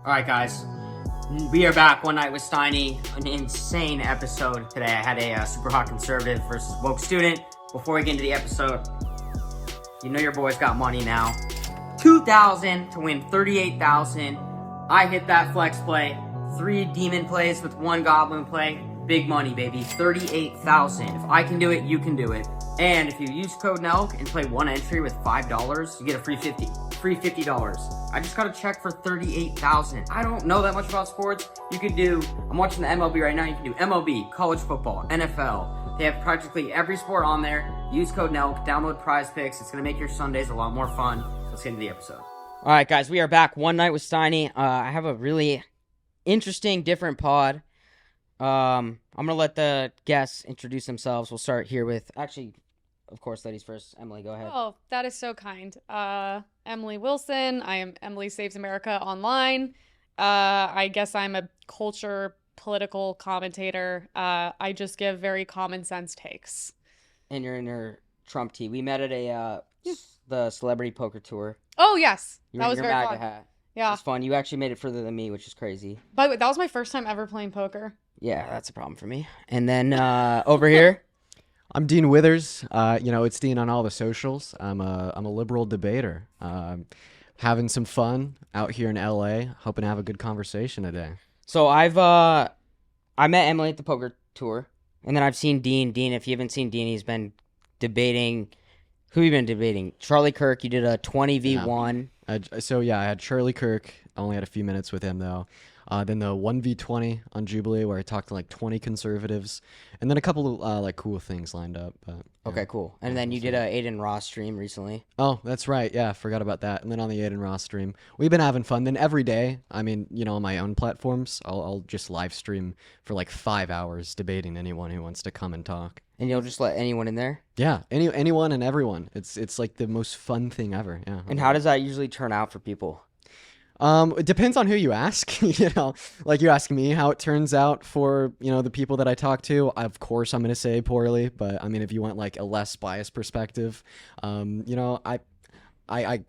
Alright guys, we are back one night with Steiny. An insane episode today. I had a super hot conservative versus woke student. Before we get into the episode, you know your boy's got money now. $2,000 to win $38,000. I hit that flex play. 3 demon plays with 1 goblin play. Big money, baby. $38,000. If I can do it, you can do it. And if you use code NELK and play 1 entry with $5, you get a free $50. I just got a check for $38,000. I don't know that much about sports. You could do, I'm watching the MLB right now. You can do MLB, college football, NFL. They have practically every sport on there. Use code NELK, download PrizePicks. It's going to make your Sundays a lot more fun. Let's get into the episode. All right, guys, we are back one night with Steiny. I have a really interesting, different pod. I'm going to let the guests introduce themselves. We'll start here with, actually, of course, ladies first. Emily, go ahead. Oh, that is so kind. Emily Wilson. I am Emily Saves America Online. I guess I'm a culture political commentator. I just give very common sense takes. And you're in your Trump tea. We met at the celebrity poker tour. Oh, yes. You That were was in your very MAGA fun. hat. It Yeah. was fun. You actually made it further than me, which is crazy. By the way, that was my first time ever playing poker. Yeah, that's a problem for me. And then over here. I'm Dean Withers. It's Dean on all the socials. I'm a liberal debater. Having some fun out here in LA. Hoping to have a good conversation today. So I met Emily at the poker tour, and then I've seen Dean. Dean, if you haven't seen Dean, he's been debating. Who have you been debating? Charlie Kirk. You did a 20v1. I had Charlie Kirk. I only had a few minutes with him though. Then the 1v20 on Jubilee where I talked to like 20 conservatives, and then a couple of cool things lined up. But yeah. Okay, cool. And then you did a Aiden Ross stream recently. Oh, that's right. Yeah, forgot about that. And then on the Aiden Ross stream, we've been having fun. Then every day, on my own platforms, I'll just live stream for like 5 hours debating anyone who wants to come and talk. And you'll just let anyone in there? Yeah, anyone and everyone. It's like the most fun thing ever. Yeah. And how does that usually turn out for people? It depends on who you ask. Like you ask me how it turns out for, the people that I talk to. Of course, I'm going to say poorly, but if you want like a less biased perspective, I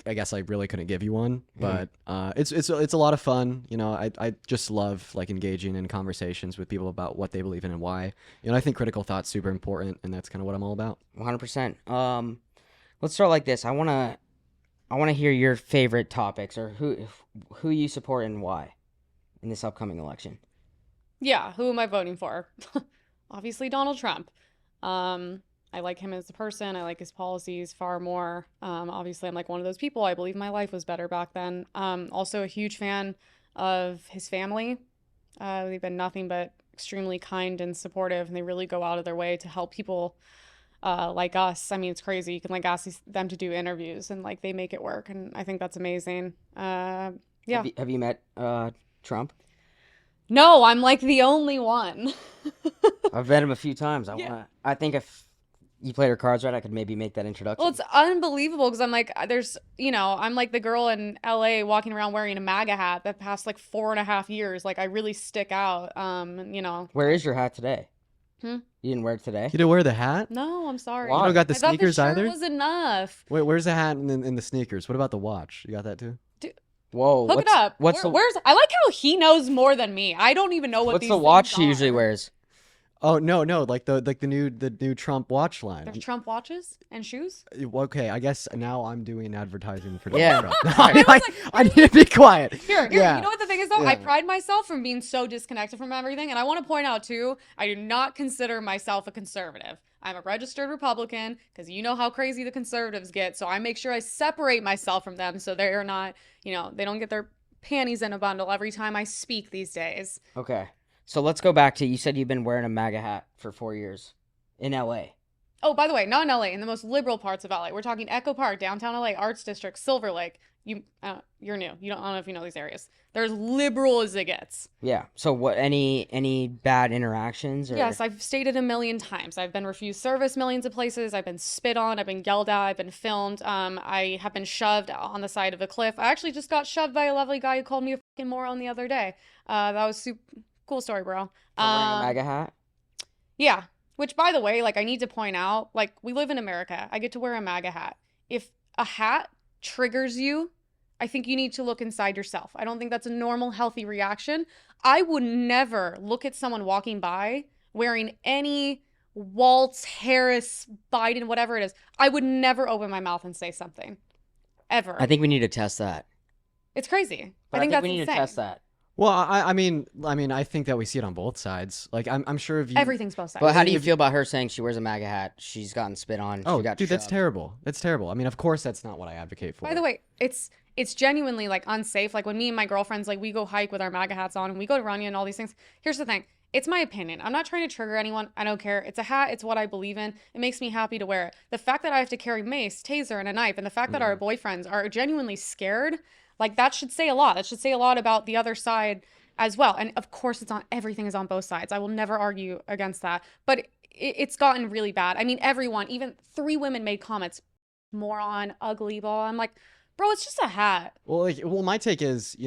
guess I really couldn't give you one, but it's a lot of fun. I just love like engaging in conversations with people about what they believe in and why. I think critical thought's super important, and that's kind of what I'm all about. 100%. Let's start like this. I want to hear your favorite topics or who you support and why in this upcoming election. Yeah, who am I voting for? Obviously Donald Trump. I like him as a person. I like his policies far more. Obviously, I'm like one of those people. I believe my life was better back then. Also a huge fan of his family. They've been nothing but extremely kind and supportive, and they really go out of their way to help people like us. I mean, it's crazy. You can like ask them to do interviews, and like they make it work, and I think that's amazing. Yeah. Have you met Trump? No, I'm like the only one. I've met him a few times. Yeah. I think if you played her cards right, I could maybe make that introduction. Well, it's unbelievable because I'm like, I'm like the girl in LA walking around wearing a MAGA hat that past like 4.5 years. Like I really stick out. Where is your hat today? Hmm? You didn't wear it today? You didn't wear the hat? No, I'm sorry. Wow. You don't got the I thought sneakers the shirt either? was enough. Wait, where's the hat and the sneakers? What about the watch? You got that too? Whoa. Hook it up. What's I like how he knows more than me. I don't even know what what's these the watch things she usually are. wears? Oh no, like the new Trump watch line. There's Trump watches and shoes? Okay, I guess now I'm doing advertising for Yeah. Donald Trump. I need to be quiet. Here, Yeah. you know what the thing is though? Yeah. I pride myself from being so disconnected from everything, and I want to point out too, I do not consider myself a conservative. I'm a registered Republican because you know how crazy the conservatives get, so I make sure I separate myself from them so they're not, they don't get their panties in a bundle every time I speak these days. Okay. So let's go back to, you said you've been wearing a MAGA hat for 4 years in LA. Oh, by the way, not in LA, in the most liberal parts of LA. We're talking Echo Park, downtown LA, Arts District, Silver Lake. You're new. I don't know if you know these areas. They're as liberal as it gets. Yeah. So what, any bad interactions? Or? Yes, I've stated a million times. I've been refused service millions of places. I've been spit on. I've been yelled at. I've been filmed. I have been shoved on the side of a cliff. I actually just got shoved by a lovely guy who called me a fucking moron the other day. That was super cool story, bro. For wearing a MAGA hat? Yeah. Which, by the way, like, I need to point out, like, we live in America. I get to wear a MAGA hat. If a hat triggers you, I think you need to look inside yourself. I don't think that's a normal, healthy reaction. I would never look at someone walking by wearing any Waltz, Harris, Biden, whatever it is. I would never open my mouth and say something. Ever. I think we need to test that. It's crazy. But I think that's we need insane. to test that. Well, I mean, I think that we see it on both sides. Like, I'm sure if you. Everything's both sides. But how do you feel about her saying she wears a MAGA hat? She's gotten spit on. Oh, she got dude, that's shoved. terrible. That's terrible. I mean, of course, that's not what I advocate for. By the way, it's genuinely like unsafe. Like when me and my girlfriends, like we go hike with our MAGA hats on and we go to Runyon and all these things. Here's the thing. It's my opinion. I'm not trying to trigger anyone. I don't care. It's a hat. It's what I believe in. It makes me happy to wear it. The fact that I have to carry mace, taser, and a knife, and the fact that our boyfriends are genuinely scared, like that should say a lot. That should say a lot about the other side as well. And of course, everything is on both sides. I will never argue against that. But it's gotten really bad. I mean, everyone, even 3 women made comments, moron, ugly, blah. I'm like, bro, it's just a hat. Well, my take is,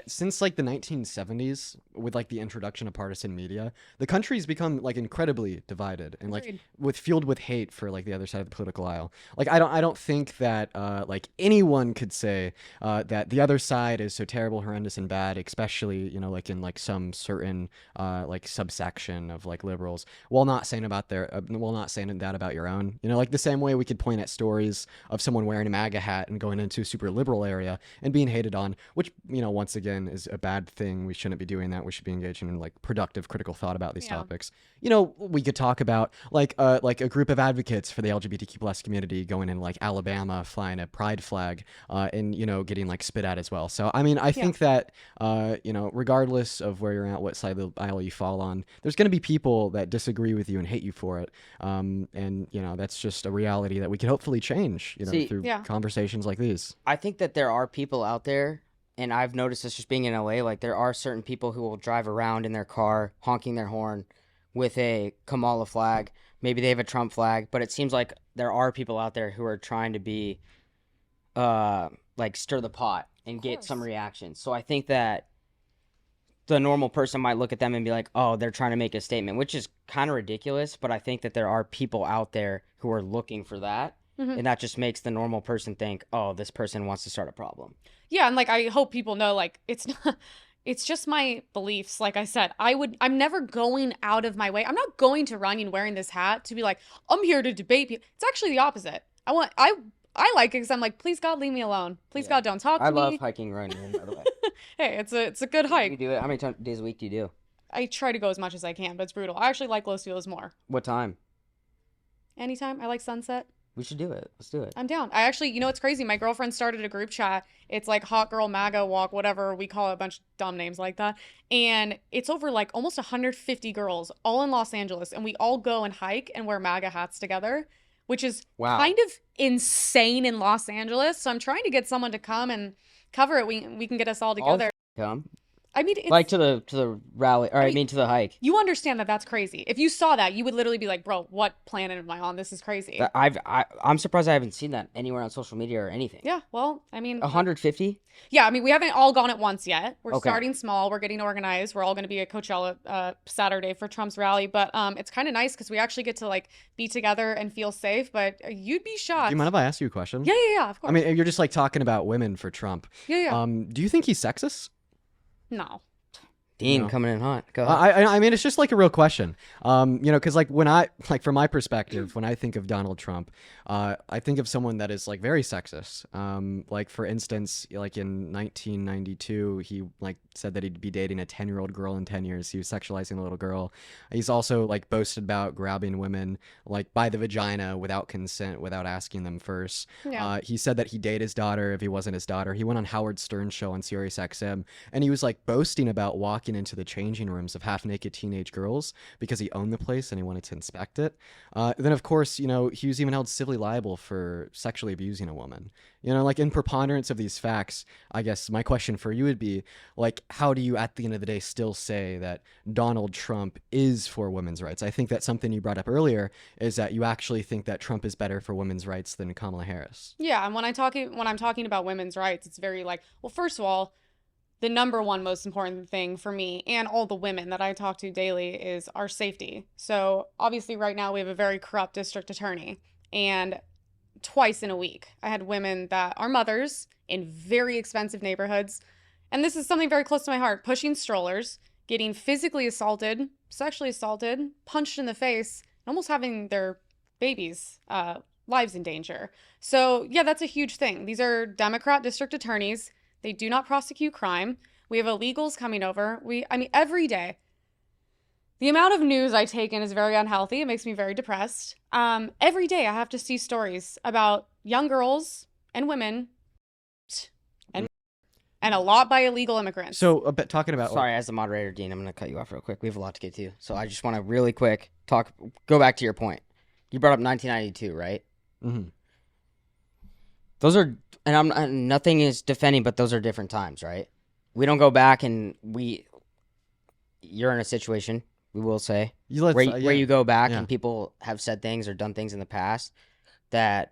since like the 1970s, with like the introduction of partisan media, the country's become like incredibly divided and like fueled with hate for like the other side of the political aisle. Like I don't think that like anyone could say that the other side is so terrible, horrendous, and bad, especially like in like some certain like subsection of like liberals, while not saying that about your own. Like the same way we could point at stories of someone wearing a MAGA hat and going into a super liberal area and being hated on, which once again is a bad thing. We shouldn't be doing that. We should be engaging in like productive critical thought about these topics. We could talk about like a group of advocates for the LGBTQ plus community going in like Alabama, flying a pride flag and getting like spit at as well. So I mean, I think that regardless of where you're at, what side of the aisle you fall on, there's going to be people that disagree with you and hate you for it. And that's just a reality that we can hopefully change through conversations like these. I think that there are people out there, and I've noticed this just being in LA, like there are certain people who will drive around in their car honking their horn with a Kamala flag. Maybe they have a Trump flag, but it seems like there are people out there who are trying to be like stir the pot and get some reaction. So I think that the normal person might look at them and be like, oh, they're trying to make a statement, which is kind of ridiculous. But I think that there are people out there who are looking for that. And that just makes the normal person think, oh, this person wants to start a problem. Yeah, and like I hope people know, like it's not, it's just my beliefs. Like I said, I'm never going out of my way. I'm not going to Runyon wearing this hat to be like, I'm here to debate people. It's actually the opposite. I like it because I'm like, please God, leave me alone. Please God, don't talk to me. I love hiking Runyon, by the way. Hey, it's a good hike. You do it. How many days a week do you do? I try to go as much as I can, but it's brutal. I actually like Los Feliz more. What time? Anytime. I like sunset. We should do it. Let's do it. I'm down. I actually, it's crazy. My girlfriend started a group chat. It's like Hot Girl MAGA Walk, whatever. We call it a bunch of dumb names like that. And it's over like almost 150 girls, all in Los Angeles. And we all go and hike and wear MAGA hats together, which is kind of insane in Los Angeles. So I'm trying to get someone to come and cover it. We can get us all together. Come. I mean, it's, like to the rally, or I mean to the hike. You understand that that's crazy. If you saw that, you would literally be like, "Bro, what planet am I on? This is crazy." I'm surprised I haven't seen that anywhere on social media or anything. Yeah, well, I mean, 150. Yeah, I mean, we haven't all gone at once yet. We're starting small. We're getting organized. We're all going to be at Coachella Saturday for Trump's rally, but it's kind of nice because we actually get to like be together and feel safe. But you'd be shocked. Do you mind if I ask you a question? Yeah, of course. I mean, you're just like talking about women for Trump. Yeah. Do you think he's sexist? No. Dean coming in hot. Go ahead. I mean, it's just like a real question. Because like from my perspective, when I think of Donald Trump, I think of someone that is like very sexist. Like for instance, like in 1992, he like said that he'd be dating a 10-year-old girl in 10 years. He was sexualizing the little girl. He's also like boasted about grabbing women like by the vagina without consent, without asking them first. Yeah. He said that he'd date his daughter if he wasn't his daughter. He went on Howard Stern's show on Sirius XM, and he was like boasting about walking into the changing rooms of half-naked teenage girls because he owned the place and he wanted to inspect it. Then of course, he was even held civilly liable for sexually abusing a woman. Like in preponderance of these facts, I guess my question for you would be like, how do you at the end of the day still say that Donald Trump is for women's rights? I think that something you brought up earlier is that you actually think that Trump is better for women's rights than Kamala Harris. Yeah, and when I'm talking about women's rights, it's very like, well, first of all, the number one most important thing for me and all the women that I talk to daily is our safety. So obviously right now we have a very corrupt district attorney, and twice in a week I had women that are mothers in very expensive neighborhoods. And this is something very close to my heart, pushing strollers, getting physically assaulted, sexually assaulted, punched in the face, and almost having their babies' lives in danger. So yeah, that's a huge thing. These are Democrat district attorneys. They do not prosecute crime. We have illegals coming over. I mean, every day. The amount of news I take in is very unhealthy. It makes me very depressed. Every day I have to see stories about young girls and women and a lot by illegal immigrants. So talking about Sorry, as the moderator, Dean, I'm going to cut you off real quick. We have a lot to get to. So I just want to really quick go back to your point. You brought up 1992, right? Mhm. Those are, and nothing is defending, but those are different times, right? We don't go back and you're in a situation, we will say, where you go back and people have said things or done things in the past that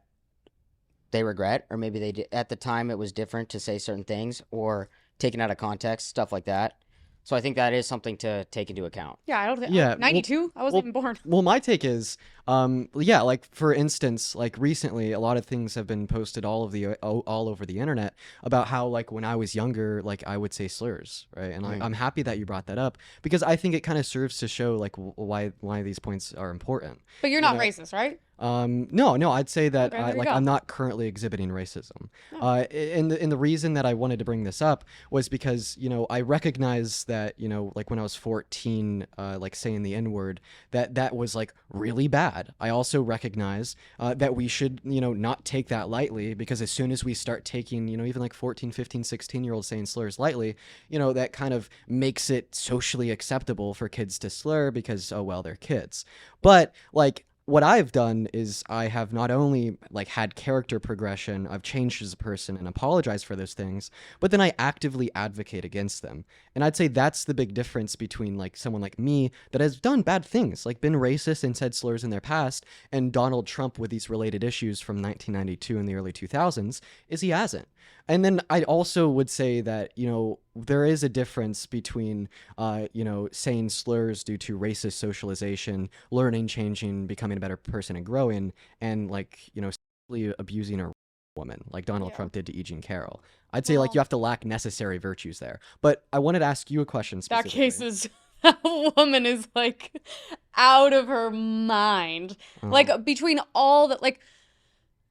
they regret, or maybe they did, at the time it was different to say certain things or taken out of context, stuff like that. So I think that is something to take into account. Yeah, I don't think. Yeah, 92? I wasn't even born. Well, my take is, like for instance, like recently, a lot of things have been posted all over the internet about how like when I was younger, like I would say slurs, right? And I'm happy that you brought that up because I think it kind of serves to show like why these points are important. But you're not racist, right? No, I'd say that Okay, I'm not currently exhibiting racism. And the reason that I wanted to bring this up was because, I recognize that, like when I was 14, like saying the N-word, that was like really bad. I also recognize that we should, not take that lightly, because as soon as we start taking, even like 14, 15, 16-year-olds saying slurs lightly, that kind of makes it socially acceptable for kids to slur because, oh, well, they're kids. But like, what I've done is I have not only like had character progression, I've changed as a person and apologized for those things, but then I actively advocate against them. And I'd say that's the big difference between like someone like me that has done bad things, like been racist and said slurs in their past, and Donald Trump with these related issues from 1992 and the early 2000s, is he hasn't. And then I also would say that, there is a difference between, saying slurs due to racist socialization, learning, changing, becoming a better person and growing, and like, sexually abusing a woman like Donald Trump did to E. Jean Carroll. I'd say like you have to lack necessary virtues there. But I wanted to ask you a question specifically. That case is, that woman is like out of her mind. Like between all that, like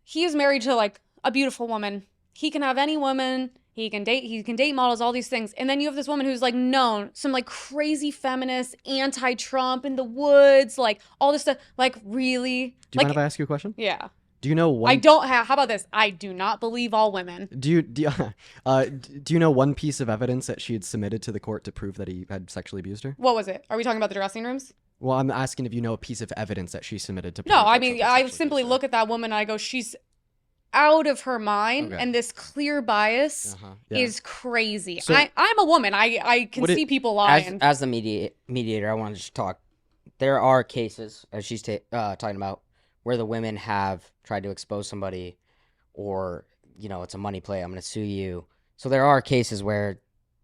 he is married to like a beautiful woman. He can have any woman, he can date models, all these things. And then you have this woman who's like known, some like crazy feminist, anti-Trump in the woods, like all this stuff. Like really? Do you mind if I ask you a question? Yeah. Do you know one? I don't have. How about this? I do not believe all women. Do you know one piece of evidence that she had submitted to the court to prove that he had sexually abused her? What was it? Are we talking about the dressing rooms? Well, I'm asking if you know a piece of evidence that she submitted to prove. No, I mean, I simply look at that woman and I go, she's out of her mind, and this clear bias is crazy. So, I'm a woman. I can see people lying. As the mediator, I want to just talk. There are cases, as she's talking about, where the women have tried to expose somebody, or it's a money play. I'm going to sue you. So there are cases where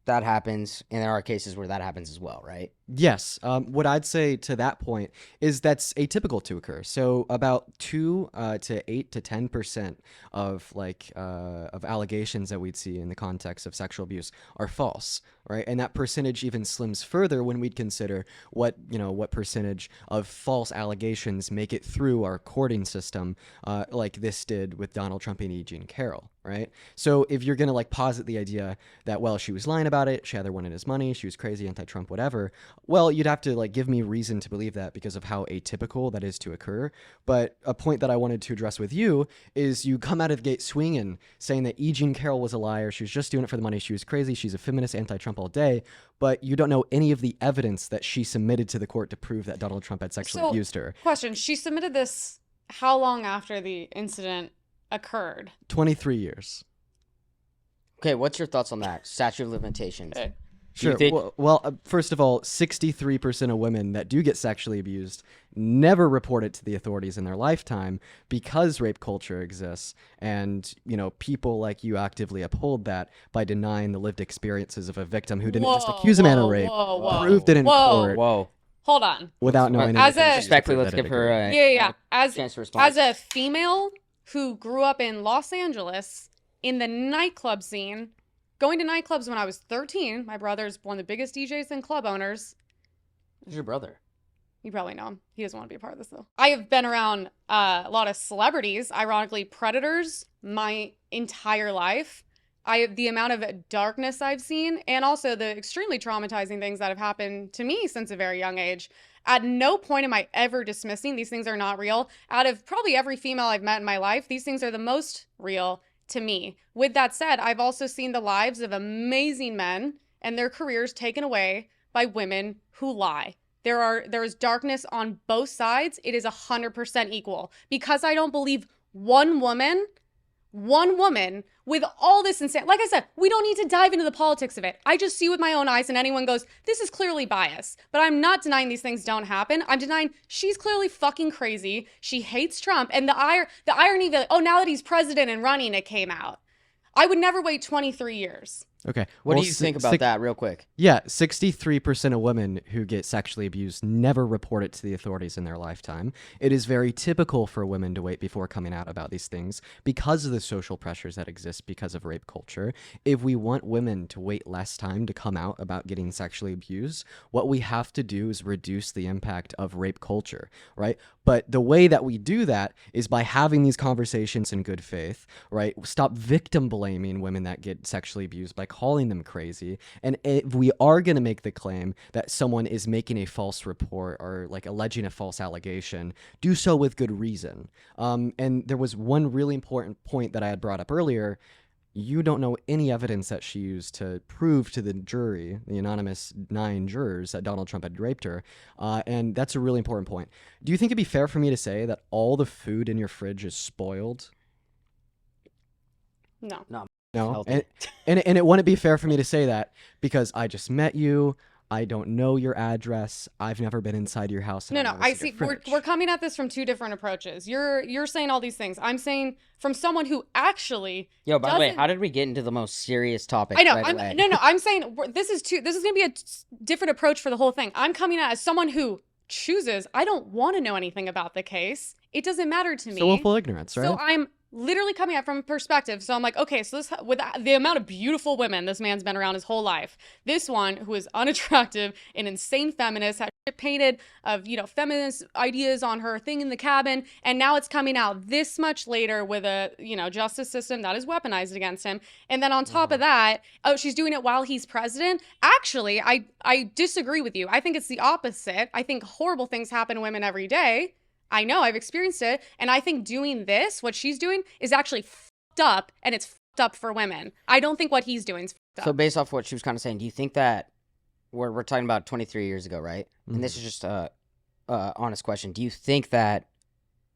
that happens, and there are cases where that happens as well, right? Yes. What I'd say to that point is that's atypical to occur. So about 2 to 8 to 10% of of allegations that we'd see in the context of sexual abuse are false, right? And that percentage even slims further when we'd consider what percentage of false allegations make it through our courting system, like this did with Donald Trump and E. Jean Carroll, right? So if you're gonna posit the idea that, well, she was lying about it, she either wanted his money, she was crazy, anti-Trump, whatever, well, you'd have to give me reason to believe that because of how atypical that is to occur. But a point that I wanted to address with you is you come out of the gate swinging, saying that E. Jean Carroll was a liar, she was just doing it for the money, she was crazy, she's a feminist, anti-Trump all day, but you don't know any of the evidence that she submitted to the court to prove that Donald Trump had sexually abused her. Question, she submitted this how long after the incident occurred? 23 years. Okay, what's your thoughts on that? Statute of limitations. Okay. Sure. Well, first of all, 63% of women that do get sexually abused never report it to the authorities in their lifetime because rape culture exists. And, people like you actively uphold that by denying the lived experiences of a victim who didn't just accuse a man of rape, proved it in court. Whoa. Hold on. Without knowing respectfully, let's give her a chance to respond. As a female who grew up in Los Angeles in the nightclub scene, going to nightclubs when I was 13. My brother's one of the biggest DJs and club owners. Who's your brother? You probably know him. He doesn't want to be a part of this, though. I have been around a lot of celebrities, ironically predators, my entire life. The amount of darkness I've seen, and also the extremely traumatizing things that have happened to me since a very young age. At no point am I ever dismissing these things are not real. Out of probably every female I've met in my life, these things are the most real to me. With that said, I've also seen the lives of amazing men and their careers taken away by women who lie. There is darkness on both sides. It is 100% equal. Because I don't believe one woman with all this insanity. Like I said, we don't need to dive into the politics of it. I just see with my own eyes and anyone goes, this is clearly bias. But I'm not denying these things don't happen. I'm denying she's clearly fucking crazy. She hates Trump. And the irony that, oh, now that he's president and running, it came out. I would never wait 23 years. Okay. What do you think about that real quick? Yeah, 63% of women who get sexually abused never report it to the authorities in their lifetime. It is very typical for women to wait before coming out about these things because of the social pressures that exist because of rape culture. If we want women to wait less time to come out about getting sexually abused, what we have to do is reduce the impact of rape culture, right? But the way that we do that is by having these conversations in good faith, right? Stop victim blaming women that get sexually abused by calling them crazy. And if we are going to make the claim that someone is making a false report or like alleging a false allegation, do so with good reason. And there was one really important point that I had brought up earlier. You don't know any evidence that she used to prove to the jury, the anonymous 9 jurors, that Donald Trump had raped her. And that's a really important point. Do you think it'd be fair for me to say that all the food in your fridge is spoiled? No. No. And it wouldn't be fair for me to say that because I just met you. I don't know your address. I've never been inside your house. No, I see. We're coming at this from two different approaches. You're saying all these things. I'm saying from someone who actually. Yo, by the way, how did we get into the most serious topic? I know. Right away? No. I'm saying this is going to be a different approach for the whole thing. I'm coming at as someone who chooses. I don't want to know anything about the case. It doesn't matter to me. So willful ignorance, right? So I'm literally coming at it from a perspective. So I'm like, okay, so this, with the amount of beautiful women this man's been around his whole life, this one who is unattractive, an insane feminist, had shit painted of, feminist ideas on her thing in the cabin, and now it's coming out this much later with a, justice system that is weaponized against him. And then on top of that, she's doing it while he's president. Actually, I disagree with you. I think it's the opposite. I think horrible things happen to women every day. I know, I've experienced it, and I think doing this, what she's doing, is actually fucked up, and it's fucked up for women. I don't think what he's doing is fucked up. So based off what she was kind of saying, do you think that, we're talking about 23 years ago, right? Mm-hmm. And this is just a honest question. Do you think that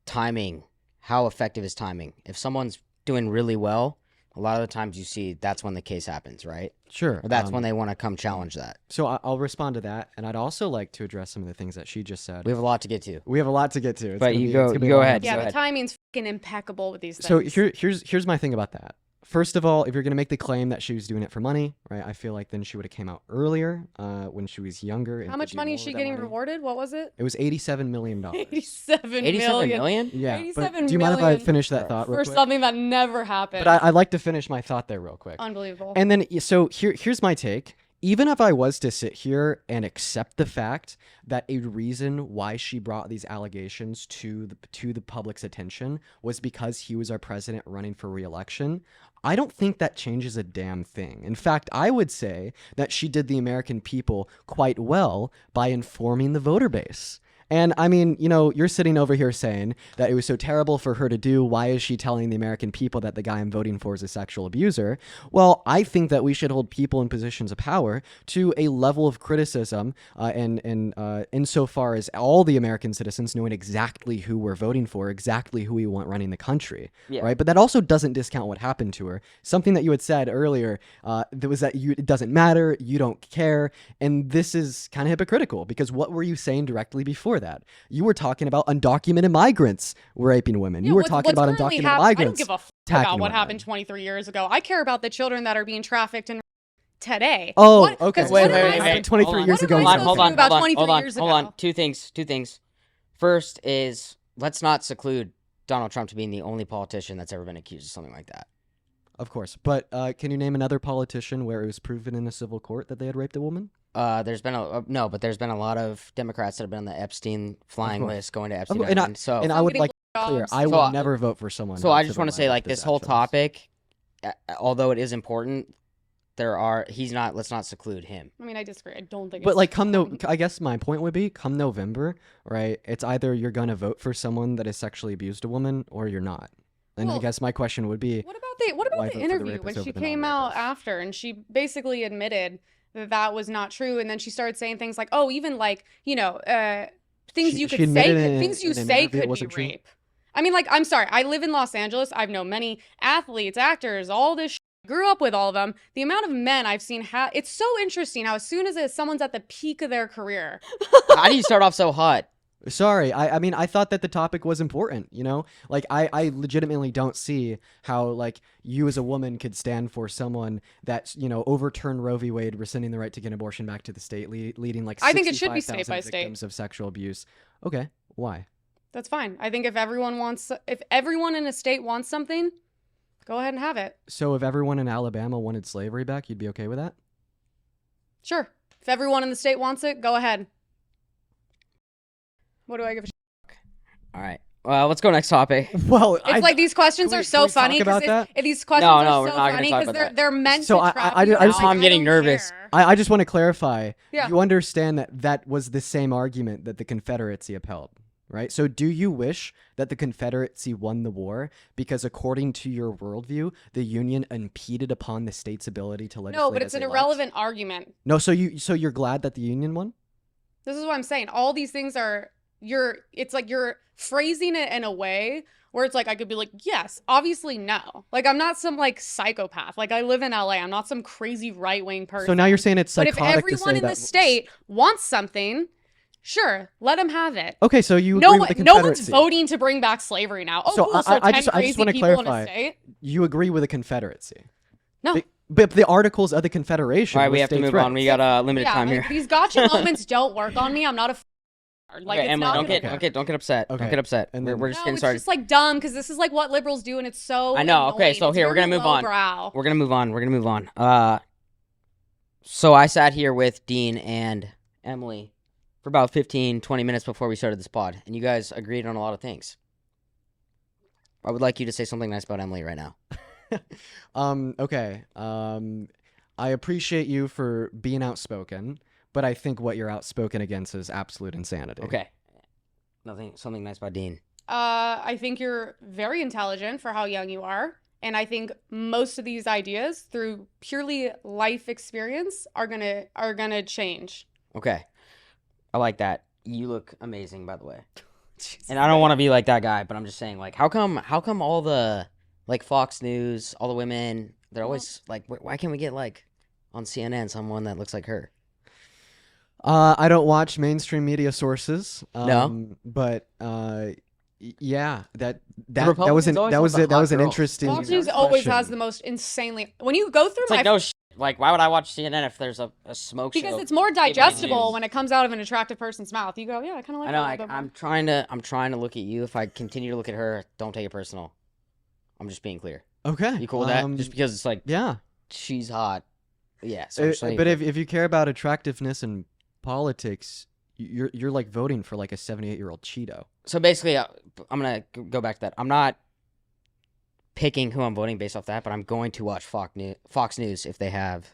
timing, how effective is timing? If someone's doing really well, a lot of the times you see that's when the case happens, right? Sure. Or that's when they want to come challenge that. So I'll respond to that, and I'd also like to address some of the things that she just said. We have a lot to get to. But you go ahead. Yeah, Go the ahead. timing's fucking impeccable with these things. So here's my thing about that. First of all, if you're going to make the claim that she was doing it for money, right, I feel like then she would have came out earlier when she was younger. How much money is she getting rewarded? What was it? It was $87 million. 87 million? Yeah. 87 do you mind if I million finish that thought real for quick? something that never happened. But I'd like to finish my thought there real quick. Unbelievable. And then, so here's my take. Even if I was to sit here and accept the fact that a reason why she brought these allegations to the public's attention was because he was our president running for re-election, I don't think that changes a damn thing. In fact, I would say that she did the American people quite well by informing the voter base. And I mean, you're sitting over here saying that it was so terrible for her to do. Why is she telling the American people that the guy I'm voting for is a sexual abuser? Well, I think that we should hold people in positions of power to a level of criticism and insofar as all the American citizens knowing exactly who we're voting for, exactly who we want running the country, right? But that also doesn't discount what happened to her. Something that you had said earlier that was that it doesn't matter, you don't care, and this is kind of hypocritical because what were you saying directly before that? You were talking about undocumented migrants raping women. You were talking about undocumented migrants. I don't give a fuck about what happened 23 years ago. I care about the children that are being trafficked and today. Oh, okay. Wait. 23 years ago. Hold Hold on. Two things. First is, let's not seclude Donald Trump to being the only politician that's ever been accused of something like that. Of course. But can you name another politician where it was proven in a civil court that they had raped a woman? There's been no, but there's been a lot of Democrats that have been on the Epstein flying course. list, going to Of Epstein course, and Island. So, And I would getting like clear, blowjobs. I So will I- never vote for someone. so who I is just civil want to say, liable like, with this whole actions. topic, although it is important, he's not. Let's not seclude him. I mean, I disagree. I don't think. But it's like, important. I guess my point would be, come November, right? It's either you're gonna vote for someone that has sexually abused a woman, or you're not. And I Well, guess my question would be, What about why the vote for the interview rapist when over she the came out non-rapist? after and she basically admitted that that was not true, and then she started saying things like, "Oh, even like things you She could admitted say, in things you an say interview it could be wasn't true? rape." I mean, like, I'm sorry, I live in Los Angeles. I've known many athletes, actors, all this. Grew up with all of them. The amount of men I've seen, it's so interesting how as soon as someone's at the peak of their career, How do you start off so hot? Sorry, I mean, I thought that the topic was important, Like, I legitimately don't see how, like, you as a woman could stand for someone that, overturned Roe v. Wade, rescinding the right to get an abortion back to the state, leading, like, I think it should be state 65,000 by state. victims of sexual abuse. Okay, why? that's fine. I think if everyone in a state wants something, go ahead and have it. So if everyone in Alabama wanted slavery back, you'd be okay with that? Sure. If everyone in the state wants it, go ahead. What do I give a shit? All right. Well, let's go next topic. Well, It's like these questions can we- are can so we talk funny about because that? these questions No, are no, we're so not gonna funny talk because about they're meant So to I trap just- you I'm out. I getting don't nervous. care. I just want to clarify. Yeah. You understand that that was the same argument that the Confederacy upheld, right? So do you wish that the Confederacy won the war because according to your worldview, the Union impeded upon the state's ability to legislate? No, but it's as an they liked? irrelevant argument. No, so you're glad that the Union won? This is what I'm saying. All these things it's like you're phrasing it in a way where it's like I could be like, yes, obviously no. Like I'm not some like psychopath. Like I live in LA. I'm not some crazy right-wing person. So now you're saying it's But if psychotic to everyone say in that. the state wants something, sure, let them have it. Okay, so you agree No, with the no one's Confederacy. voting to bring back slavery now. Oh, So cool. So I 10 just crazy want to people in a clarify. state? You agree with the Confederacy? No. But the Articles of the Confederation. All right, were we have to states' move on. rights. We got limited time here. These gotcha moments don't work on me. I'm not a like Okay, it's Emily, not don't gonna get don't get upset. Okay. Don't get upset. And We're then- just No, getting it's started. just like dumb because this is like what liberals do, and it's so. I know. Okay, annoying. so It's here we're very gonna move on. lowbrow. We're gonna move on. We're gonna move on. So I sat here with Dean and Emily for about 15, 20 minutes before we started this pod, and you guys agreed on a lot of things. I would like you to say something nice about Emily right now. Okay. I appreciate you for being outspoken, but I think what you're outspoken against is absolute insanity. Okay. Something nice about Dean. I think you're very intelligent for how young you are. And I think most of these ideas through purely life experience are gonna change. Okay. I like that. You look amazing, by the way. And I don't want to be like that guy, but I'm just saying, like, how come all the, like, Fox News, all the women, they're always, like, why can't we get, like, on CNN someone that looks like her? I don't watch mainstream media sources. No? But yeah, that Republicans was an always that want was the that hot was an girls. interesting. Fox News always question. has the most insanely. When you go through It's my like, no like, why would I watch CNN if there's a smoke show? because it's more news. digestible when it comes out of an attractive person's mouth. You go, yeah, I kind of like I know, that. a little bit more." I'm trying to look at you. If I continue to look at her, don't take it personal. I'm just being clear. Okay. You cool with that? Just because it's like, Yeah. she's hot. Yeah. So I'm just saying, But if you care about attractiveness in politics, you're like voting for like a 78-year-old Cheeto. So basically, I'm going to go back to that. I'm not picking who I'm voting based off that, but I'm going to watch Fox News if they have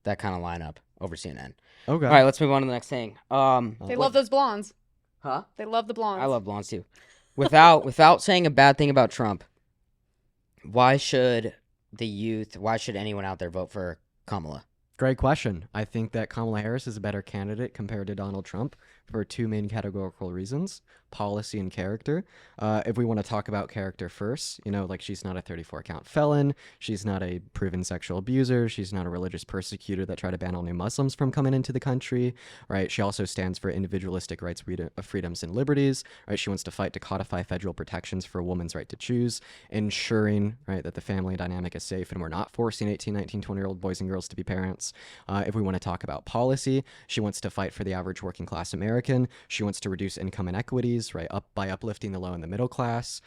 that kind of lineup over CNN. Okay. All right, let's move on to the next thing. They love those blondes. Huh? They love the blondes. I love blondes too. Without saying a bad thing about Trump, why should anyone out there vote for Kamala? Great question. I think that Kamala Harris is a better candidate compared to Donald Trump for two main categorical reasons: policy and character. If we want to talk about character first, like she's not a 34-count felon, she's not a proven sexual abuser, she's not a religious persecutor that tried to ban all new Muslims from coming into the country, right? She also stands for individualistic rights, freedoms, and liberties, right? She wants to fight to codify federal protections for a woman's right to choose, ensuring, right, that the family dynamic is safe and we're not forcing 18, 19, 20-year-old boys and girls to be parents. If we want to talk about policy, she wants to fight for the average working class American. She wants to reduce income inequities. inequalities, right, by uplifting the low and the middle class.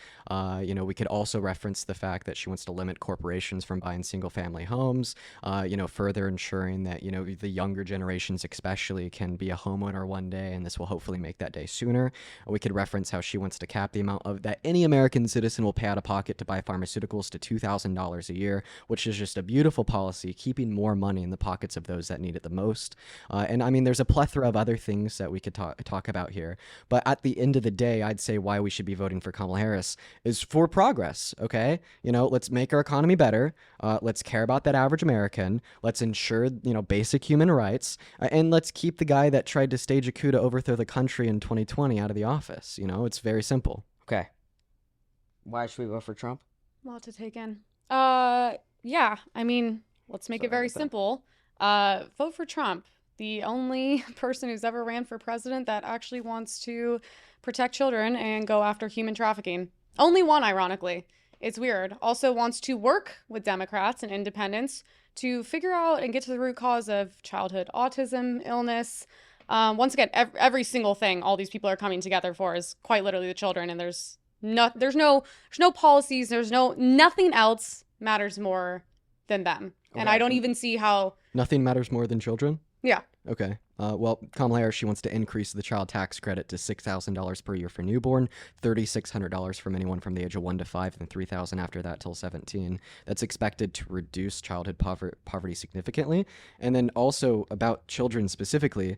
We could also reference the fact that she wants to limit corporations from buying single-family homes, further ensuring that, the younger generations especially can be a homeowner one day, and this will hopefully make that day sooner. We could reference how she wants to cap the amount of that any American citizen will pay out of pocket to buy pharmaceuticals to $2,000 a year, which is just a beautiful policy, keeping more money in the pockets of those that need it the most. And I mean, there's a plethora of other things that we could talk about here. But at the end of the day, I'd say why we should be voting for Kamala Harris is for progress, okay? Let's make our economy better. Let's care about that average American. Let's ensure, basic human rights. And let's keep the guy that tried to stage a coup to overthrow the country in 2020 out of the office. It's very simple. Okay. Why should we vote for Trump? A lot to take in. Yeah, I mean, let's make it very simple. Vote for Trump, the only person who's ever ran for president that actually wants to protect children and go after human trafficking. Only one, ironically. It's weird. Also wants to work with Democrats and independents to figure out and get to the root cause of childhood autism, illness. Once again, every single thing all these people are coming together for is quite literally the children, and there's no policies, nothing else matters more than them. Okay. And I don't even see how... Nothing matters more than children? Yeah. Okay. Well, Kamala Harris, she wants to increase the child tax credit to $6,000 per year for newborn, $3,600 from anyone from the age of 1 to 5, and $3,000 after that till 17. That's expected to reduce childhood poverty significantly. And then also about children specifically,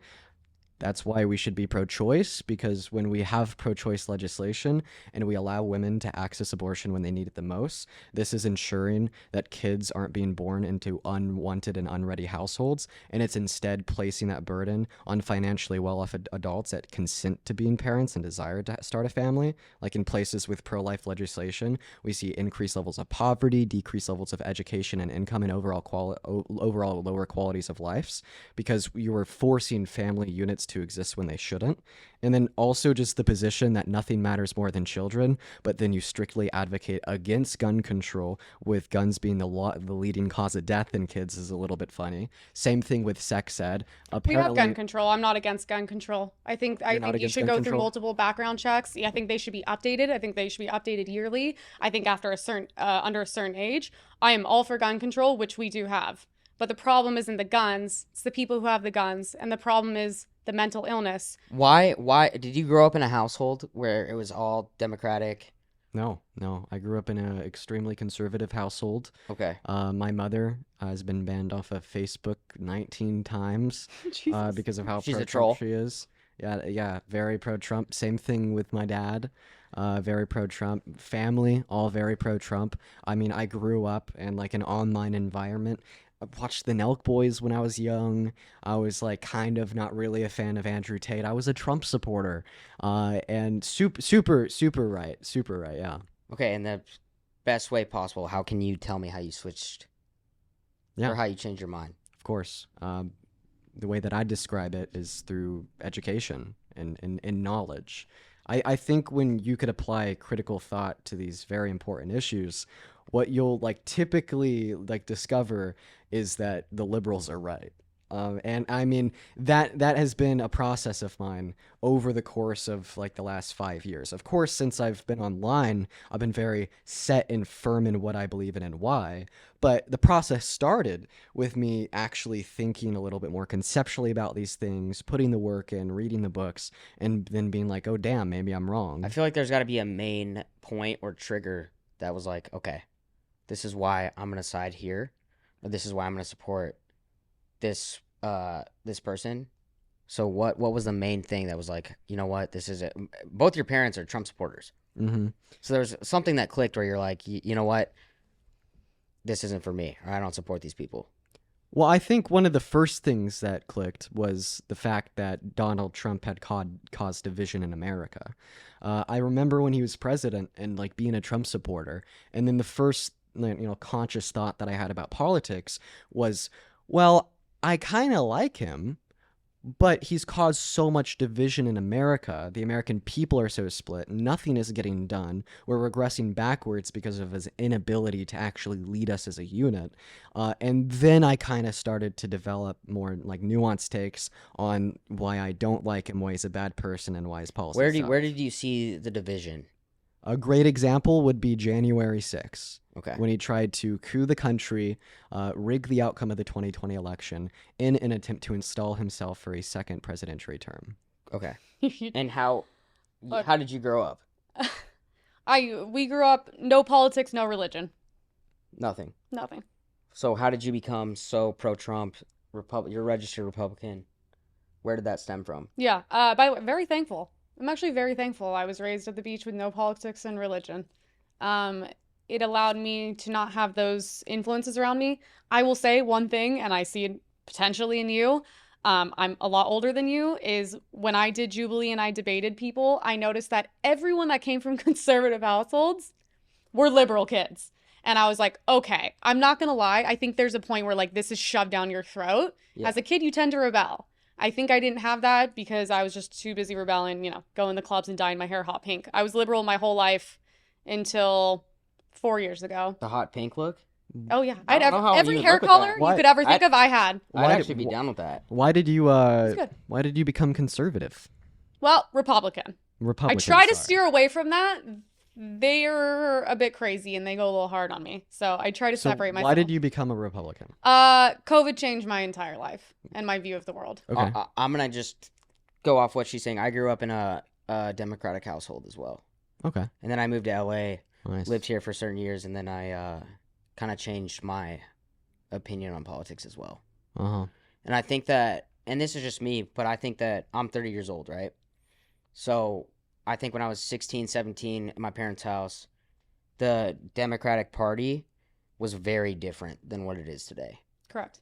that's why we should be pro-choice, because when we have pro-choice legislation and we allow women to access abortion when they need it the most, this is ensuring that kids aren't being born into unwanted and unready households, and it's instead placing that burden on financially well-off adults that consent to being parents and desire to start a family. Like in places with pro-life legislation, we see increased levels of poverty, decreased levels of education and income, and overall lower qualities of lives, because you are forcing family units to exist when they shouldn't. And then also just the position that nothing matters more than children, but then you strictly advocate against gun control, with guns being the leading cause of death in kids, is a little bit funny. Same thing with sex ed. We have gun control. I'm not against gun control. I think you should go through multiple background checks. I think they should be updated. I think they should be updated yearly. I think after a certain under a certain age, I am all for gun control, which we do have. But the problem isn't the guns, it's the people who have the guns, and the problem is the mental illness. Why did you grow up in a household where it was all Democratic? No. I grew up in an extremely conservative household. Okay. My mother has been banned off of Facebook 19 times because of how pro-Trump she is. Yeah, very pro-Trump. Same thing with my dad. Very pro-Trump. Family, all very pro-Trump. I mean, I grew up in like an online environment. I watched the Nelk Boys when I was young. I was like kind of not really a fan of Andrew Tate. I was a Trump supporter. And super right. Yeah. Okay, in the best way possible, how can you tell me how you switched? Yeah. Or how you changed your mind? Of course. The way that I describe it is through education and knowledge. I think when you could apply critical thought to these very important issues, what you'll typically discover is that the liberals are right. And I mean, that has been a process of mine over the course of the last 5 years. Of course, since I've been online, I've been very set and firm in what I believe in and why. But the process started with me actually thinking a little bit more conceptually about these things, putting the work in, reading the books, and then being like, oh, damn, maybe I'm wrong. I feel like there's got to be a main point or trigger that was like, okay, this is why I'm going to side here, or this is why I'm going to support this person. So what was the main thing that was like, you know what, this is it? Both your parents are Trump supporters. Mm-hmm. So there's something that clicked where you're like, you know what, this isn't for me, or I don't support these people. Well, I think one of the first things that clicked was the fact that Donald Trump had caused division in America. I remember when he was president and being a Trump supporter, and then the first conscious thought that I had about politics was, well, I kind of like him, But he's caused so much division in America. The American people are so split. Nothing is getting done. We're regressing backwards because of his inability to actually lead us as a unit. And then I kind of started to develop more like nuanced takes on why I don't like him, why he's a bad person, and why his policies Where suck. did you see the division? A great example would be January 6th. Okay. When he tried to coup the country, rig the outcome of the 2020 election in an attempt to install himself for a second presidential term. Okay. And how Look. did you grow up? We grew up no politics, no religion, Nothing. nothing. So how did you become so pro-Trump? You're a registered Republican. Where did that stem from? Yeah. By the way, very thankful. I'm actually very thankful. I was raised at the beach with no politics and religion. It allowed me to not have those influences around me. I will say one thing, and I see it potentially in you. I'm a lot older than you, is when I did Jubilee and I debated people, I noticed that everyone that came from conservative households were liberal kids. And I was like, okay, I'm not going to lie. I think there's a point where like this is shoved down your throat. Yeah. As a kid, you tend to rebel. I think I didn't have that because I was just too busy rebelling, going to clubs and dyeing my hair hot pink. I was liberal my whole life until 4 years ago. The hot pink look? Oh yeah, I I'd don't know how every you would hair look with color that. you Why- could ever think of, I had. I'd Why actually did- be down with that. Why did you good. Why did you become conservative? Well, Republican. Republican. I try to sorry. steer away from that. They're a bit crazy and they go a little hard on me. So I try to So separate myself. why did you become a Republican? COVID changed my entire life and my view of the world. Okay. I'm gonna just go off what she's saying. I grew up in a Democratic household as well, Okay. and then I moved to LA, Nice. lived here for certain years, and then I kind of changed my opinion on politics as well. Uh-huh. And I think that, and this is just me, but I think that I'm 30 years old, right? So I think when I was 16, 17 at my parents' house, the Democratic Party was very different than what it is today. Correct.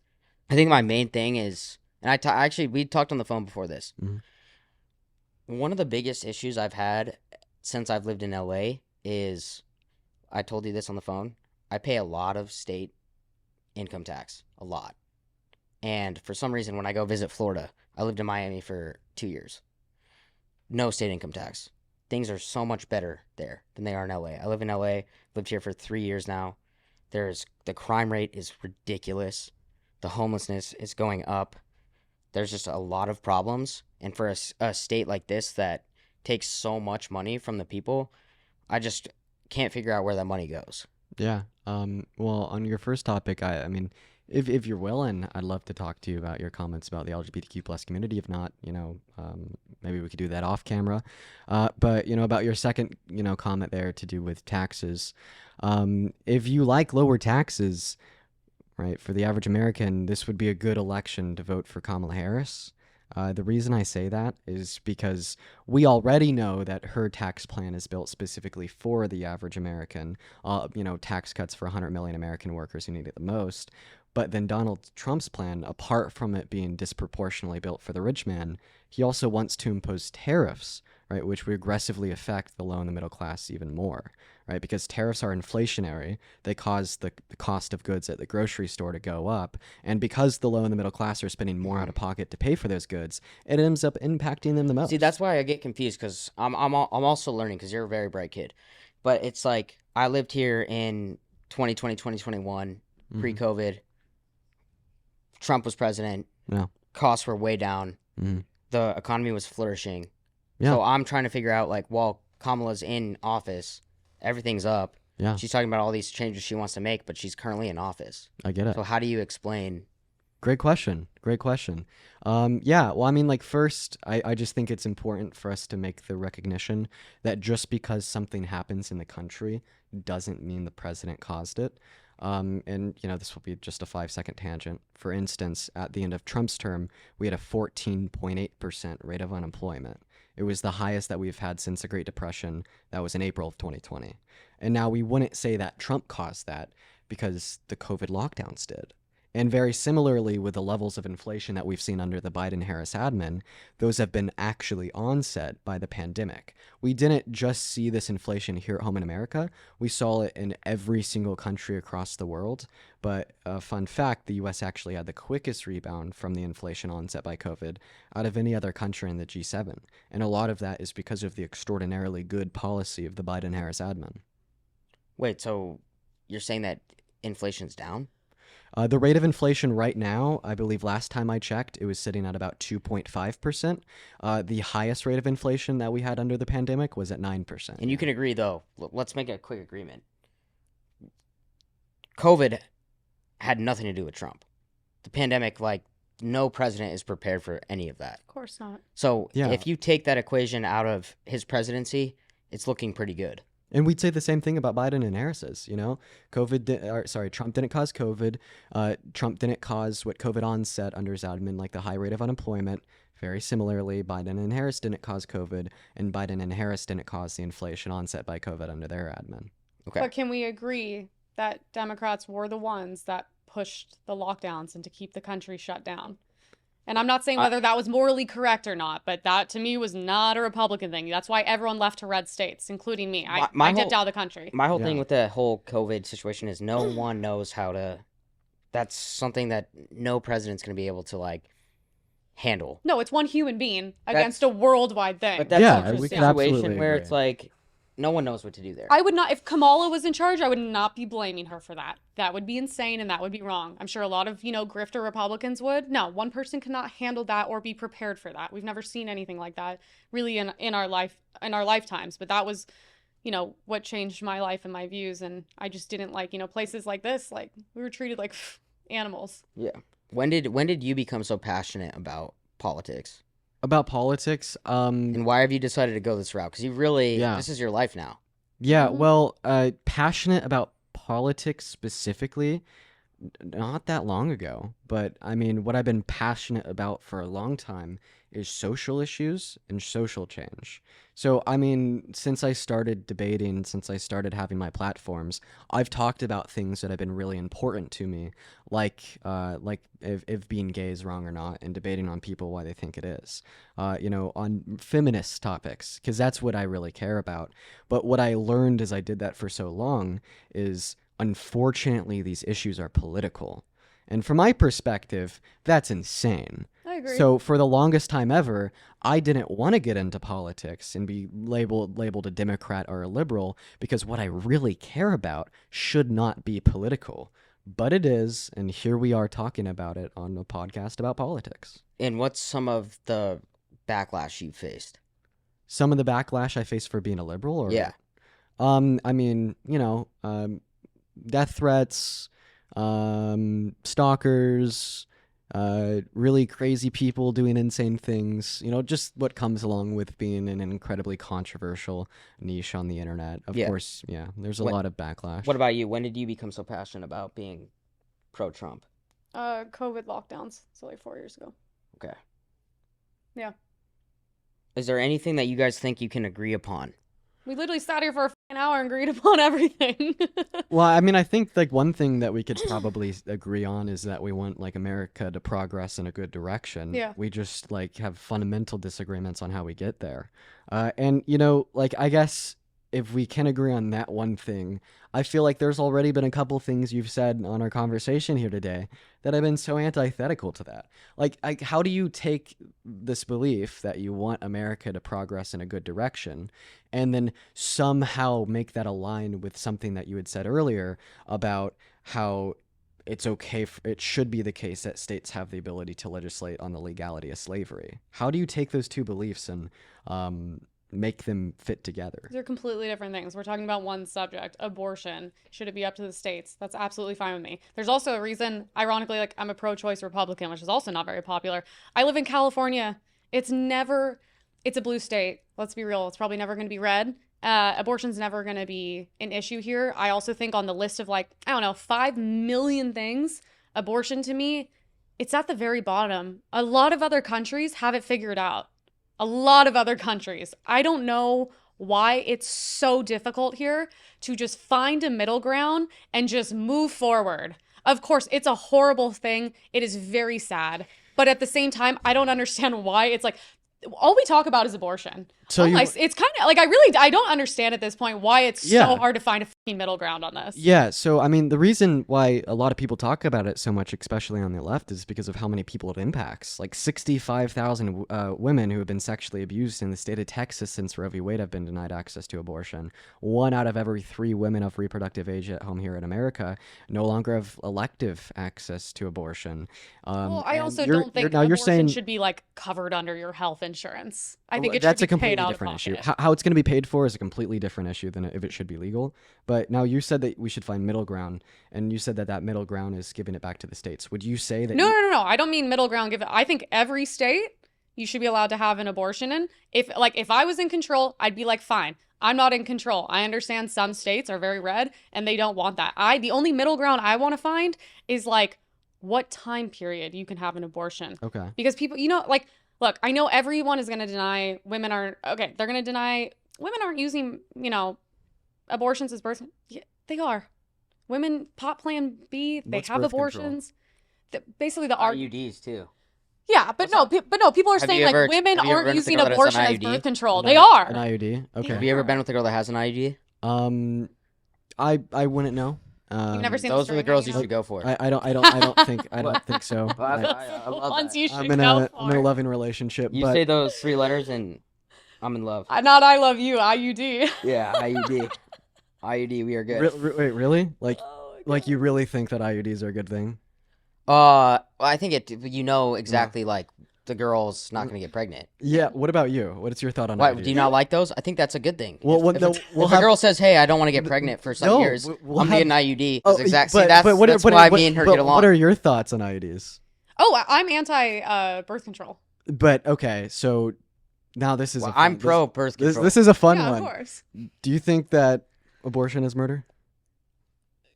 I think my main thing is, and actually, we talked on the phone before this. Mhm. One of the biggest issues I've had since I've lived in LA is, I told you this on the phone, I pay a lot of state income tax, a lot. And for some reason, when I go visit Florida, I lived in Miami for 2 years. No state income tax. Things are so much better there than they are in LA. I live in LA, lived here for 3 years now. The crime rate is ridiculous. The homelessness is going up. There's just a lot of problems. And for a state like this that takes so much money from the people, I just can't figure out where that money goes. Yeah. Well, on your first topic, I mean, if you're willing, I'd love to talk to you about your comments about the LGBTQ plus community. If not, maybe we could do that off camera. But about your second, comment there to do with taxes. If you like lower taxes, right, for the average American, this would be a good election to vote for Kamala Harris. The reason I say that is because we already know that her tax plan is built specifically for the average American, tax cuts for 100 million American workers who need it the most. But then Donald Trump's plan, apart from it being disproportionately built for the rich man, he also wants to impose tariffs, right, which would aggressively affect the low and the middle class even more, right? Because tariffs are inflationary. They cause the cost of goods at the grocery store to go up. And because the low and the middle class are spending more out of pocket to pay for those goods, it ends up impacting them the most. See, that's why I get confused, because I'm also learning, because you're a very bright kid. But it's like, I lived here in 2020, 2021, pre-COVID. Trump was president. Yeah. Costs were way down. Mhm. The economy was flourishing. Yeah. So I'm trying to figure out, like, while Kamala's in office, everything's up. Yeah. She's talking about all these changes she wants to make, but she's currently in office. I get it. So how do you explain? Great question. Yeah, well, I mean, like, first, I just think it's important for us to make the recognition that just because something happens in the country doesn't mean the president caused it. And, this will be just a 5-second tangent. For instance, at the end of Trump's term, we had a 14.8% rate of unemployment. It was the highest that we've had since the Great Depression. That was in April of 2020. And now we wouldn't say that Trump caused that because the COVID lockdowns did. And very similarly with the levels of inflation that we've seen under the Biden-Harris admin, those have been actually onset by the pandemic. We didn't just see this inflation here at home in America. We saw it in every single country across the world. But fun fact, the US actually had the quickest rebound from the inflation onset by COVID out of any other country in the G7. And a lot of that is because of the extraordinarily good policy of the Biden-Harris admin. Wait, so you're saying that inflation's down? The rate of inflation right now, I believe last time I checked, it was sitting at about 2.5%. The highest rate of inflation that we had under the pandemic was at 9%. And you can agree, though, let's make a quick agreement. COVID had nothing to do with Trump. The pandemic, like, no president is prepared for any of that. Of course not. So Yeah. if you take that equation out of his presidency, it's looking pretty good. And we'd say the same thing about Biden and Harris's, Trump didn't cause COVID. Trump didn't cause what COVID onset under his admin, like the high rate of unemployment. Very similarly, Biden and Harris didn't cause COVID, and Biden and Harris didn't cause the inflation onset by COVID under their admin. Okay. But can we agree that Democrats were the ones that pushed the lockdowns and to keep the country shut down? And I'm not saying whether that was morally correct or not, but that to me was not a Republican thing. That's why everyone left to red states, including me. I dipped out of the country. My whole thing Yeah. with the whole COVID situation is no one knows how to. That's something that no president's going to be able to, like, handle. No, it's one human being against a worldwide thing. But that's Yeah, a we can situation absolutely where agree. it's like no one knows what to do there. I would not, if Kamala was in charge, I would not be blaming her for that. That would be insane and that would be wrong. I'm sure a lot of, grifter Republicans would. No, one person cannot handle that or be prepared for that. We've never seen anything like that really in our lifetimes. But that was, what changed my life and my views. And I just didn't like, places like this, like we were treated like animals. Yeah. When did you become so passionate about politics? About politics, And why have you decided to go this route? Because this is your life now. yeah, Mhm. well, passionate about politics specifically, not that long ago. But I mean, what I've been passionate about for a long time is social issues and social change. So, I mean, since I started debating, since I started having my platforms, I've talked about things that have been really important to me, like if being gay is wrong or not, and debating on people why they think it is, on feminist topics, because that's what I really care about. But what I learned as I did that for so long is, unfortunately, these issues are political. And from my perspective, that's insane. I agree. So for the longest time ever, I didn't want to get into politics and be labeled a Democrat or a liberal, because what I really care about should not be political. But it is, and here we are talking about it on a podcast about politics. And what's some of the backlash you faced? Some of the backlash I faced for being a liberal, or Yeah. I mean, death threats, stalkers, really crazy people doing insane things, just what comes along with being in an incredibly controversial niche on the internet. Of Yeah. course, yeah, there's a What- lot of backlash. What about you? When did you become so passionate about being pro-Trump? COVID lockdowns, so like 4 years ago. Okay. Yeah. Is there anything that you guys think you can agree upon? We literally sat here for an hour and agreed upon everything. Well, I mean, I think like one thing that we could probably agree on is that we want like America to progress in a good direction. Yeah. We just like have fundamental disagreements on how we get there. And I guess if we can agree on that one thing, I feel like there's already been a couple things you've said on our conversation here today that have been so antithetical to that. Like how do you take this belief that you want America to progress in a good direction and then somehow make that align with something that you had said earlier about how it's okay, it should be the case that states have the ability to legislate on the legality of slavery? How do you take those two beliefs and make them fit together? They're completely different things. We're talking about one subject, abortion. Should it be up to the states? That's absolutely fine with me. There's also a reason, ironically, like I'm a pro-choice Republican, which is also not very popular. I live in California. It's a blue state. Let's be real. It's probably never going to be red. Abortion's never going to be an issue here. I also think on the list of 5 million things, abortion to me, it's at the very bottom. A lot of other countries have it figured out. A lot of other countries. I don't know why it's so difficult here to just find a middle ground and just move forward. Of course, it's a horrible thing. It is very sad. But at the same time, I don't understand why it's like all we talk about is abortion. So It's kind of like I don't understand at this point why it's so hard to find a fucking middle ground on this. Yeah, so I mean, the reason why a lot of people talk about it so much, especially on the left, is because of how many people it impacts. Like 65,000 women who have been sexually abused in the state of Texas since Roe v. Wade have been denied access to abortion. 1 out of every 3 women of reproductive age at home here in America no longer have elective access to abortion. Well, I and also you're- don't think you're- now you're abortion saying should be like covered under your health insurance. I think Well, it that's should a be paid completely out different of issue. pocket. How it's going to be paid for is a completely different issue than if it should be legal. But now you said that we should find middle ground, and you said that that middle ground is giving it back to the states. Would you say that? No. I don't mean middle ground. I think every state you should be allowed to have an abortion in. If I was in control, I'd be like, fine. I'm not in control. I understand some states are very red and they don't want that. The only middle ground I want to find is like what time period you can have an abortion. Okay. Because people, like, look, I know everyone is going to deny women aren't, okay, they're going to deny women aren't using, abortions as birth. Yeah, they are. Women, Pot Plan B, they What's have birth control? abortions. Basically, the IUDs too. Yeah, but no, people are Have saying you like ever- women have you ever aren't been with a using girl that has abortion an as IUD? birth control. An They I- are. An IUD. Okay. Have you ever been with a girl that has an IUD? I wouldn't know. You've never seen Those are the string girls you hanging should go for. I don't think so. I love Ones that. you should I'm in go a for. loving relationship. You but say those 3 letters and I'm in love. Not I love you, IUD. Yeah, IUD. IUD, we are good. wait, really? Like Oh like you really think that IUDs are a good thing? I think exactly like the girl's not going to get pregnant. Yeah. What about you? What's your thought on Why, IUDs? do you not like those? I think that's a good thing. Well, if, well, if no, it's- we'll if have- a girl says, "Hey, I don't want to get pregnant for some No, years," we'll I'm getting an have- IUD. Oh, Exactly. but That's why me and her but get along. What are your thoughts on IUDs? Oh, I'm anti birth control. But okay, so now this is Well, a fun, I'm pro birth this, control. this is a fun Yeah, one. of course. Do you think that abortion is murder?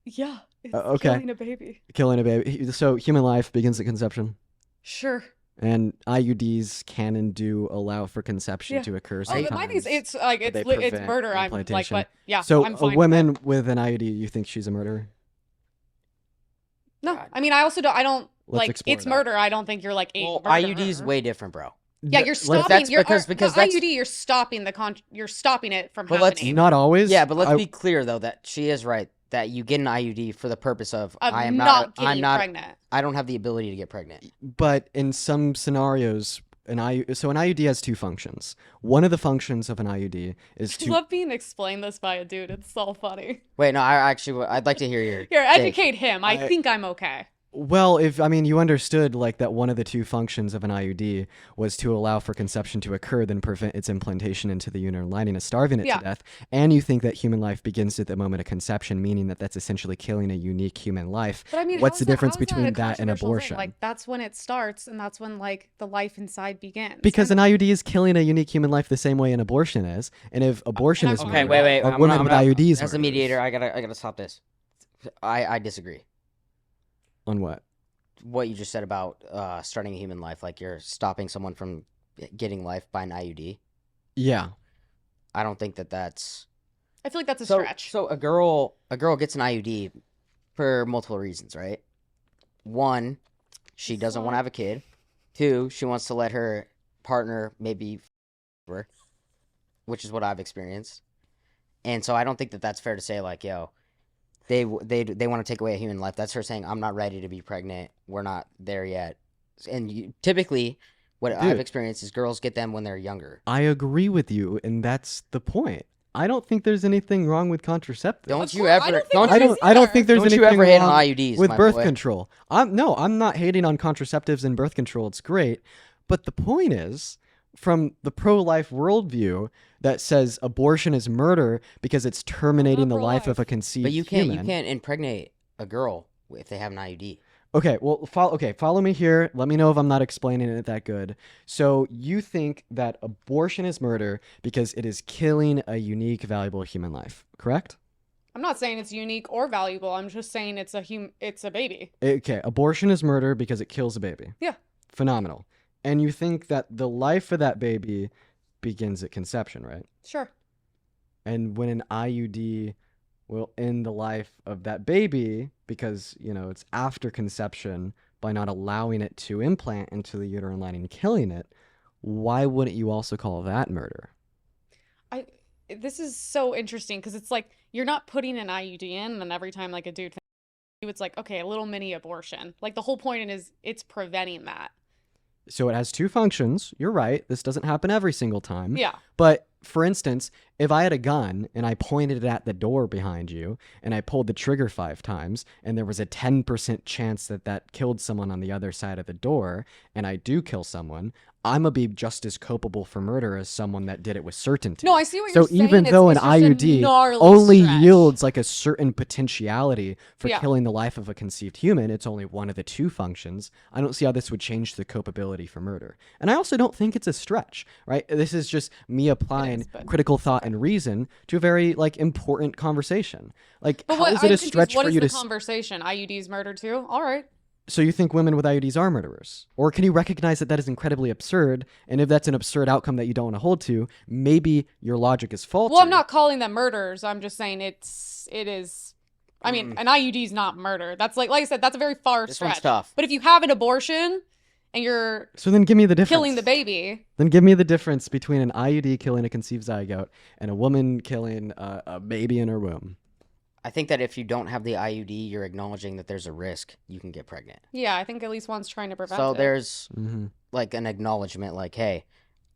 Yeah, it's okay. killing a baby. Killing a baby. So human life begins at conception, Sure. and IUDs can and do allow for conception Yeah. to occur. Oh, but my thing is, sometimes, it's like but they it's prevent murder. I'm like, implantation. but yeah, So I'm a fine with woman with an IUD, you think she's a murderer? No, God. I mean, I don't Let's like explore it's that. murder. I don't think you're like a Well, murderer. IUD is way different, bro. Yeah, you're Let's- stopping. that's You're, because the that's- IUD. You're stopping you're stopping it from But let's happening. Not always. Yeah, but let's I- be clear though that she is right that you get an IUD for the purpose of Of I am not I'm getting not pregnant. I don't have the ability to get pregnant. But in some scenarios, an IUD has 2 functions. One of the functions of an IUD is I to love being explained this by a dude. It's so funny. Wait, no, I'd like to hear your Here, take. educate him. I think I'm okay. Well, you understood like that one of the 2 functions of an IUD was to allow for conception to occur, then prevent its implantation into the uterine lining, starving it Yeah. to death, and you think that human life begins at the moment of conception, meaning that that's essentially killing a unique human life. But I mean, What's how the is difference how is between a that and controversial abortion? thing? Like that's when it starts, and that's when like the life inside begins. Because And- an IUD is killing a unique human life the same way an abortion is, and if abortion is Okay, Okay, murder, wait. or women with IUDs As a murderers. mediator, I gotta stop this. I disagree. On what? What you just said about starting a human life, like you're stopping someone from getting life by an IUD. Yeah. I don't think that's I feel like that's a stretch. So a girl gets an IUD for multiple reasons, right? 1, she doesn't want to have a kid. 2, she wants to let her partner maybe her, which is what I've experienced. And so I don't think that's fair to say like, yo, they want to take away a human life. That's her saying, I'm not ready to be pregnant. We're not there yet. And typically, what I've Dude. experienced is girls get them when they're younger. I agree with you, and that's the point. I don't think there's anything wrong with contraceptives. Don't Of you course, I ever? don't think Don't there you? is I don't either. think there's Don't anything you ever hate on wrong IUDs, with my birth boy? control. I'm not hating on contraceptives and birth control. It's great, but the point is, from the pro-life worldview that says abortion is murder because it's terminating the life of pro-life. a conceived But you can't human. impregnate a girl if they have an IUD. Okay, well, follow me here. Let me know if I'm not explaining it that good. So you think that abortion is murder because it is killing a unique, valuable human life, correct? I'm not saying it's unique or valuable. I'm just saying it's a baby. Okay, abortion is murder because it kills a baby. Yeah. Phenomenal. And you think that the life of that baby begins at conception, right? Sure. And when an IUD will end the life of that baby because, it's after conception by not allowing it to implant into the uterine lining and killing it, why wouldn't you also call that murder? This is so interesting because it's like you're not putting an IUD in, and then every time like a dude, it's like, okay, a little mini abortion. Like the whole point is it's preventing that. So it has two functions. You're right. This doesn't happen every single time. Yeah. But for instance, if I had a gun and I pointed it at the door behind you and I pulled the trigger 5 times and there was a 10% chance that that killed someone on the other side of the door and I do kill someone, I'm going to be just as culpable for murder as someone that did it with certainty. No, I see what you're saying. So even though an it's just a IUD gnarly only stretch. yields like a certain potentiality for Yeah. killing the life of a conceived human, it's only one of the two functions. I don't see how this would change the culpability for murder. And I also don't think it's a stretch, right? This is just me applying but- critical thought and reason to a very like important conversation. Like, But how what, is it I'm a stretch confused. What for is you the to conversation? IUDs murder too? All right. so you think women with IUDs are murderers? Or can you recognize that that is incredibly absurd? And if that's an absurd outcome that you don't want to hold to, maybe your logic is faulty. Well, I'm not calling them murderers. I'm just saying it is. I mean, Mm. an IUD is not murder. That's like I said, that's a very far This stretch. one's tough. But if you have an abortion and you're So then give me the difference. killing the baby, Then give me the difference between an IUD killing a conceived zygote and a woman killing a baby in her womb. I think that if you don't have the IUD, you're acknowledging that there's a risk you can get pregnant. yeah, I think at least one's trying to prevent So it. there's Mm-hmm. like an acknowledgement like, hey,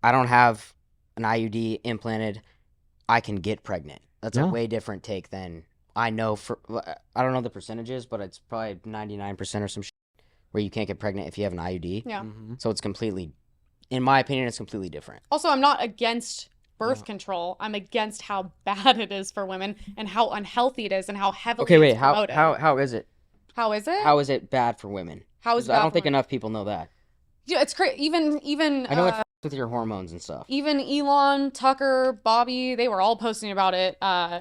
I don't have an IUD implanted. I can get pregnant. That's Yeah. a way different take than I know I don't know the percentages, but it's probably 99% or some shit where you can't get pregnant if you have an IUD. Yeah. Mm-hmm. So it's completely, in my opinion, it's completely different. Also, I'm not against birth Yeah. control. I'm against how bad it is for women and how unhealthy it is and how heavily Okay, wait, it's promoted. how is it? How is it? How is it bad for women? How is 'Cause it bad I don't for think women? enough people know that. Yeah, it's crazy. Even I know it f- with your hormones and stuff. even Elon, Tucker, Bobby, they were all posting about it.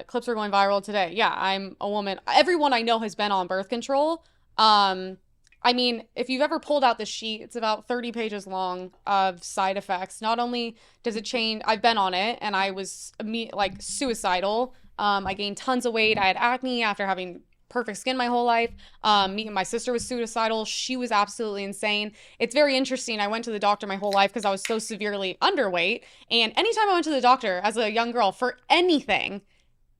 Clips were going viral today. Yeah, I'm a woman. Everyone I know has been on birth control. I mean, if you've ever pulled out the sheet, it's about 30 pages long of side effects. Not only does it change, I've been on it and I was like suicidal. I gained tons of weight. I had acne after having perfect skin my whole life. My sister was suicidal. She was absolutely insane. It's very interesting. I went to the doctor my whole life because I was so severely underweight. And anytime I went to the doctor as a young girl for anything,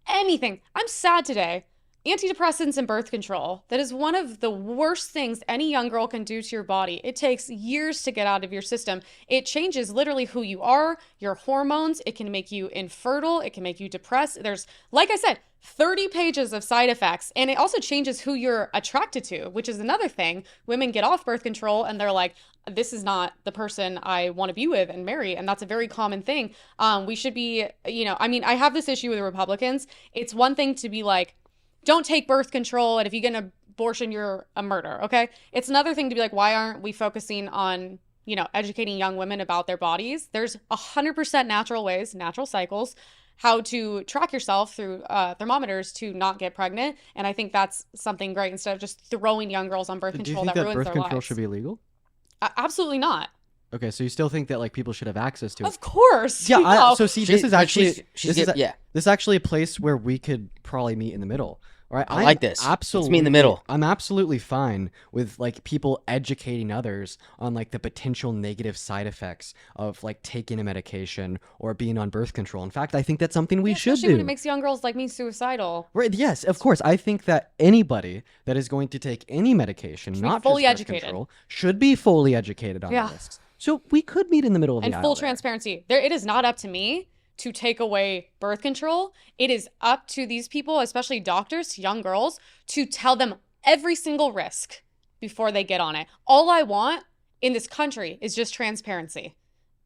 I'm sad today. Antidepressants and birth control. That is one of the worst things any young girl can do to your body. It takes years to get out of your system. It changes literally who you are, your hormones. It can make you infertile. It can make you depressed. There's, like I said, 30 pages of side effects. And it also changes who you're attracted to, which is another thing. Women get off birth control and they're like, this is not the person I want to be with and marry. And that's a very common thing. We should be, I have this issue with Republicans. It's one thing to be like, don't take birth control, and if you get an abortion, you're a murderer, okay? It's another thing to be like, why aren't we focusing on, educating young women about their bodies? There's 100% natural ways, natural cycles, how to track yourself through thermometers to not get pregnant, and I think that's something great instead of just throwing young girls on birth Do you control think that that ruins birth their control lives. should be illegal? Absolutely not. Okay, so you still think that like people should have access to it? Of course. Yeah, No. so see, this is actually she's this is yeah. this is actually a place where we could probably meet in the middle. All right, I like this. Absolutely, Let's meet in the middle. I'm absolutely fine with like people educating others on like the potential negative side effects of like taking a medication or being on birth control. In fact, I think that's something we should Especially do. when it makes young girls like me suicidal. Right? Yes, of course. I think that anybody that is going to take any medication, Should be not fully just birth educated. control, should be fully educated on Yeah. the risks. So we could meet in the middle of And the aisle full there. transparency. It is not up to me to take away birth control. It is up to these people, especially doctors, to young girls, to tell them every single risk before they get on it. All I want in this country is just transparency.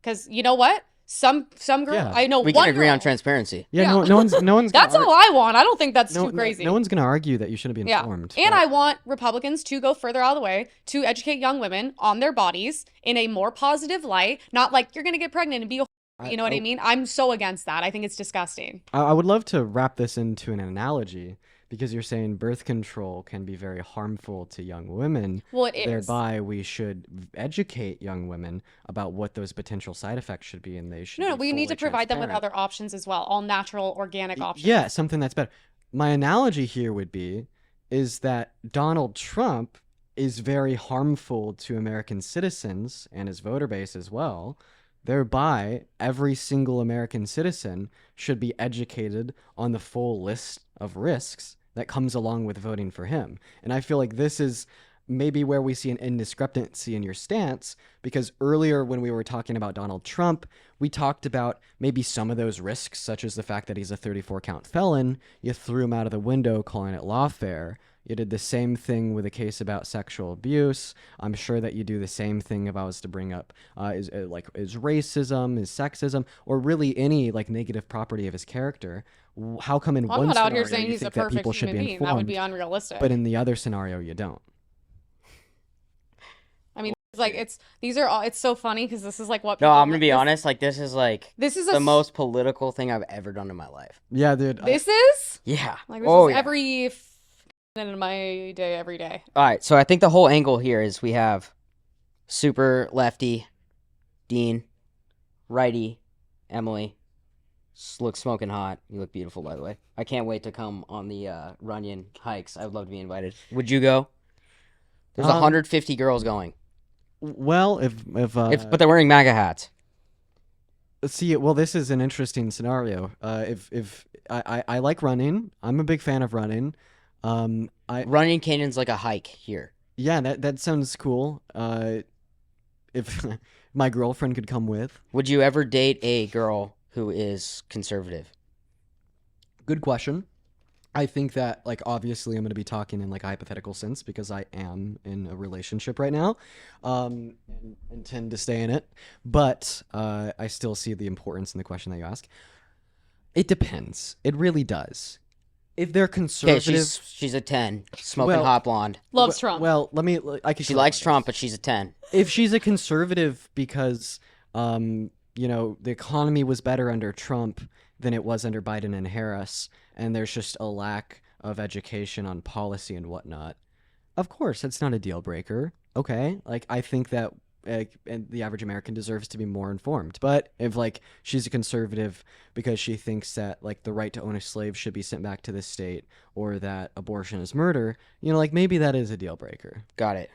Because you know what? Some girl, Yeah. I know We one can agree girl, on transparency. Yeah, Yeah. no one's. That's gonna all I want. I don't think that's no, too crazy. No one's going to argue that you shouldn't be Yeah. informed. And but- I want Republicans to go further out of the way to educate young women on their bodies in a more positive light, not like you're going to get pregnant and be a you know what I mean? I'm so against that. I think it's disgusting. I would love to wrap this into an analogy because you're saying birth control can be very harmful to young women. Well, it is. Thereby, we should educate young women about what those potential side effects should be, and they should. No, be we need to fully provide them with transparent. other options as well, all natural, organic options. Yeah, something that's better. my analogy here would be is that Donald Trump is very harmful to American citizens and his voter base as well. Thereby, every single American citizen should be educated on the full list of risks that comes along with voting for him. And I feel like this is maybe where we see an indiscrepancy in your stance, because earlier when we were talking about Donald Trump, we talked about maybe some of those risks, such as the fact that he's a 34-count felon. You threw him out of the window calling it lawfare. You did the same thing with a case about sexual abuse. I'm sure that you do the same thing if I was to bring up is racism, is sexism, or really any like negative property of his character. How come in I'm one not out scenario here saying you he's a think that perfect people should human be being. informed, That would be unrealistic. but in the other scenario you don't? I mean, it's like it's so funny because this is like what No, people, I'm gonna be honest. Like this is the most political thing I've ever done in my life. Yeah, dude. This is Yeah. like this Oh is yeah. every in my day every day. All right. So I think the whole angle here is we have super lefty, Dean, righty, Emily. Look smoking hot. You look beautiful, by the way. I can't wait to come on the Runyon hikes. I would love to be invited. Would you go? There's 150 girls going. Well, if But they're wearing MAGA hats. see, well, this is an interesting scenario. If I like running, I'm a big fan of running. Runyon Canyon's like a hike here. Yeah, that sounds cool. If my girlfriend could come with. Would you ever date a girl who is conservative? Good question. I think that, like, obviously I'm going to be talking in, like, a hypothetical sense because I am in a relationship right now, and intend to stay in it. But I still see the importance in the question that you ask. It depends. It really does. If they're Okay, conservative... she's a 10, smoking Well- hot blonde. Loves Trump. Well, let me... I could She clarify likes this. Trump, but she's a 10. If she's a conservative because, the economy was better under Trump than it was under Biden and Harris, and there's just a lack of education on policy and whatnot, of course, it's not a deal breaker. Okay, like, I think that and the average American deserves to be more informed. But if, like, she's a conservative because she thinks that, like, the right to own a slave should be sent back to the state, or that abortion is murder, like, maybe that is a deal breaker. Got it.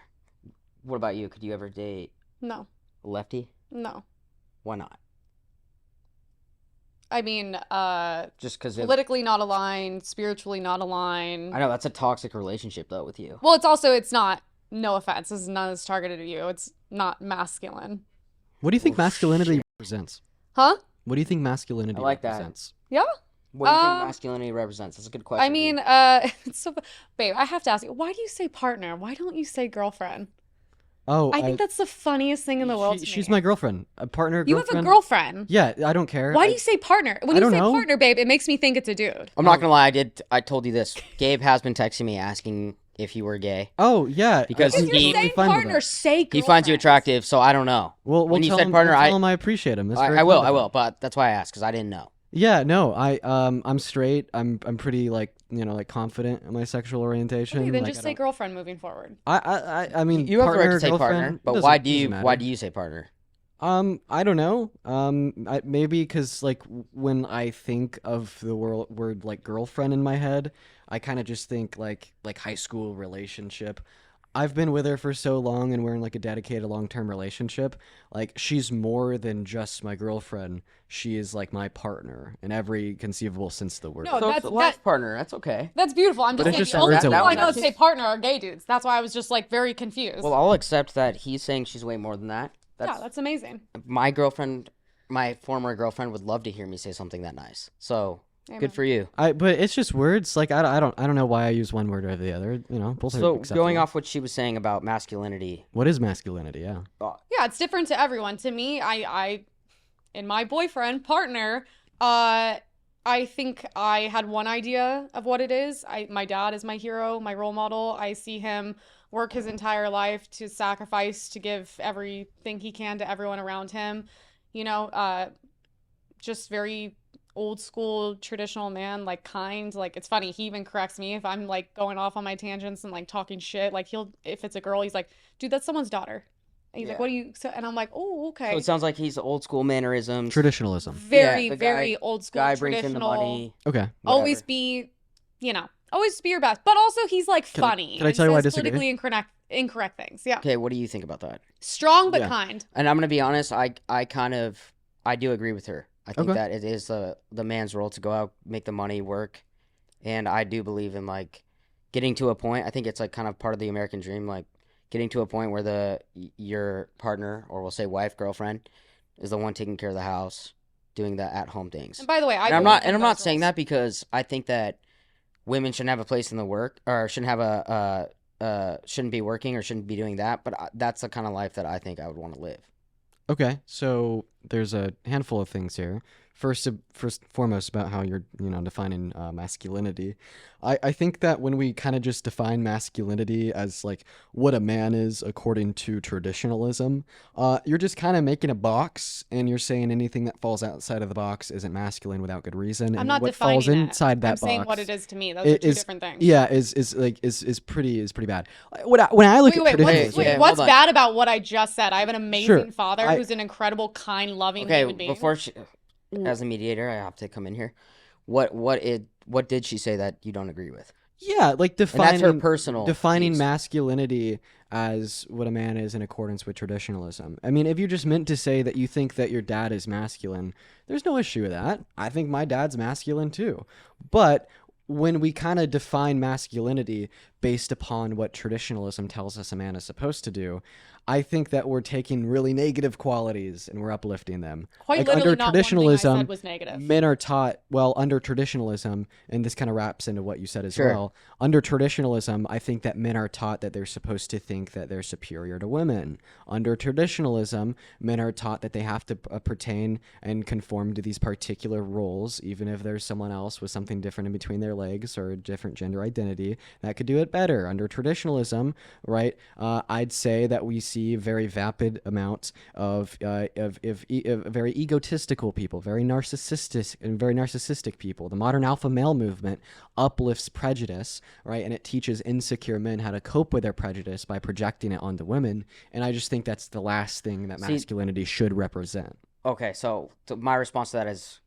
What about you? Could you ever date No, a lefty? no. Why not? I mean, Just because politically not aligned, spiritually not aligned. I know that's a toxic relationship though with you. Well, it's not. No offense, this is none that's targeted at you. It's not masculine. What do you think masculinity represents? Huh? What do you think masculinity I like that. represents? Yeah. What do you think masculinity represents? That's a good question. I mean, it's so, babe, I have to ask you, why do you say partner? Why don't you say girlfriend? Oh, I think that's the funniest thing in the world to she's me. my girlfriend. A partner, You girlfriend. have a girlfriend. Yeah, I don't care. Why do you say partner? When I you don't say know. partner, babe, it makes me think it's a dude. I'm not gonna lie. I told you this. Gabe has been texting me asking if you were gay. Oh, yeah. Because If he- you're saying fine with partner, that. say girlfriend. He finds you attractive, so I don't know. Well, when you tell said him, partner, we'll tell him I appreciate him. That's very I will. kind I of will. him. But that's why I asked because I didn't know. Yeah, no, I'm straight. I'm pretty like confident in my sexual orientation. Okay, then Like, just I say don't- girlfriend moving forward. I mean, You have the right partner, to say girlfriend, partner, but doesn't- why doesn't matter. do you say partner? I don't know. Maybe because like when I think of the word like girlfriend in my head, I kind of just think like high school relationship. I've been with her for so long, and we're in like a dedicated long-term relationship. Like, she's more than just my girlfriend. She is like my partner in every conceivable sense of the word. No, So that's it's a life partner. That's okay. That's beautiful. I'm But just it's saying just the only words people that I we know that use. say partner are gay dudes. That's why I was just like very confused. Well, I'll accept that he's saying she's way more than that. yeah, that's amazing. My girlfriend, my former girlfriend, would love to hear me say something that nice. So Amen. good for you. But it's just words. Like, I don't know why I use one word or the other. Both are So acceptable. going off what she was saying about masculinity, What is masculinity? Yeah. Yeah, it's different to everyone. To me, I in my boyfriend partner, I think I had one idea of what it is. My dad is my hero, my role model. I see him work his entire life to sacrifice, to give everything he can to everyone around him. Just very old school traditional man, like kind. Like, it's funny, he even corrects me if I'm like going off on my tangents and like talking shit. Like, if it's a girl, he's like, dude, that's someone's daughter. And he's like, Yeah. what do you and I'm like, oh, okay. so it sounds like he's old school mannerisms. Traditionalism. Very, Yeah, the very guy- old school Guy brings in the traditional. money. Okay. Always whatever. be always be your best. But also he's like funny. Can I tell you why I says disagree? politically incorrect things. Yeah. Okay, what do you think about that? Strong but Yeah. kind. And I'm gonna be honest, I do agree with her. I think Okay. that it is the man's role to go out, make the money work, and I do believe in like getting to a point. I think it's like kind of part of the American dream, like getting to a point where your partner, or we'll say wife, girlfriend, is the one taking care of the house, doing the at home things. And by the way, I'm not saying that because I think that women shouldn't have a place in the work, or shouldn't have shouldn't be working or shouldn't be doing that. But that's the kind of life that I think I would want to live. Okay, so there's a handful of things here. First foremost, about how you're, defining masculinity. I think that when we kind of just define masculinity as like what a man is according to traditionalism, you're just kind of making a box, and you're saying anything that falls outside of the box isn't masculine without good reason. I'm And not what defining falls it. inside that I'm box, saying what it is to me. Those are two different things. Yeah, is pretty bad. When I look at traditionalism, What's hold on. bad about what I just said? I have an amazing Sure, father who's an incredible, kind, loving Okay, human being. before as a mediator, I have to come in here. What did she say that you don't agree with? yeah, like And that's her personal defining views. masculinity as what a man is in accordance with traditionalism. I mean, if you just meant to say that you think that your dad is masculine, there's no issue with that. I think my dad's masculine too. But when we kind of define masculinity based upon what traditionalism tells us a man is supposed to do, I think that we're taking really negative qualities and we're uplifting them. Quite Like literally, under not one thing I traditionalism, said was negative. men are taught, well, under traditionalism, and this kind of wraps into what you said as Sure. well. Under traditionalism, I think that men are taught that they're supposed to think that they're superior to women. Under traditionalism, men are taught that they have to pertain and conform to these particular roles, even if there's someone else with something different in between their legs or a different gender identity that could do it better. Under traditionalism, right, I'd say that we see very vapid amounts of very egotistical people, very narcissistic people. The modern alpha male movement uplifts prejudice, right, and it teaches insecure men how to cope with their prejudice by projecting it onto women. And I just think that's the last thing that masculinity should represent. Okay, so my response to that is,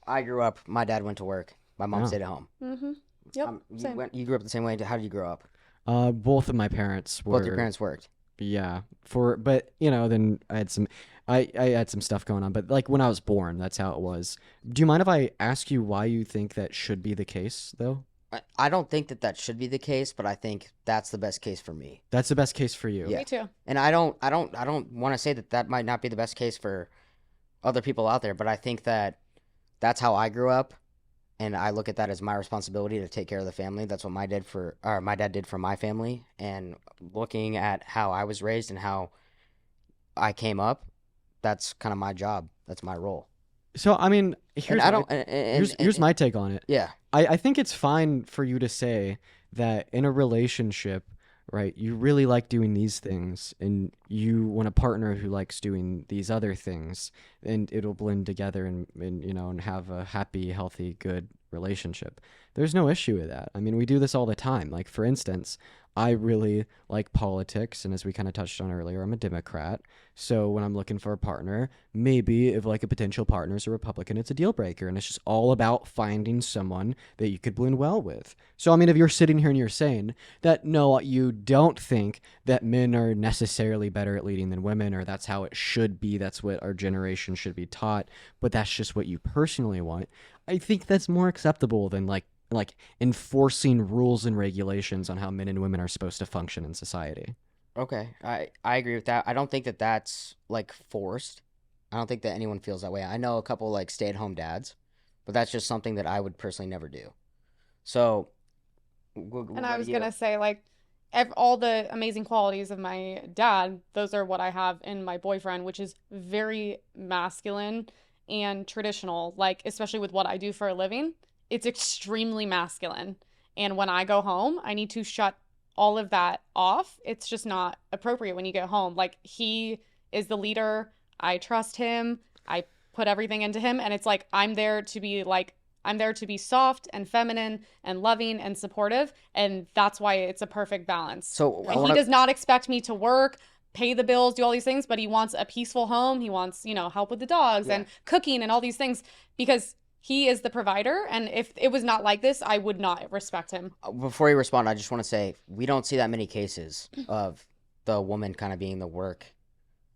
I grew up. My dad went to work. My mom stayed at home. Mm-hmm. Yep. Same. You grew up the same way. How did you grow up? Both of my parents were. Both your parents worked. Yeah, but then I had I had some stuff going on, but like when I was born, that's how it was. Do you mind if I ask you why you think that should be the case, though? I don't think that should be the case, but I think that's the best case for me. That's the best case for you. Yeah. Me too. And I don't want to say that might not be the best case for other people out there, but I think that that's how I grew up, and I look at that as my responsibility to take care of the family. That's what my dad did for my family, and looking at how I was raised and how I came up, that's kind of my job. That's my role. So I mean, here's my take on it. Yeah. I think it's fine for you to say that in a relationship, right, you really like doing these things and you want a partner who likes doing these other things, and it'll blend together and have a happy, healthy, good relationship. There's no issue with that. I mean, we do this all the time. Like, for instance, I really like politics, and as we kind of touched on earlier, I'm a Democrat. So when I'm looking for a partner, maybe if like a potential partner is a Republican, it's a deal breaker, and it's just all about finding someone that you could blend well with. So I mean, if you're sitting here and you're saying that no, you don't think that men are necessarily better at leading than women, or that's how it should be, that's what our generation should be taught, but that's just what you personally want, I think that's more acceptable than like enforcing rules and regulations on how men and women are supposed to function in society. Okay, I agree with that. I don't think that that's like forced. I don't think that anyone feels that way. I know a couple like stay-at-home dads, but that's just something that I would personally never do. So, And I was gonna say, like, all the amazing qualities of my dad, those are what I have in my boyfriend, which is very masculine and traditional, like, especially with what I do for a living. It's extremely masculine. And when I go home, I need to shut all of that off. It's just not appropriate when you get home. Like, he is the leader. I trust him. I put everything into him. And it's like, I'm there to be soft and feminine and loving and supportive. And that's why it's a perfect balance. So He does not expect me to work, pay the bills, do all these things, but he wants a peaceful home. He wants, help with the dogs and cooking and all these things, because he is the provider, and if it was not like this, I would not respect him. Before you respond, I just want to say we don't see that many cases of the woman kind of being the work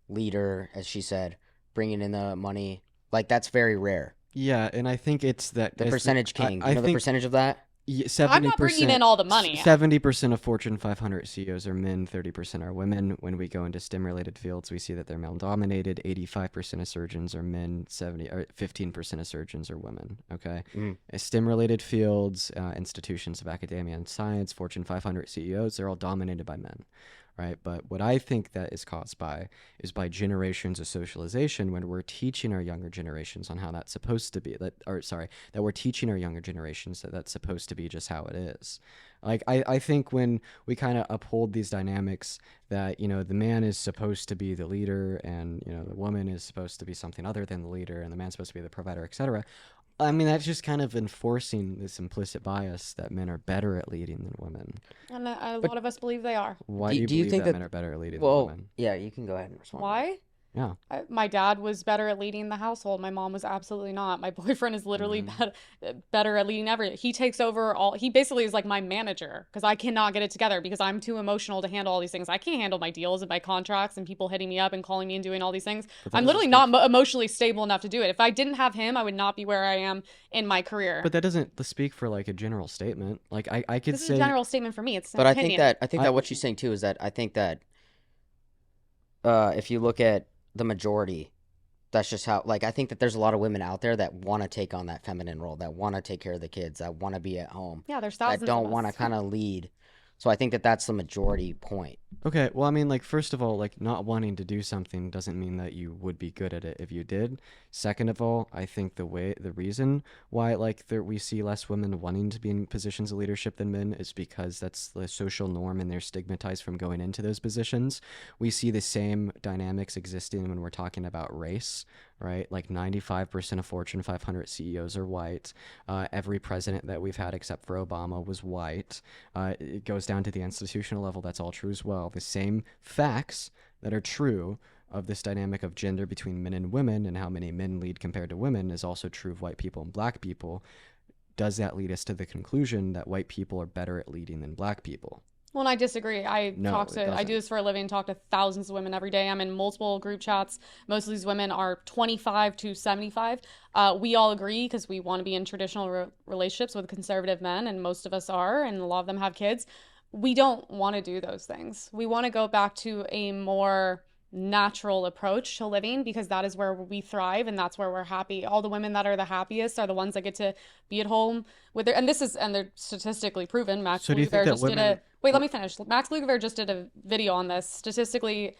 leader, as she said, bringing in the money. Like, that's very rare. Yeah, and I think it's that The percentage king. I You know the think percentage of that? 70%. I'm not bringing in all the money. 70% of Fortune 500 CEOs are men, 30% are women. When we go into STEM-related fields, we see that they're male-dominated. 85% of surgeons are men, 15% of surgeons are women. Okay, STEM-related fields, institutions of academia and science, Fortune 500 CEOs, they're all dominated by men. Right, but what I think that is caused by is by generations of socialization when we're teaching our younger generations on how that's supposed to be. That we're teaching our younger generations that that's supposed to be just how it is. Like I think when we kind of uphold these dynamics that, you know, the man is supposed to be the leader and, you know, the woman is supposed to be something other than the leader and the man's supposed to be the provider, etc. I mean, that's just kind of enforcing this implicit bias that men are better at leading than women. And a lot of us believe they are. Why do you believe think that that men are better at leading than Well, women? yeah, you can go ahead and respond. Why? Yeah. My dad was better at leading the household. My mom was absolutely not. My boyfriend is literally better at leading everything. He takes over all. He basically is like my manager because I cannot get it together because I'm too emotional to handle all these things. I can't handle my deals and my contracts and people hitting me up and calling me and doing all these things. I'm literally not emotionally stable enough to do it. If I didn't have him, I would not be where I am in my career. But that doesn't speak for like a general statement. Like I could This say is a general statement for me. It's an But opinion. I think that what she's saying too is that I think that if you look at the majority, that's just how, like, I think that there's a lot of women out there that want to take on that feminine role, that want to take care of the kids, that want to be at home, Yeah, there's thousands that don't of want to us. kind of lead. So I think that that's the majority point. Okay, well, I mean, like, first of all, like, not wanting to do something doesn't mean that you would be good at it if you did. Second of all, I think the reason why, like, we see less women wanting to be in positions of leadership than men is because that's the social norm and they're stigmatized from going into those positions. We see the same dynamics existing when we're talking about race, right? Like, 95% of Fortune 500 CEOs are white. Every president that we've had except for Obama was white. It goes down to the institutional level. That's all true as well. The same facts that are true of this dynamic of gender between men and women and how many men lead compared to women is also true of white people and black people. Does that lead us to the conclusion that white people are better at leading than black people? Well, and I disagree. I do doesn't. this for a living, talk to thousands of women every day. I'm in multiple group chats. Most of these women are 25 to 75. We all agree because we want to be in traditional relationships with conservative men, and most of us are, and a lot of them have kids. We don't want to do those things. We want to go back to a more natural approach to living because that is where we thrive and that's where we're happy. All the women that are the happiest are the ones that get to be at home with their, and they're statistically proven. Max So do you think Lugever that just did women- wait, let me finish. Max Lugever just did a video on this. Statistically,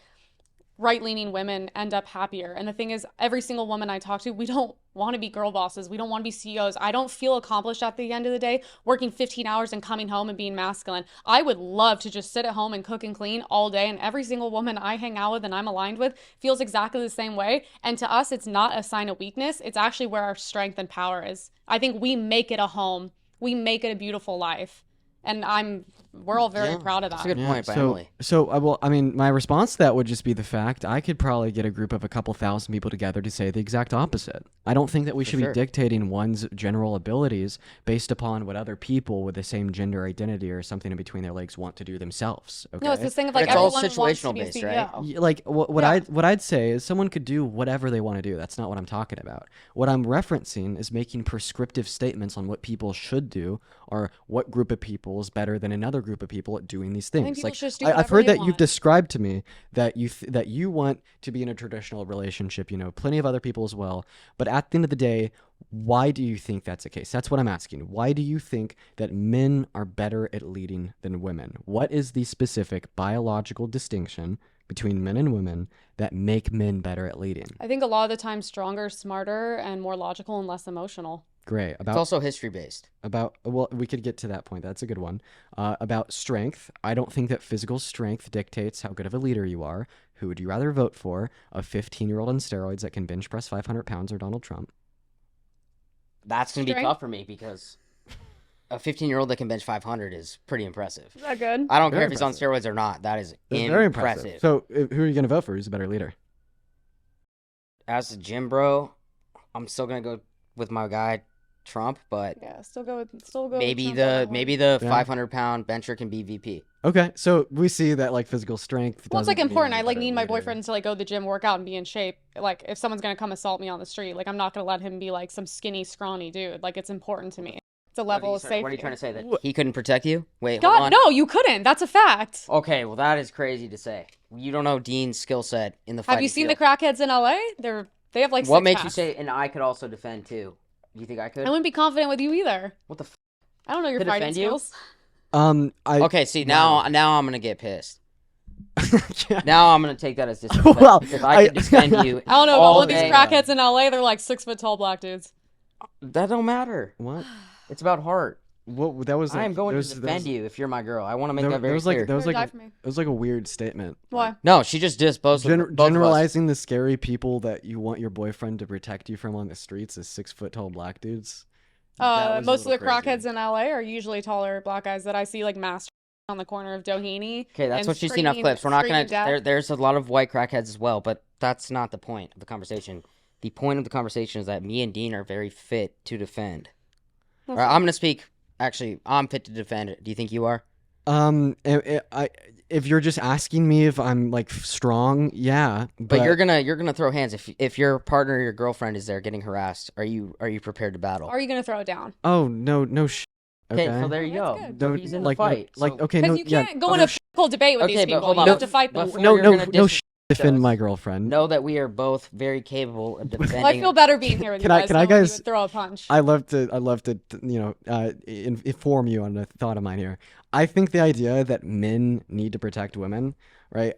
right-leaning women end up happier. And the thing is, every single woman I talk to, we don't want to be girl bosses. We don't want to be CEOs. I don't feel accomplished at the end of the day working 15 hours and coming home and being masculine. I would love to just sit at home and cook and clean all day. And every single woman I hang out with and I'm aligned with feels exactly the same way. And to us, it's not a sign of weakness. It's actually where our strength and power is. I think we make it a home. We make it a beautiful life. And we're all very proud of that. That's a good point by so, Emily. Well, I mean, my response to that would just be the fact I could probably get a group of a couple thousand people together to say the exact opposite. I don't think that we should be dictating one's general abilities based upon what other people with the same gender identity or something in between their legs want to do themselves. Okay? No, it's this thing of like it's all everyone wants to situational be a based, right? CEO. Like what I'd say is someone could do whatever they want to do. That's not what I'm talking about. What I'm referencing is making prescriptive statements on what people should do or what group of people is better than another group of people at doing these things. people Like should just do I've whatever heard they that you've want. described to me that that you want to be in a traditional relationship. You know, plenty of other people as well. But at the end of the day, why do you think that's the case? That's what I'm asking. Why do you think that men are better at leading than women? What is the specific biological distinction between men and women that make men better at leading? I think a lot of the time stronger, smarter, and more logical and less emotional. Great. It's also history based. Well, we could get to that point. That's a good one. About strength, I don't think that physical strength dictates how good of a leader you are. Who would you rather vote for? A 15-year-old on steroids that can bench press 500 pounds or Donald Trump? That's going to be Strength? tough for me because a 15-year-old that can bench 500 is pretty impressive. Is that good? I don't care Very if he's on impressive. steroids or not. That is That's very impressive. So, who are you going to vote for? Who's a better leader? As a gym bro, I'm still going to go with my guy, Trump, but Yeah, still go with Trump on maybe that one. the Yeah. 500-pound bencher can be VP. Okay, so we see that like physical strength. Well, it's like doesn't mean important. you're I a like better need my leader. boyfriend to like go to the gym, work out, and be in shape. Like if someone's gonna come assault me on the street, like I'm not gonna let him be like some skinny, scrawny dude. Like it's important to me. It's a level of safety. What are you trying to say? That he couldn't protect you? Wait, hold God, on. no, you couldn't. That's a fact. Okay, well that is crazy to say. You don't know Dean's skill set in the fight. Have you seen the crackheads in LA? They have like What six makes you packs. say? And I could also defend too. Do you think I could? I wouldn't be confident with you either. What the? I don't know your To fighting defend you? skills. Okay, see now I'm gonna get pissed. Yeah. Now I'm gonna take that as disrespect Well, because I could defend you. I don't know, but all all of these day. crackheads in LA, they're like 6 foot tall black dudes. That don't matter. What? It's about heart. What? That was. I like- am going there to was- defend you if you're my girl. I want to make There, that there very was clear. like there was You're like die for me. it was like a weird statement. Why? No, she just did both. both of us. Generalizing the scary people that you want your boyfriend to protect you from on the streets as 6 foot tall black dudes. That was a Most of the little crazy. crackheads in LA are usually taller black guys that I see like master on the corner of Doheny. Okay, that's and what she's seen off screaming- clips. We're not gonna. screaming death. There's a lot of white crackheads as well, but that's not the point of the conversation. The point of the conversation is that me and Dean are very fit to defend. All right, I'm gonna speak. Actually, I'm fit to defend. Do you think you are? If you're just asking me if I'm like strong, yeah. But you're gonna throw hands if your partner or your girlfriend is there getting harassed. Are you prepared to battle? Are you gonna throw it down? Oh no Okay, okay. so there you That's go. good. So No, he's in like the fight. like so- okay Because no you yeah can't go in a full debate with Okay, these but people. hold You on. have to fight them. Before no you're no gonna no dis- defend us. my girlfriend. Know that we are both very capable of defending. Well, I feel better being here with Can you I- guys. can I than when you guys- would throw a punch? I love to inform you on a thought of mine here. I think the idea that men need to protect women, right?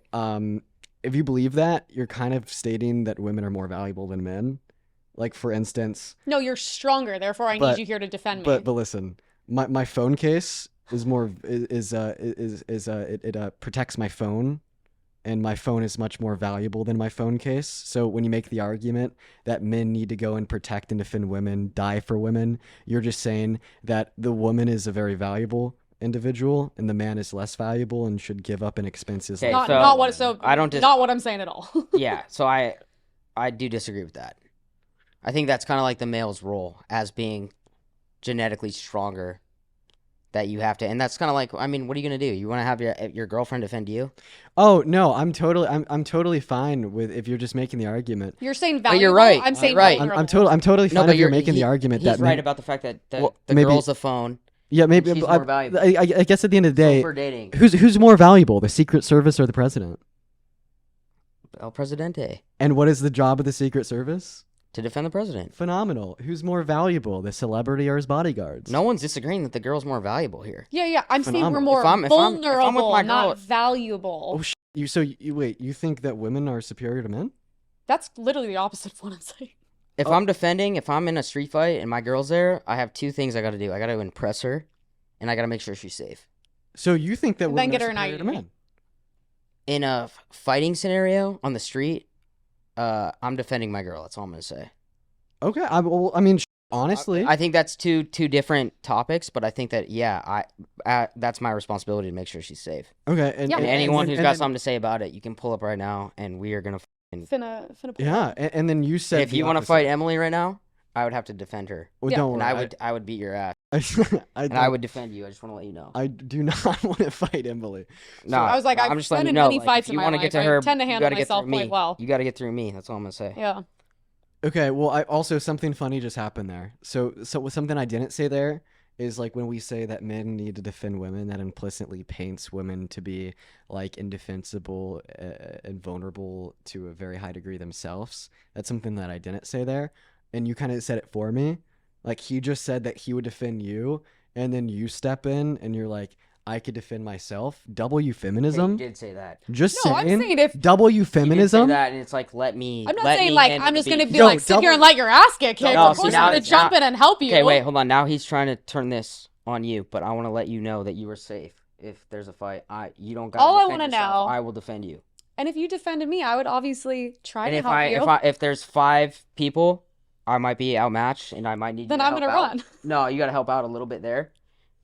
If you believe that, you're kind of stating that women are more valuable than men. Like for instance, No, you're stronger. Therefore, I But- need you here to defend me. but listen, my phone case is more it protects my phone, and my phone is much more valuable than my phone case. So when you make the argument that men need to go and protect and defend women, die for women, you're just saying that the woman is a very valuable individual and the man is less valuable and should give up an expenses. Okay, like so- not what. So I don't dis- not what I'm saying at all. Yeah, so I do disagree with that. I think that's kind of like the male's role as being genetically stronger. That you have to, and that's kind of like, I mean, what are you gonna do? You want to have your girlfriend defend you? Oh no, I'm totally fine with if you're just making the argument. You're saying But valuable. you're right. I'm saying You're right. vulnerable. I'm totally No, fine but if you're making the argument he's that right men, about the fact that Well, the maybe- girl's a phone. yeah maybe she's I, more valuable. I guess at the end of the So day, for dating, who's more valuable, the Secret Service or the president? El Presidente, And what is the job of the Secret Service? to defend the president. Phenomenal. Who's more valuable, the celebrity or his bodyguards? No one's disagreeing that the girl's more valuable here. Yeah. I'm saying we're Phenomenal. more If I'm with my vulnerable, girl- not valuable. Oh you wait, you think that women are superior to men? That's literally the opposite of what I'm saying. If I'm defending, if I'm in a street fight and my girl's there, I have two things I got to do. I got to impress her, and I got to make sure she's safe. So you think that And then women get are her an superior to IUD. men? In a fighting scenario on the street, I'm defending my girl. That's all I'm gonna say. Okay, honestly, I think that's two different topics, but I think that that's my responsibility to make sure she's safe. okay, and, Yeah, And and- anyone who's and got then- something to say about it, you can pull up right now, and we are gonna. Finna pull yeah, and then you said If you want to fight Emily right now, I would have to defend her, well, Yeah. don't and worry, I would beat your ass, I and I would defend you. I just want to let you know. I do not want to fight Emily. No, I was like, I'm I've just letting been you in know. many Like, fights if in you my want to get life. to I her, tend to you handle gotta get myself through me. quite well. You got to get through me. That's all I'm gonna say. Yeah. Okay, well, I also something funny just happened there. So something I didn't say there is like when we say that men need to defend women, that implicitly paints women to be like indefensible and vulnerable to a very high degree themselves. That's something that I didn't say there, and you kind of said it for me. Like he just said that he would defend you, and then you step in and you're like, I could defend myself. Double Okay, feminism. you did say that. Just No, I'm saying. saying if Double You did say feminism. that, and it's like let me. I'm not let saying me like handle I'm the just gonna beef. be Yo, like sit here and let your ass get kicked. No, Of see, course now I'm gonna it's jump not- in and help you. Okay, wait, hold on. Now he's trying to turn this on you, but I want to let you know that you are safe. If there's a fight, you don't got. All I defend wanna yourself. know- I will defend you. And if you defended me, I would obviously try And to if help you. if there's 5 people, I might be outmatched, and I might need. Then you to I'm help gonna out. run. No, you got to help out a little bit there,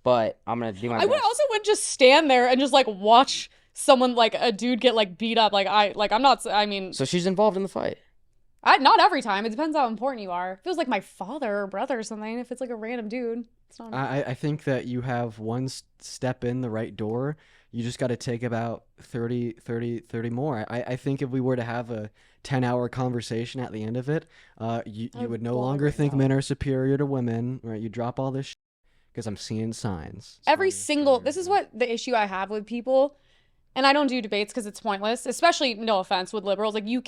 but I'm gonna do my I best. would also would just stand there and just like watch someone like a dude get like beat up. Like I'm not. I mean, So she's involved in the fight. Not every time. It depends how important you are. If it was like my father or brother or something, if it's like a random dude, it's not. I think that you have one step in the right door. You just got to take about 30 more. I think if we were to have a 10-hour conversation at the end of it, you would no longer think men are superior to women, right? You drop all this because I'm seeing signs. This is what the issue I have with people, and I don't do debates because it's pointless, especially, no offense, with liberals. Like you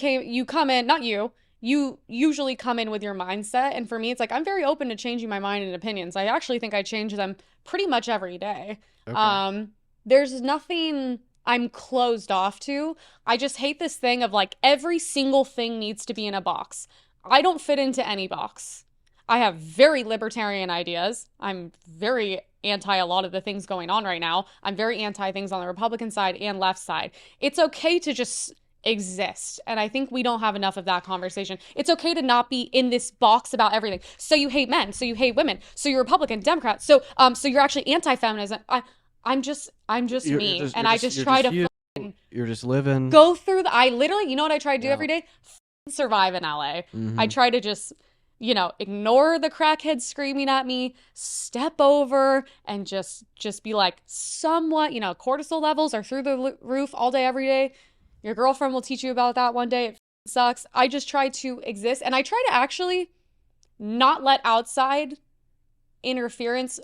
come in, not you. You usually come in with your mindset, and for me, it's like I'm very open to changing my mind and opinions. I actually think I change them pretty much every day. Okay. There's nothing I'm closed off to. I just hate this thing of like every single thing needs to be in a box. I don't fit into any box. I have very libertarian ideas. I'm very anti a lot of the things going on right now. I'm very anti things on the Republican side and left side. It's okay to just exist, and I think we don't have enough of that conversation. It's okay to not be in this box about everything. So you hate men, so you hate women, so you're Republican, Democrat, so you're actually anti-feminism. I'm just me, and I just try to you're just living, go through I literally, you know what I try to do every day? Survive in LA. I try to just, ignore the crackheads screaming at me, step over, and just be like somewhat, cortisol levels are through the roof all day, every day. Your girlfriend will teach you about that one day. It sucks. I just try to exist, and I try to actually not let outside interference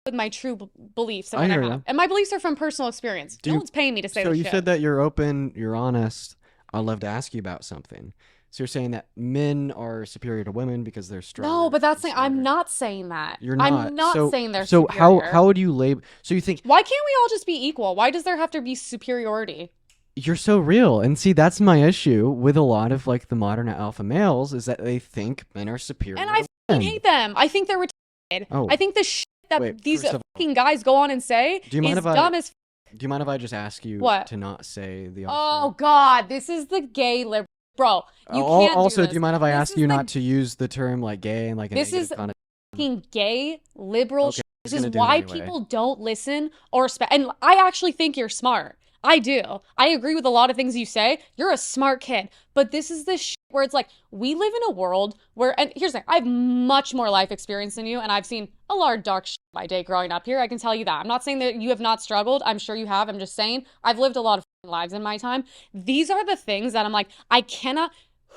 with my true beliefs that I have. And my beliefs are from personal experience. No one's paying me to say this shit. So you said that you're open, you're honest. I'd love to ask you about something. So you're saying that men are superior to women because they're stronger. No, but I'm not saying that. You're not. I'm not saying they're superior. So how would you label? So you think, why can't we all just be equal? Why does there have to be superiority? You're so real. And see, that's my issue with a lot of like the modern alpha males is that they think men are superior. And I fucking hate them. I think they're retarded. Oh. I think the shit that these fucking guys go on and say is dumb as Do you mind if I just ask you to not say the Oh God, this is the gay liberal. Bro, you can't also, do this. Do you mind if I ask you not to use the term like gay and like a This is fucking gay liberal shit. This is why people don't listen or respect. And I actually think you're smart. I do. I agree with a lot of things you say. You're a smart kid. But this is the shit where it's like, we live in a world where, and here's the thing, I have much more life experience than you, and I've seen a lot of dark shit by day growing up here. I can tell you that. I'm not saying that you have not struggled. I'm sure you have. I'm just saying I've lived a lot of lives in my time. These are the things that I'm like,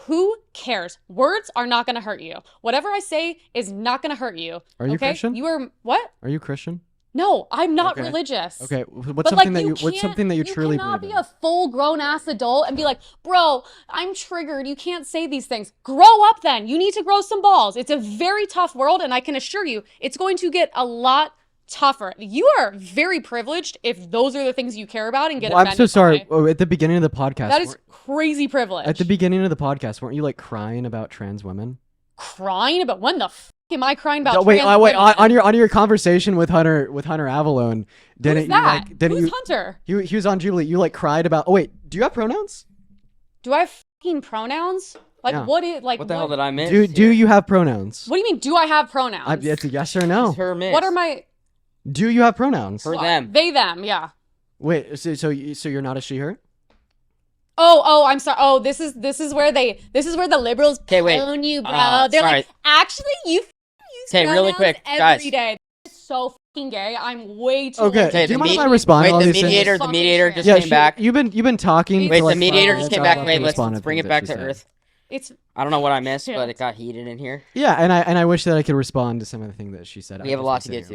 who cares? Words are not going to hurt you. Whatever I say is not going to hurt you. Are you Christian? What? Are you Christian? No, I'm not religious. Okay, what's something that you truly believe in? You cannot be a full grown ass adult and be like, bro, I'm triggered. You can't say these things. Grow up then. You need to grow some balls. It's a very tough world, and I can assure you, it's going to get a lot tougher. You are very privileged if those are the things you care about and get offended. I'm so sorry. At the beginning of the podcast, that is crazy privilege. At the beginning of the podcast, weren't you like crying about trans women? Crying about when the am I crying about? Wait, on your conversation with Hunter Avalone, didn't Who's Hunter? He was on Jubilee. You like cried about. Oh wait, do you have pronouns? Do I have fucking pronouns? Like what the hell did I miss? Do you have pronouns? What do you mean? Do I have pronouns? It's a yes or no. Her, miss. What are my? Do you have pronouns? For them. They them. Yeah. Wait. So you're not a she her? Oh, I'm sorry. Oh, this is where the liberals own you, bro. They're like, actually, you use really quick, guys. every day. It's so fucking gay. I'm way too. Okay. Do you mind if I respond? Wait, the mediator just came back. You've been talking. Wait, for the mediator just came back. Wait, let's bring it back to Earth. It's. I don't know what I missed, but it got heated in here. Yeah, and I wish that I could respond to some of the things that she said. We have a lot to get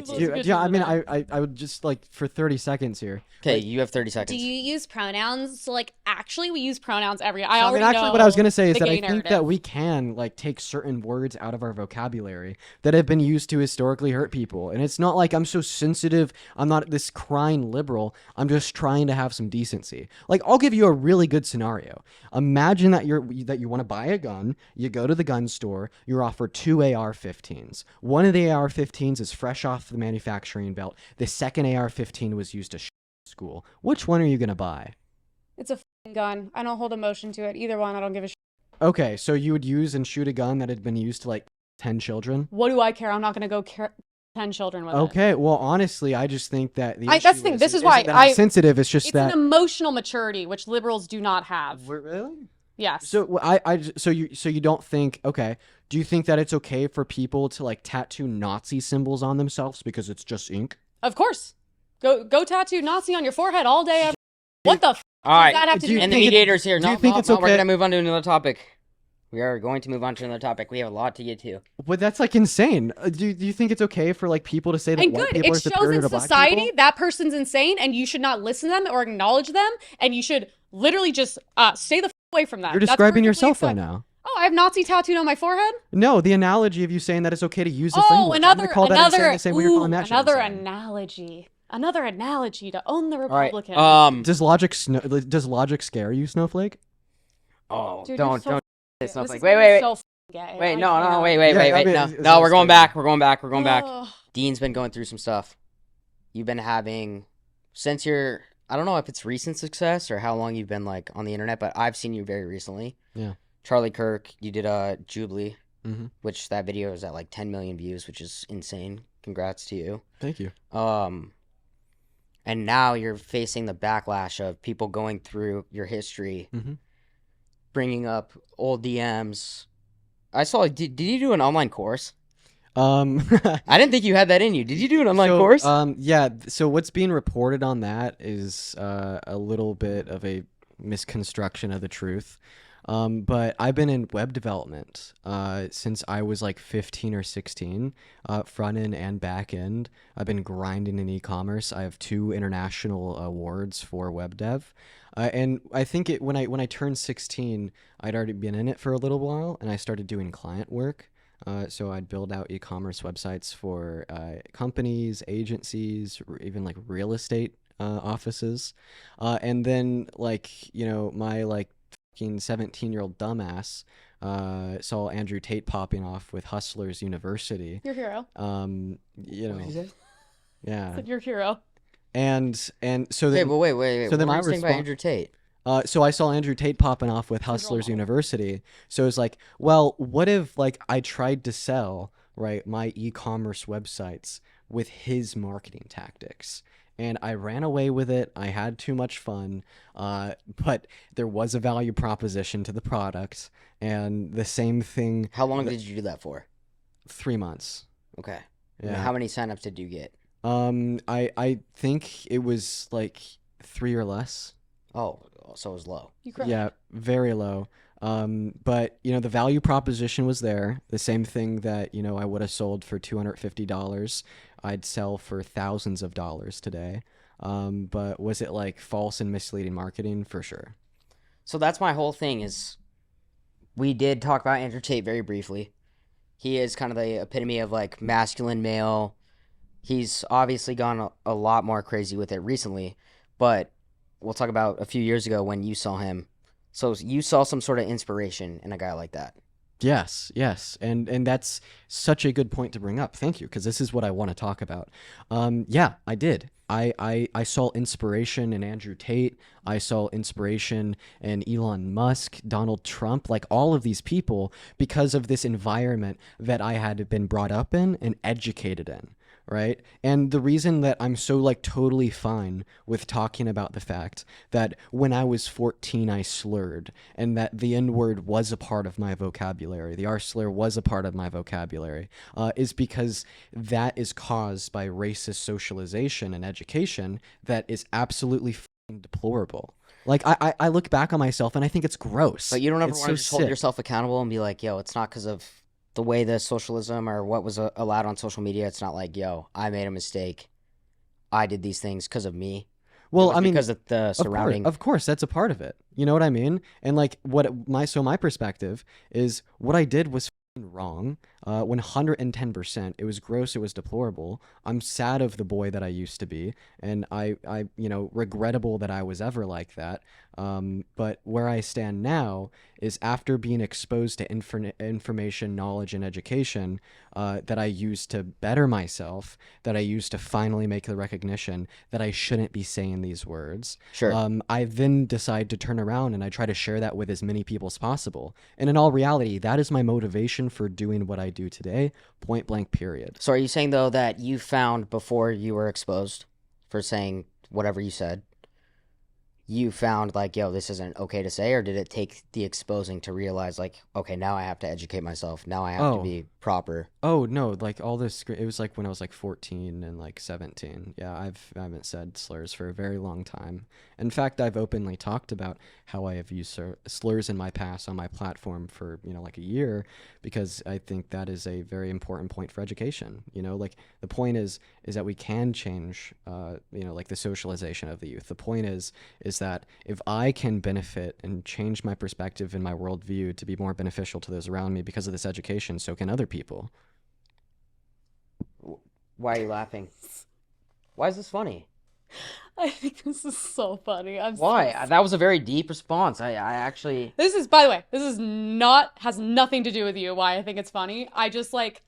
to. Yeah, I mean, I would just like for 30 seconds here. Okay, you have 30 seconds. Do you use pronouns? So like, actually, we use pronouns every. What I was gonna say is that I think that we can like take certain words out of our vocabulary that have been used to historically hurt people, and it's not like I'm so sensitive. I'm not this crying liberal. I'm just trying to have some decency. Like, I'll give you a really good scenario. Imagine that you want to buy a gun, you go to the gun store, you're offered 2 AR-15s. One of the AR-15s is fresh off the manufacturing belt. The second AR-15 was used to school. Which one are you going to buy? It's a gun. I don't hold emotion to it. Either one, I don't give a shit. Okay, so you would use and shoot a gun that had been used to like 10 children? What do I care? I'm not going to go 10 children with it. Okay, well, honestly, I just think that that's the thing. This is why I'm sensitive. It's just it's an emotional maturity, which liberals do not have. Really? Yes. So so you don't think, okay, do you think that it's okay for people to like tattoo Nazi symbols on themselves because it's just ink? Of course. Go tattoo Nazi on your forehead all day. What the f All does right. that have to Do do you with And the think anything? mediator's here. do you No, think no, it's no, we're okay- gonna move on to another topic. We are going to move on to another topic. We have a lot to get to. But that's like insane. Do you think it's okay for like people to say that And white good. people It are shows superior in to black society people? that person's insane and you should not listen to them or acknowledge them. And you should literally just stay the f away from that. You're That's describing perfectly yourself right acceptable. now. Oh, I have Nazi tattooed on my forehead? No, the analogy of you saying that it's okay to use this Oh, language. I'm gonna call that insane the same way you're calling that shit another insane. analogy. Another analogy to own the All right. Republican. Does logic scare you, Snowflake? Oh, Dude, don't you're so say this stuff like. is Wait, getting wait, wait. so gay. Wait, I no, can't. wait, Yeah, I mean, no, it's no, we're going crazy. back. We're going back. Ugh. Dean's been going through some stuff. You've been having since your I don't know if it's recent success or how long you've been like on the internet, but I've seen you very recently. Yeah. Charlie Kirk, you did a Jubilee, Mm-hmm. which that video is at like 10 million views, which is insane. Congrats to you. Thank you. And now you're facing the backlash of people going through your history, Mhm. bringing up old DMs. I saw. Did you do an online course? I didn't think you had that in you. Did you do an online course? Yeah. So what's being reported on that is a little bit of a misconstruction of the truth. But I've been in web development since I was like 15 or 16, front end and back end. I've been grinding in e-commerce. I have 2 international awards for web dev. And I think when I turned 16, I'd already been in it for a little while, and I started doing client work. So I'd build out e-commerce websites for companies, agencies, even like real estate offices. And then my like 17-year-old dumbass saw Andrew Tate popping off with Hustlers University. Your hero. Yeah. It's your hero. And so Okay, then but wait. so then what my were you saying about response- Andrew Tate? so I saw Andrew Tate popping off with Your role Hustlers model. University. So it's like, well, what if like I tried to sell right my e-commerce websites with his marketing tactics? And I ran away with it. I had too much fun, but there was a value proposition to the product, and the same thing. How long did you do that for? 3 months. Okay. And Yeah. how many signups did you get? I think it was like 3 or less. Oh, so it was low. You crushed. Yeah, very low. But the value proposition was there. The same thing that I would have sold for $250, I'd sell for thousands of dollars today. But was it like false and misleading marketing? For sure. So that's my whole thing is we did talk about Andrew Tate very briefly. He is kind of the epitome of like masculine male. He's obviously gone a lot more crazy with it recently, but we'll talk about a few years ago when you saw him. So you saw some sort of inspiration in a guy like that. Yes, and that's such a good point to bring up. Thank you, because this is what I want to talk about. Yeah, I did. I saw inspiration in Andrew Tate. I saw inspiration in Elon Musk, Donald Trump, like all of these people because of this environment that I had been brought up in and educated in. Right. And the reason that I'm so like totally fine with talking about the fact that when I was 14, I slurred and that the N word was a part of my vocabulary, the R slur was a part of my vocabulary, is because that is caused by racist socialization and education that is absolutely fucking deplorable. Like I look back on myself and I think it's gross. But you don't ever It's want to so just hold sick. yourself accountable and be like, yo, it's not because of the way the socialism or what was allowed on social media. It's not like, yo, I made a mistake. I did these things because of me. Well, It was I mean, because of the surrounding. Of course, that's a part of it. You know what I mean? And like my perspective is what I did was f***ing wrong. 110%. It was gross. It was deplorable. I'm sad of the boy that I used to be, and I regrettable that I was ever like that. But where I stand now is after being exposed to information, knowledge, and education that I used to better myself, that I used to finally make the recognition that I shouldn't be saying these words. Sure. I then decide to turn around and I try to share that with as many people as possible. And in all reality, that is my motivation for doing what I do today, point blank, period. So are you saying, though, that you found before you were exposed for saying whatever you said, you found like, yo, this isn't okay to say, or did it take the exposing to realize like, okay, now I have to educate myself. Now I have to be proper. Oh no, like all this, it was like when I was like 14 and like 17. Yeah, I haven't said slurs for a very long time. In fact, I've openly talked about how I have used slurs in my past on my platform for, like a year, because I think that is a very important point for education. Like the point is that we can change, like the socialization of the youth. The point is that if I can benefit and change my perspective and my worldview to be more beneficial to those around me because of this education, so can other people. Why are you laughing? Why is this funny? I think this is so funny. Why? That was a very deep response. I actually... This is, by the way, has nothing to do with you, why I think it's funny. I just, like,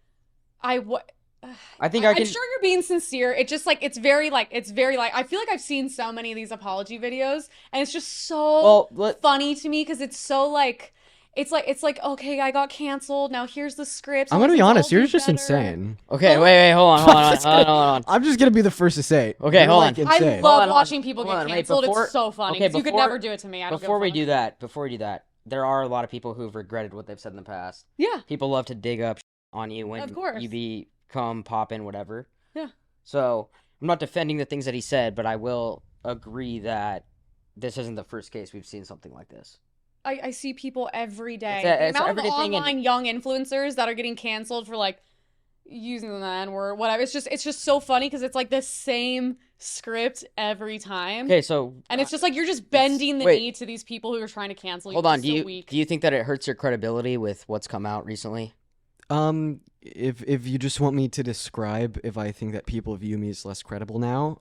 I'm sure you're being sincere. It's just, like, it's very, like, I feel like I've seen so many of these apology videos, and it's just so funny to me, because it's so, like... It's like, okay, I got canceled. Now here's the script. I'm gonna be honest. You're just insane. Okay, wait, hold on. I'm just gonna be the first to say. Okay, hold on. I love watching people get canceled. It's so funny. Okay, you could never do it to me. Before we do that, there are a lot of people who've regretted what they've said in the past. Yeah. People love to dig up on you when you become poppin', whatever. Yeah. So I'm not defending the things that he said, but I will agree that this isn't the first case we've seen something like this. I see people every day. It's the amount of online young influencers that are getting canceled for like using the N-word, whatever. It's just so funny because it's like the same script every time. Okay, so and it's just like you're just bending the knee to these people who are trying to cancel you. Hold on, do you think that it hurts your credibility with what's come out recently? If you just want me to describe if I think that people view me as less credible now,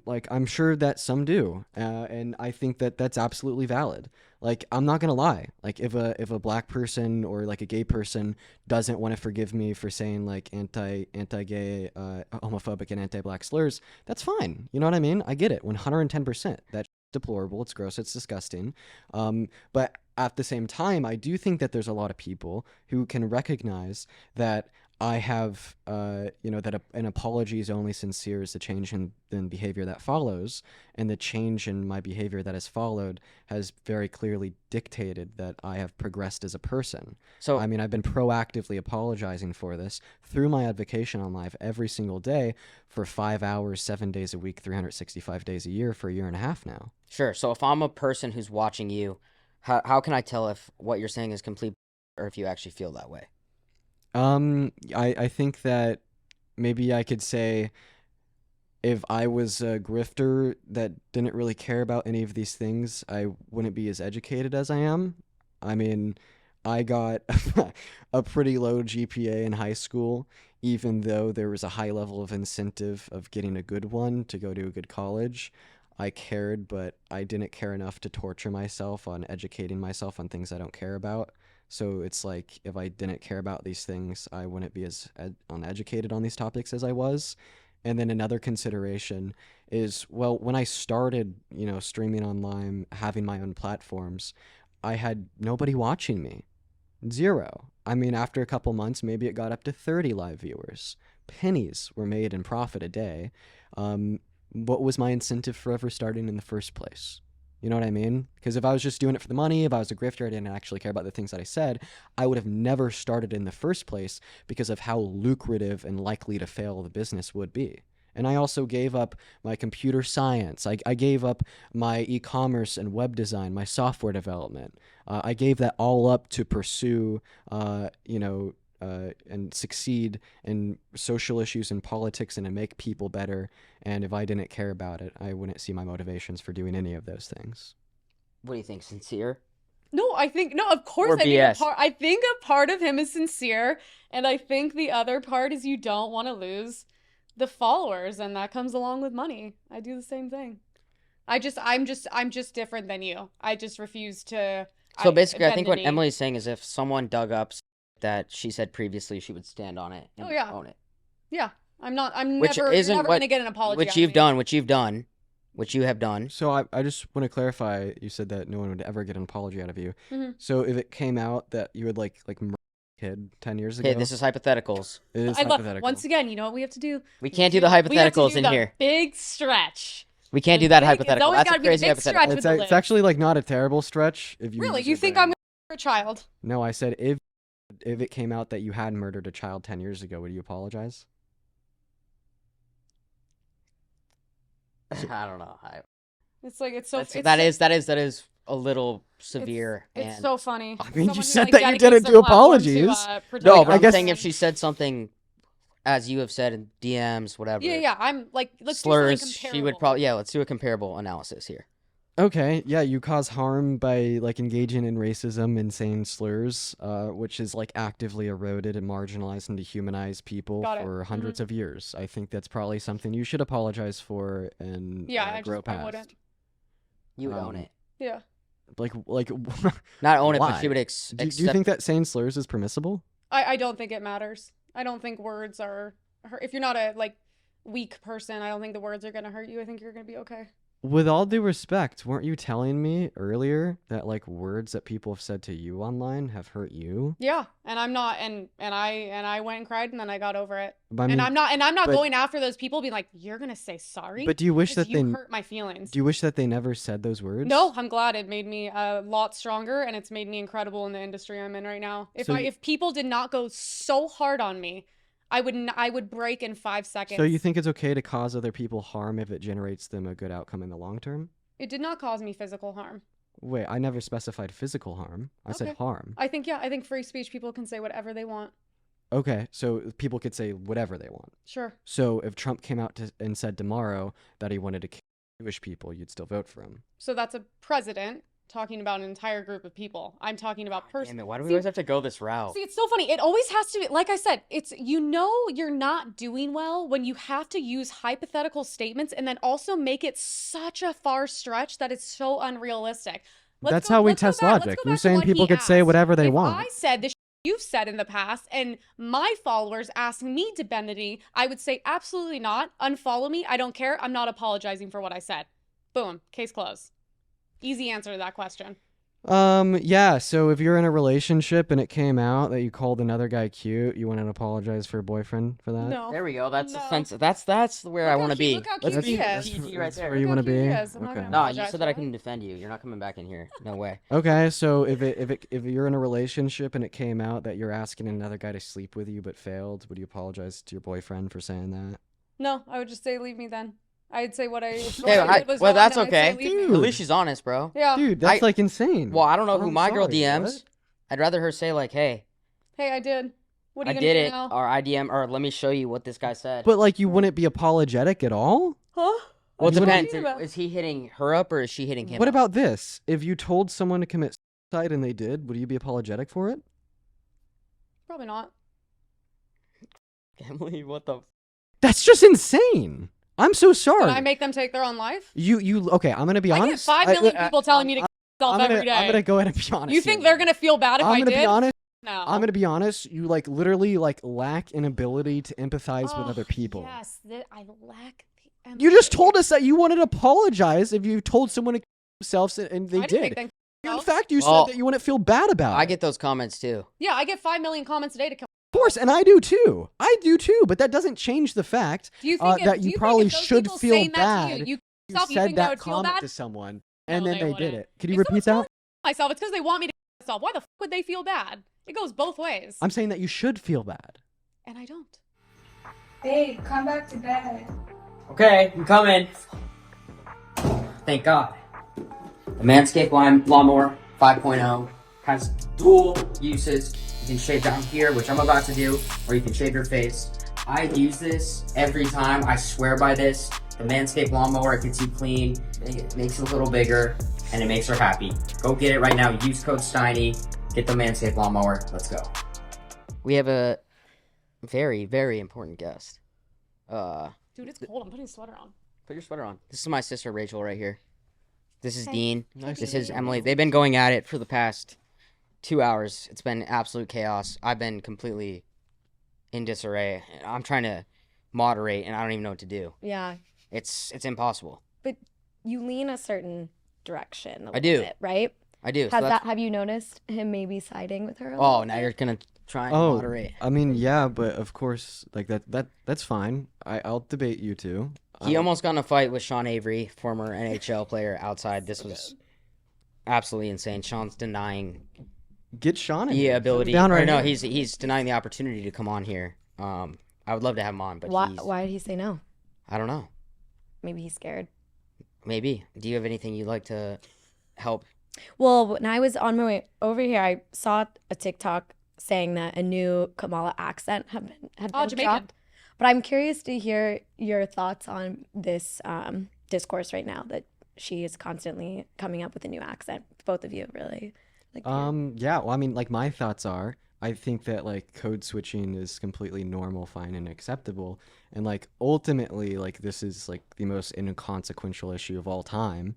like I'm sure that some do, and I think that that's absolutely valid. Like I'm not gonna lie, like if a black person or like a gay person doesn't want to forgive me for saying like anti-gay, homophobic and anti-black slurs, that's fine. You know what I mean? I get it, 110%. That's deplorable. It's gross. It's disgusting. But at the same time, I do think that there's a lot of people who can recognize that I have, that an apology is only sincere as the change in behavior that follows, and the change in my behavior that has followed has very clearly dictated that I have progressed as a person. So, I mean, I've been proactively apologizing for this through my advocation on live every single day for 5 hours, 7 days a week, 365 days a year for a year and a half now. Sure. So if I'm a person who's watching you, how can I tell if what you're saying is complete or if you actually feel that way? I think that maybe I could say if I was a grifter that didn't really care about any of these things, I wouldn't be as educated as I am. I mean, I got a pretty low GPA in high school, even though there was a high level of incentive of getting a good one to go to a good college. I cared, but I didn't care enough to torture myself on educating myself on things I don't care about. So it's like if I didn't care about these things, I wouldn't be as uneducated on these topics as I was. And then another consideration is, well, when I started, streaming online, having my own platforms, I had nobody watching me. Zero. I mean, after a couple months, maybe it got up to 30 live viewers. Pennies were made in profit a day. What was my incentive for ever starting in the first place? You know what I mean? Because if I was just doing it for the money, if I was a grifter, I didn't actually care about the things that I said, I would have never started in the first place because of how lucrative and likely to fail the business would be. And I also gave up my computer science. I gave up my e-commerce and web design, my software development. I gave that all up to pursue, and succeed in social issues and politics and to make people better. And if I didn't care about it, I wouldn't see my motivations for doing any of those things. What do you think? Sincere? No, of course. I think a part of him is sincere, and I think the other part is you don't want to lose the followers, and that comes along with money. I do the same thing. I'm just different than you. I just refuse to. So basically, I think what Emily's saying is if someone dug up that she said previously, she would stand on it and own it. Yeah. I'm never going to get an apology. Which you have done. So I just want to clarify, you said that no one would ever get an apology out of you. Mm-hmm. So if it came out that you would like murder a kid 10 years ago. Okay, this is hypotheticals. It is hypothetical. Once again, you know what we have to do? We can't do the hypotheticals in here. Big stretch. We can't do that It's hypothetical. always That's a gotta be the crazy big hypothetical. stretch. It's, with the it's lid. actually like not a terrible stretch if you Really? use You your think brain. I'm a child? No, I said if it came out that you had murdered a child 10 years ago, would you apologize? I don't know. It's like it's so. That is a little severe. It's and... so funny. I mean, Someone you who, said like, that you dedicates didn't their do platform to, apologies. protect No, their but I'm guess- saying if she said something, as you have said in DMs, whatever. Yeah. I'm like, let's slurs. do something She would comparable. probably let's do a comparable analysis here. Okay, yeah, you cause harm by like engaging in racism and saying slurs, which is like actively eroded and marginalized and dehumanized people Got it. for hundreds of years. I think that's probably something you should apologize for and Yeah, grow I past. wouldn't. You would own it. Yeah. Like, Not own it, but why? she would do accept. you think that saying slurs is permissible? I don't think it matters. I don't think words are. If you're not a like weak person, I don't think the words are gonna hurt you. I think you're gonna be okay. With all due respect, weren't you telling me earlier that like words that people have said to you online have hurt you? Yeah, and I'm not, and I went and cried, and then I got over it. I mean, and I'm not but- going after those people, being like, you're gonna say sorry. But do you wish 'Cause that you they hurt my feelings. do you wish that they never said those words? No, I'm glad. It made me a lot stronger, and it's made me incredible in the industry I'm in right now. So If people did not go so hard on me, I would break in 5 seconds. So you think it's okay to cause other people harm if it generates them a good outcome in the long term? It did not cause me physical harm. Wait, I never specified physical harm. I said Okay. harm. I think free speech, people can say whatever they want. Okay, so people could say whatever they want. Sure. So if Trump came out and said tomorrow that he wanted to kill Jewish people, you'd still vote for him. So that's a president talking about an entire group of people. I'm talking about person. Damn it! Why do we always have to go this route? See, it's so funny. It always has to be, like I said, it's, you're not doing well when you have to use hypothetical statements and then also make it such a far stretch that it's so unrealistic. That's how we test logic. We're saying people could say whatever they want. If I said the you've said in the past and my followers asked me divinity, I would say absolutely not. Unfollow me. I don't care. I'm not apologizing for what I said. Boom. Case closed. Easy answer to that question. Yeah, so if you're in a relationship and it came out that you called another guy cute, you want to apologize for a boyfriend for that? No. There we go. That's No. offensive. That's where I want to be. Look how Let's cute be he is. PG right That's there. where you want to Look how be? cute he is. I'm not Okay. gonna No, you apologize said for that I that. can defend you. You're not coming back in here. No way. Okay, so if you're in a relationship and it came out that you're asking another guy to sleep with you but failed, would you apologize to your boyfriend for saying that? No, I would just say leave me then. I'd say what I Hey, did was well, wrong, that's and I'd say okay. leave me. Dude. At least she's honest, bro. Yeah. Dude, that's I- like insane. Well, I don't know who I'm my girl sorry, DMs. what? I'd rather her say like, "Hey, Hey, I did. What are I you did gonna it," do now? or "I DM," or "Let me show you what this guy said." But like you wouldn't be apologetic at all? Huh? Well, it What are you depends. talking about? Is he hitting her up or is she hitting him? What up? about this? If you told someone to commit suicide and they did, would you be apologetic for it? Probably not. Emily? What the? That's just insane. I'm so sorry. Did I make them take their own life? You okay, I'm going to be I get honest. 5 million I- people telling me to kill I'm myself gonna, every day. I'm gonna go ahead and be honest. You think here, they're man. gonna feel bad if I'm I gonna did? be honest. No. I'm gonna be honest. You like literally like lack an ability to empathize with Oh, other people. Yes, I lack the You just empathy. told us that you wanted to apologize if you told someone to kill themselves and they I didn't make did. them In themselves. fact, you Well, said that you wouldn't feel bad about it. I get those comments too. Yeah, I get 5 million comments a day to kill. Of course, and I do too. I do too, but that doesn't change the fact Do you think that you probably should feel saying that to bad. you You yourself, you said think that that would feel comment bad? to someone, No, and then they they did wouldn't. it. Could you If repeat someone's that? myself, it's because they want me to kill myself. Why the fuck would they feel bad? It goes both ways. I'm saying that you should feel bad. And I don't. Babe, come back to bed. Okay, I'm coming. Thank God. The Manscaped Lawnmower 5.0 has dual uses. You can shave down here, which I'm about to do, or you can shave your face. I use this every time. I swear by this. The Manscaped Lawnmower, it gets you clean, it makes it a little bigger, and it makes her happy. Go get it right now. Use code Steiny. Get the Manscaped Lawnmower. Let's go. We have a very, very important guest. Dude, it's cold. I'm putting a sweater on. Put your sweater on. This is my sister Rachel right here. This is Hey. Dean. Nice This to is meet you. Emily. They've been going at it for the past 2 hours. It's been absolute chaos. I've been completely in disarray. I'm trying to moderate, and I don't even know what to do. Yeah, It's impossible. but you lean a certain direction. A I little do. bit, right? I do. Has that? Have you noticed him maybe siding with her? A Oh, little now bit? you're gonna try and Oh, moderate. I mean, yeah, but of course, like that's fine. I'll debate you two. He almost got in a fight with Sean Avery, former NHL player, outside. This was absolutely insane. Sean's denying Get Sean in the here. ability. Down right no, here. he's denying the opportunity to come on here. I would love to have him on, but Why did he say no? I don't know. Maybe he's scared. Maybe. Do you have anything you'd like to help? Well, when I was on my way over here, I saw a TikTok saying that a new Kamala accent had been Jamaican. dropped. But I'm curious to hear your thoughts on this discourse right now that she is constantly coming up with a new accent. Both of you, really. Like, Yeah, well, I mean, like, my thoughts are, I think that, like, code switching is completely normal, fine, and acceptable. And, like, ultimately, like, this is, like, the most inconsequential issue of all time.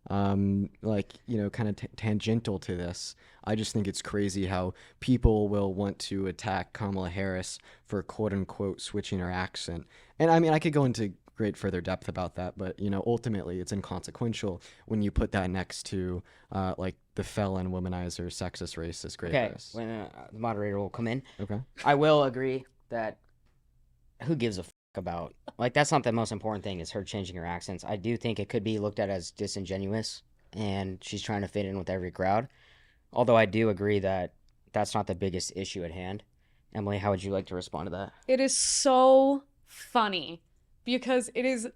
Like, you know, kind of tangential to this. I just think it's crazy how people will want to attack Kamala Harris for quote unquote switching her accent. And I mean, I could go into great further depth about that, but you know, ultimately it's inconsequential when you put that next to like the felon, womanizer, sexist, racist, great Okay, race. when the moderator will come in. Okay. I will agree that who gives a fuck about, like, that's not the most important thing is her changing her accents. I do think it could be looked at as disingenuous and she's trying to fit in with every crowd. Although I do agree that that's not the biggest issue at hand. Emily, how would you like to respond to that? It is so funny because it is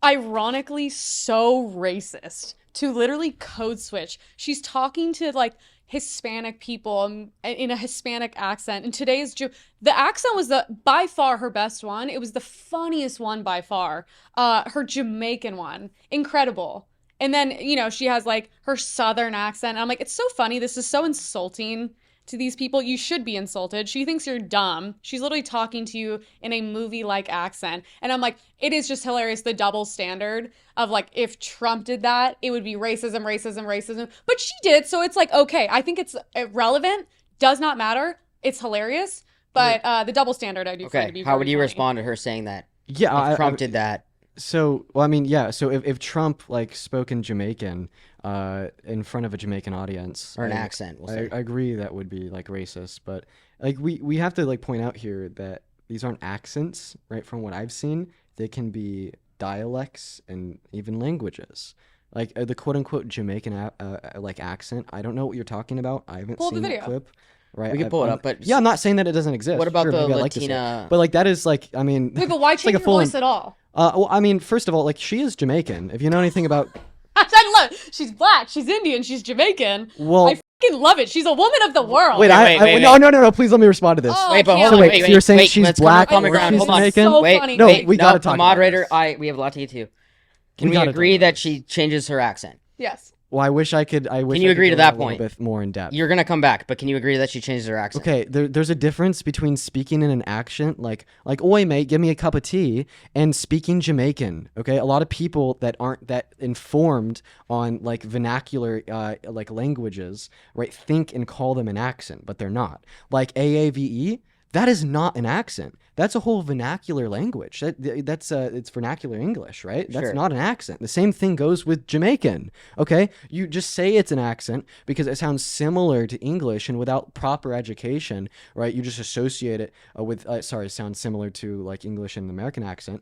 ironically so racist to literally code switch. She's talking to like Hispanic people in a Hispanic accent. And today's the accent was by far her best one. It was the funniest one by far. Her Jamaican one, incredible. And then, you know, she has like her Southern accent. And I'm like, it's so funny. This is so insulting to these people. You should be insulted. She thinks you're dumb. She's literally talking to you in a movie-like accent. And I'm like, it is just hilarious, the double standard of like, if Trump did that, it would be racism, racism, racism. But she did, so it's like, okay, I think it's relevant, does not matter. It's hilarious. But the double standard I do find to be how would very you funny. respond to her saying that? Yeah, If Trump did that. So, well, I mean, yeah. So if Trump like spoke in Jamaican in front of a Jamaican audience Or an I- accent, we'll say. I agree that would be like racist, but like we have to like point out here that these aren't accents, right? From what I've seen, they can be dialects and even languages. Like the quote unquote Jamaican like accent. I don't know what you're talking about. I haven't Pull up the seen that video. clip. Right. We can pull it up, but yeah, I'm not saying that it doesn't exist. What about Sure, the maybe I'd like to see it. Latina? But like that is like, I mean, Wait, but why it's like change a her full voice at all? well, I mean, first of all, like she is Jamaican. If you know anything about, I love. She's black. She's Indian. She's Jamaican. well, I fucking love it. She's a woman of the world. wait, wait, no, please let me respond to this. Oh, Wait, but I hold can't. on, So wait, so you're saying she's let's black come to or common ground. she's Hold on. Jamaican? So Wait, funny. No, wait, we gotta talk the about moderator, this. we have a lot to get to. Can We we gotta agree talk about that this. she changes her accent? Yes. Well, I wish I could. I wish. you I agree could to go that a little point? bit more in depth. You're gonna come back, but can you agree that she changes her accent? Okay, there's a difference between speaking in an accent like "Oi, mate, give me a cup of tea," and speaking Jamaican. Okay, a lot of people that aren't that informed on like vernacular like languages, right, think and call them an accent, but they're not. Like AAVE, that is not an accent. That's a whole vernacular language. That's it's vernacular English, right? That's Sure. not an accent. The same thing goes with Jamaican. Okay, you just say it's an accent because it sounds similar to English, and without proper education, right? You just associate it with sounds similar to like English and American accent.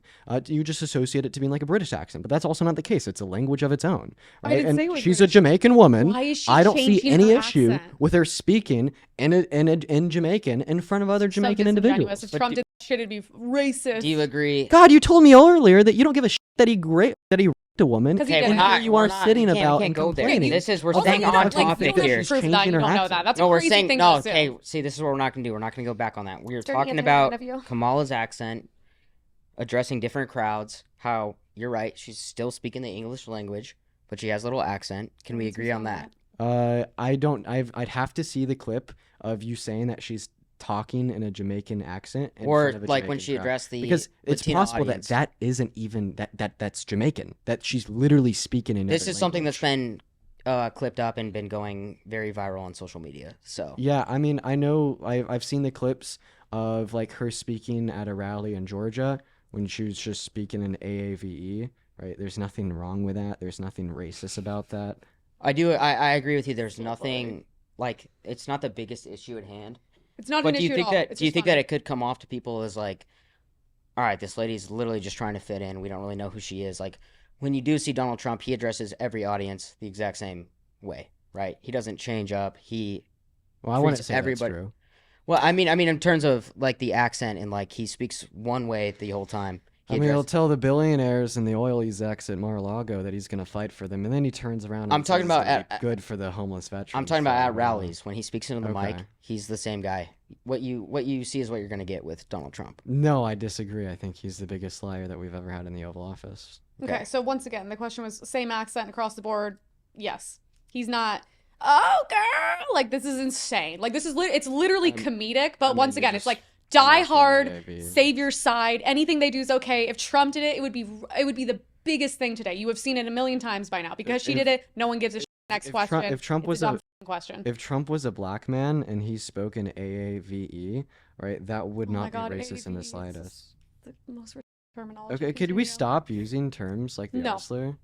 You just associate it to being like a British accent, but that's also not the case. It's a language of its own, I right? didn't And say it was she's a British. Jamaican woman. Why is she I don't see changing any her issue accent? with her speaking in Jamaican in front of other Jamaican So disingenuous. individuals. If But Trump did that shit, it'd be racist. Do you agree? God, you told me earlier that you don't give a shit that he raped a woman. 'Cause he Okay, did we're it. not. Here you are we're not- sitting we can't, about we can't and go there. complaining. This is we're Also, staying you on don't, like, topic there's here. proof She's that changing you her don't know accent. that. That's No, a we're crazy saying thing no. to assume. Okay, see, this is what we're not gonna do. We're not gonna go back on that. We are Dirty talking internet about interview. Kamala's accent, addressing different crowds. How you're right. She's still speaking the English language, but she has a little accent. Can we agree on that? I don't. I'd have to see the clip of you saying that she's talking in a Jamaican accent, in Or front of a like when Jamaican she crowd. addressed the because it's Latino possible audience. that isn't even that's Jamaican. That she's literally speaking in. This another is something that's language. been clipped up and been going very viral on social media. So Yeah, I mean, I know I've seen the clips of like her speaking at a rally in Georgia when she was just speaking in AAVE. Right? There's nothing wrong with that. There's nothing racist about that. I agree with you. There's nothing like it's not the biggest issue at hand. It's not But an do you issue think at all. that It's do you just think funny. that it could come off to people as like all right, this lady's literally just trying to fit in. We don't really know who she is. Like, when you do see Donald Trump, he addresses every audience the exact same way, right? He doesn't change up. Well, I wouldn't treats say everybody. that's true. Well, I mean, in terms of like the accent and like he speaks one way the whole time. I mean, he'll tell the billionaires and the oil execs at Mar-a-Lago that he's going to fight for them, and then he turns around and I'm talking says about it's gonna be good for the homeless veterans. I'm talking about so, at rallies when he speaks into the mic. Okay. He's the same guy. What you see is what you're gonna get with Donald Trump. No, I disagree. I think he's the biggest liar that we've ever had in the Oval Office. Okay, so once again, the question was same accent across the board. Yes, he's not. Oh, girl, like this is insane. Like this is it's literally comedic. But once again, it's like die hard, save your side. Anything they do is okay. If Trump did it, it would be the biggest thing today. You have seen it a million times by now. Because she did it, no one gives a shit. Next question. If Trump was a dumb question. If Trump was a black man and he spoke in AAVE, right, that would not be racist in the slightest. The most terminology. Okay, could we stop using terms like the No. Osler?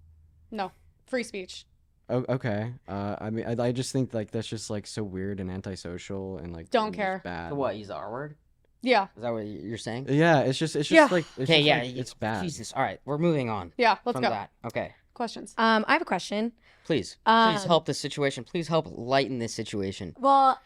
No, free speech. Oh, okay. I mean, I just think like that's just like so weird and antisocial and like Don't care. bad. So what? He's the R word? Yeah. Is that what you're saying? Yeah, it's just Yeah. like it's Okay, just, yeah. like, it's bad. Jesus. All right, we're moving on. Yeah. Let's from go. that. Okay. Questions. I have a question. Please Um, help this situation. Please help lighten this situation. Well,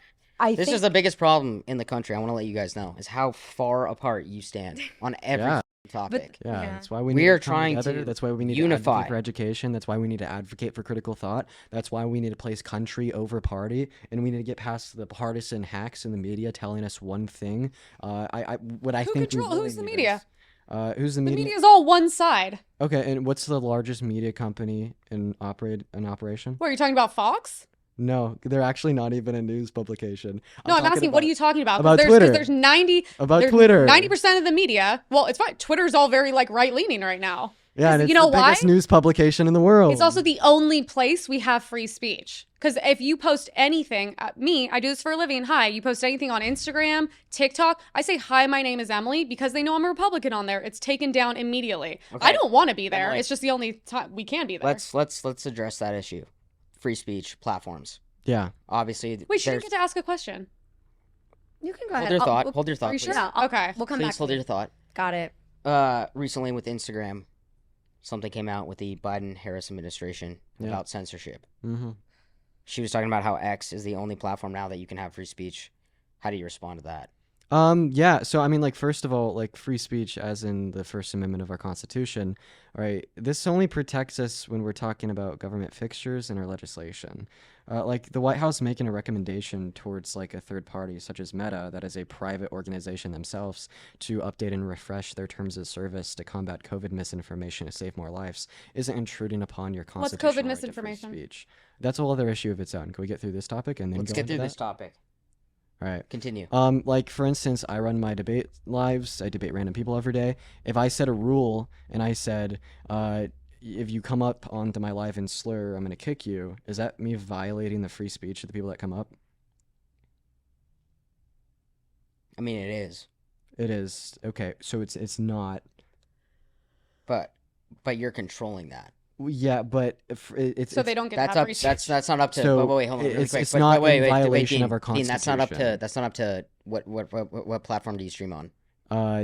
This is the biggest problem in the country. I want to let you guys know is how far apart you stand on every Yeah. topic. Yeah, Yeah. that's why we We need are to come trying together. to That's why we need to unify. advocate for education. That's why we need to advocate for critical thought. That's why we need to place country over party, and we need to get past the partisan hacks in the media telling us one thing. Who's the media? Who's the The media? media is all one side. Okay, and what's the largest media company in operation? What are you talking about? Fox? No, they're actually not even a news publication. No, I'm talking asking, what are about- you talking about? about There's, Twitter. There's 90. About there's Twitter. 90% of the media. Well, it's fine. Twitter's all very like right leaning right now. Yeah, and it's you know the biggest why? news publication in the world. It's also the only place we have free speech. Because if you post anything, I do this for a living. Hi, you post anything on Instagram, TikTok. I say, hi, my name is Emily because they know I'm a Republican on there. It's taken down immediately. Okay. I don't want to be there. Emily, It's just the only time we can be there. Let's address that issue. Free speech platforms. Yeah. Obviously, Wait, she didn't get to ask a question. You can go hold ahead. your thought. We'll- Hold your thought, Are you please. sure? Yeah, Okay. We'll come Please back. hold to your you. thought. Got it. Recently with Instagram, something came out with the Biden-Harris administration about censorship. Mm-hmm. She was talking about how X is the only platform now that you can have free speech. How do you respond to that? Yeah, so I mean, like, first of all, like, free speech, as in the First Amendment of our Constitution, right? This only protects us when we're talking about government fixtures and our legislation. Like, the White House making a recommendation towards, like, a third party, such as Meta, that is a private organization themselves, to update and refresh their terms of service to combat COVID misinformation to save more lives, isn't intruding upon your What's constitutional COVID right to misinformation? free speech. That's a whole other issue of its own. Can we get through this topic and then Let's go get into through that? this topic. All right. Continue. Like, for instance, I run my debate lives. I debate random people every day. If I set a rule and I said, if you come up onto my live and slur, I'm going to kick you, is that me violating the free speech of the people that come up? I mean, it is. It is. Okay, so it's not. But you're controlling that. Yeah, but it's So they don't get That's to have up. free speech. That's not up to. So wait, hold on, really it's- quick. it's But not wait, in wait, violation Dean, of our Dean, that's not up to. Constitution. That's not up to what platform do you stream on?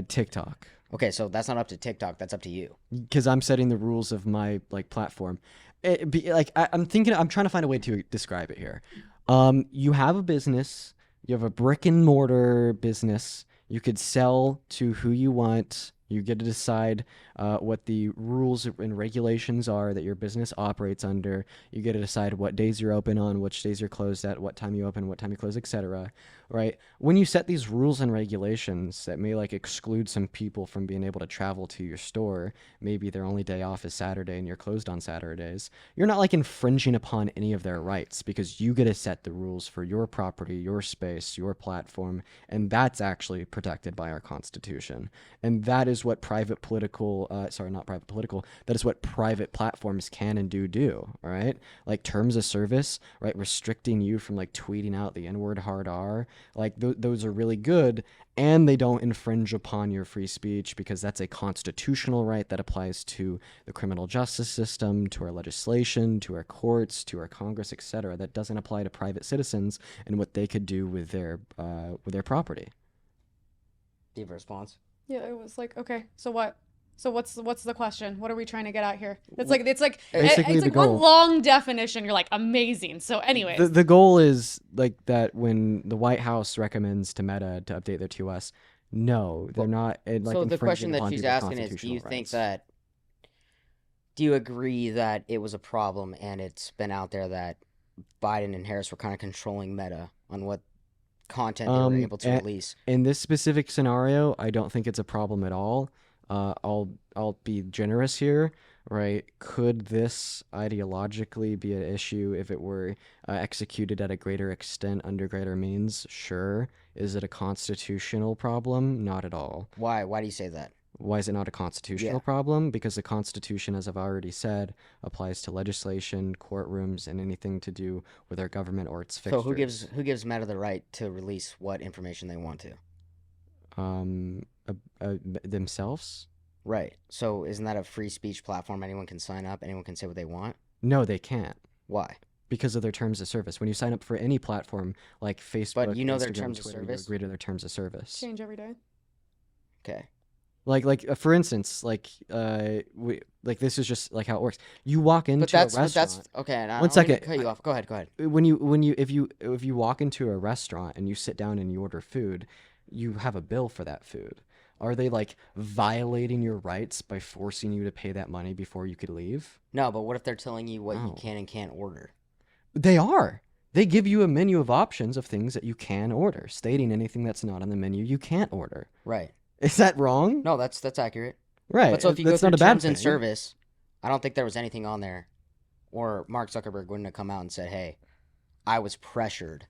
TikTok. Okay, so that's not up to TikTok. That's up to you. Because I'm setting the rules of my like platform. I'm trying to find a way to describe it here. You have a business, you have a brick and mortar business. You could sell to who you want. You get to decide what the rules and regulations are that your business operates under. You get to decide what days you're open on, which days you're closed at, what time you open, what time you close, etc. Right? When you set these rules and regulations that may like exclude some people from being able to travel to your store, maybe their only day off is Saturday and you're closed on Saturdays, you're not like infringing upon any of their rights because you get to set the rules for your property, your space, your platform, and that's actually protected by our Constitution. And that is what private platforms can and do, all right? Like terms of service, right? Restricting you from like tweeting out the N-word hard R, like those are really good, and they don't infringe upon your free speech because that's a constitutional right that applies to the criminal justice system, to our legislation, to our courts, to our Congress, etc. That doesn't apply to private citizens and what they could do with their property. Do you have a response? Yeah, it was like, okay, so what? So what's the question? What are we trying to get at here? It's Basically it's the like one goal. long definition. You're like, amazing. So anyways, The goal is like that when the White House recommends to Meta to update their TOS, no, they're not like So the question infringing that upon she's people's asking is, constitutional rights. do you agree that it was a problem and it's been out there that Biden and Harris were kind of controlling Meta on what content they were able to release? In this specific scenario, I don't think it's a problem at all. I'll be generous here, right? Could this ideologically be an issue if it were executed at a greater extent under greater means? Sure. Is it a constitutional problem? Not at all. Why? Why do you say that? Why is it not a constitutional problem? Because the Constitution, as I've already said, applies to legislation, courtrooms, and anything to do with our government or its fixtures. So who gives Meta the right to release what information they want to? Themselves? Right. So isn't that a free speech platform? Anyone can sign up. Anyone can say what they want. No, they can't. Why? Because of their terms of service. When you sign up for any platform like Facebook, But you know their Instagram, terms of Twitter, service? you agree to their terms of service. change every day. Okay. For instance, this is just like how it works. You walk into a restaurant. But that's okay. And I One don't mean to second. cut you off. Go ahead. If you walk into a restaurant and you sit down and you order food, you have a bill for that food. Are they like violating your rights by forcing you to pay that money before you could leave? No, but what if they're telling you what you Oh. can and can't order? They are. They give you a menu of options of things that you can order, stating anything that's not on the menu you can't order. Right. Is that wrong? No, that's accurate. Right. But so if you go that's through not a bad terms and thing. service, I don't think there was anything on there, or Mark Zuckerberg wouldn't have come out and said, "Hey, I was pressured."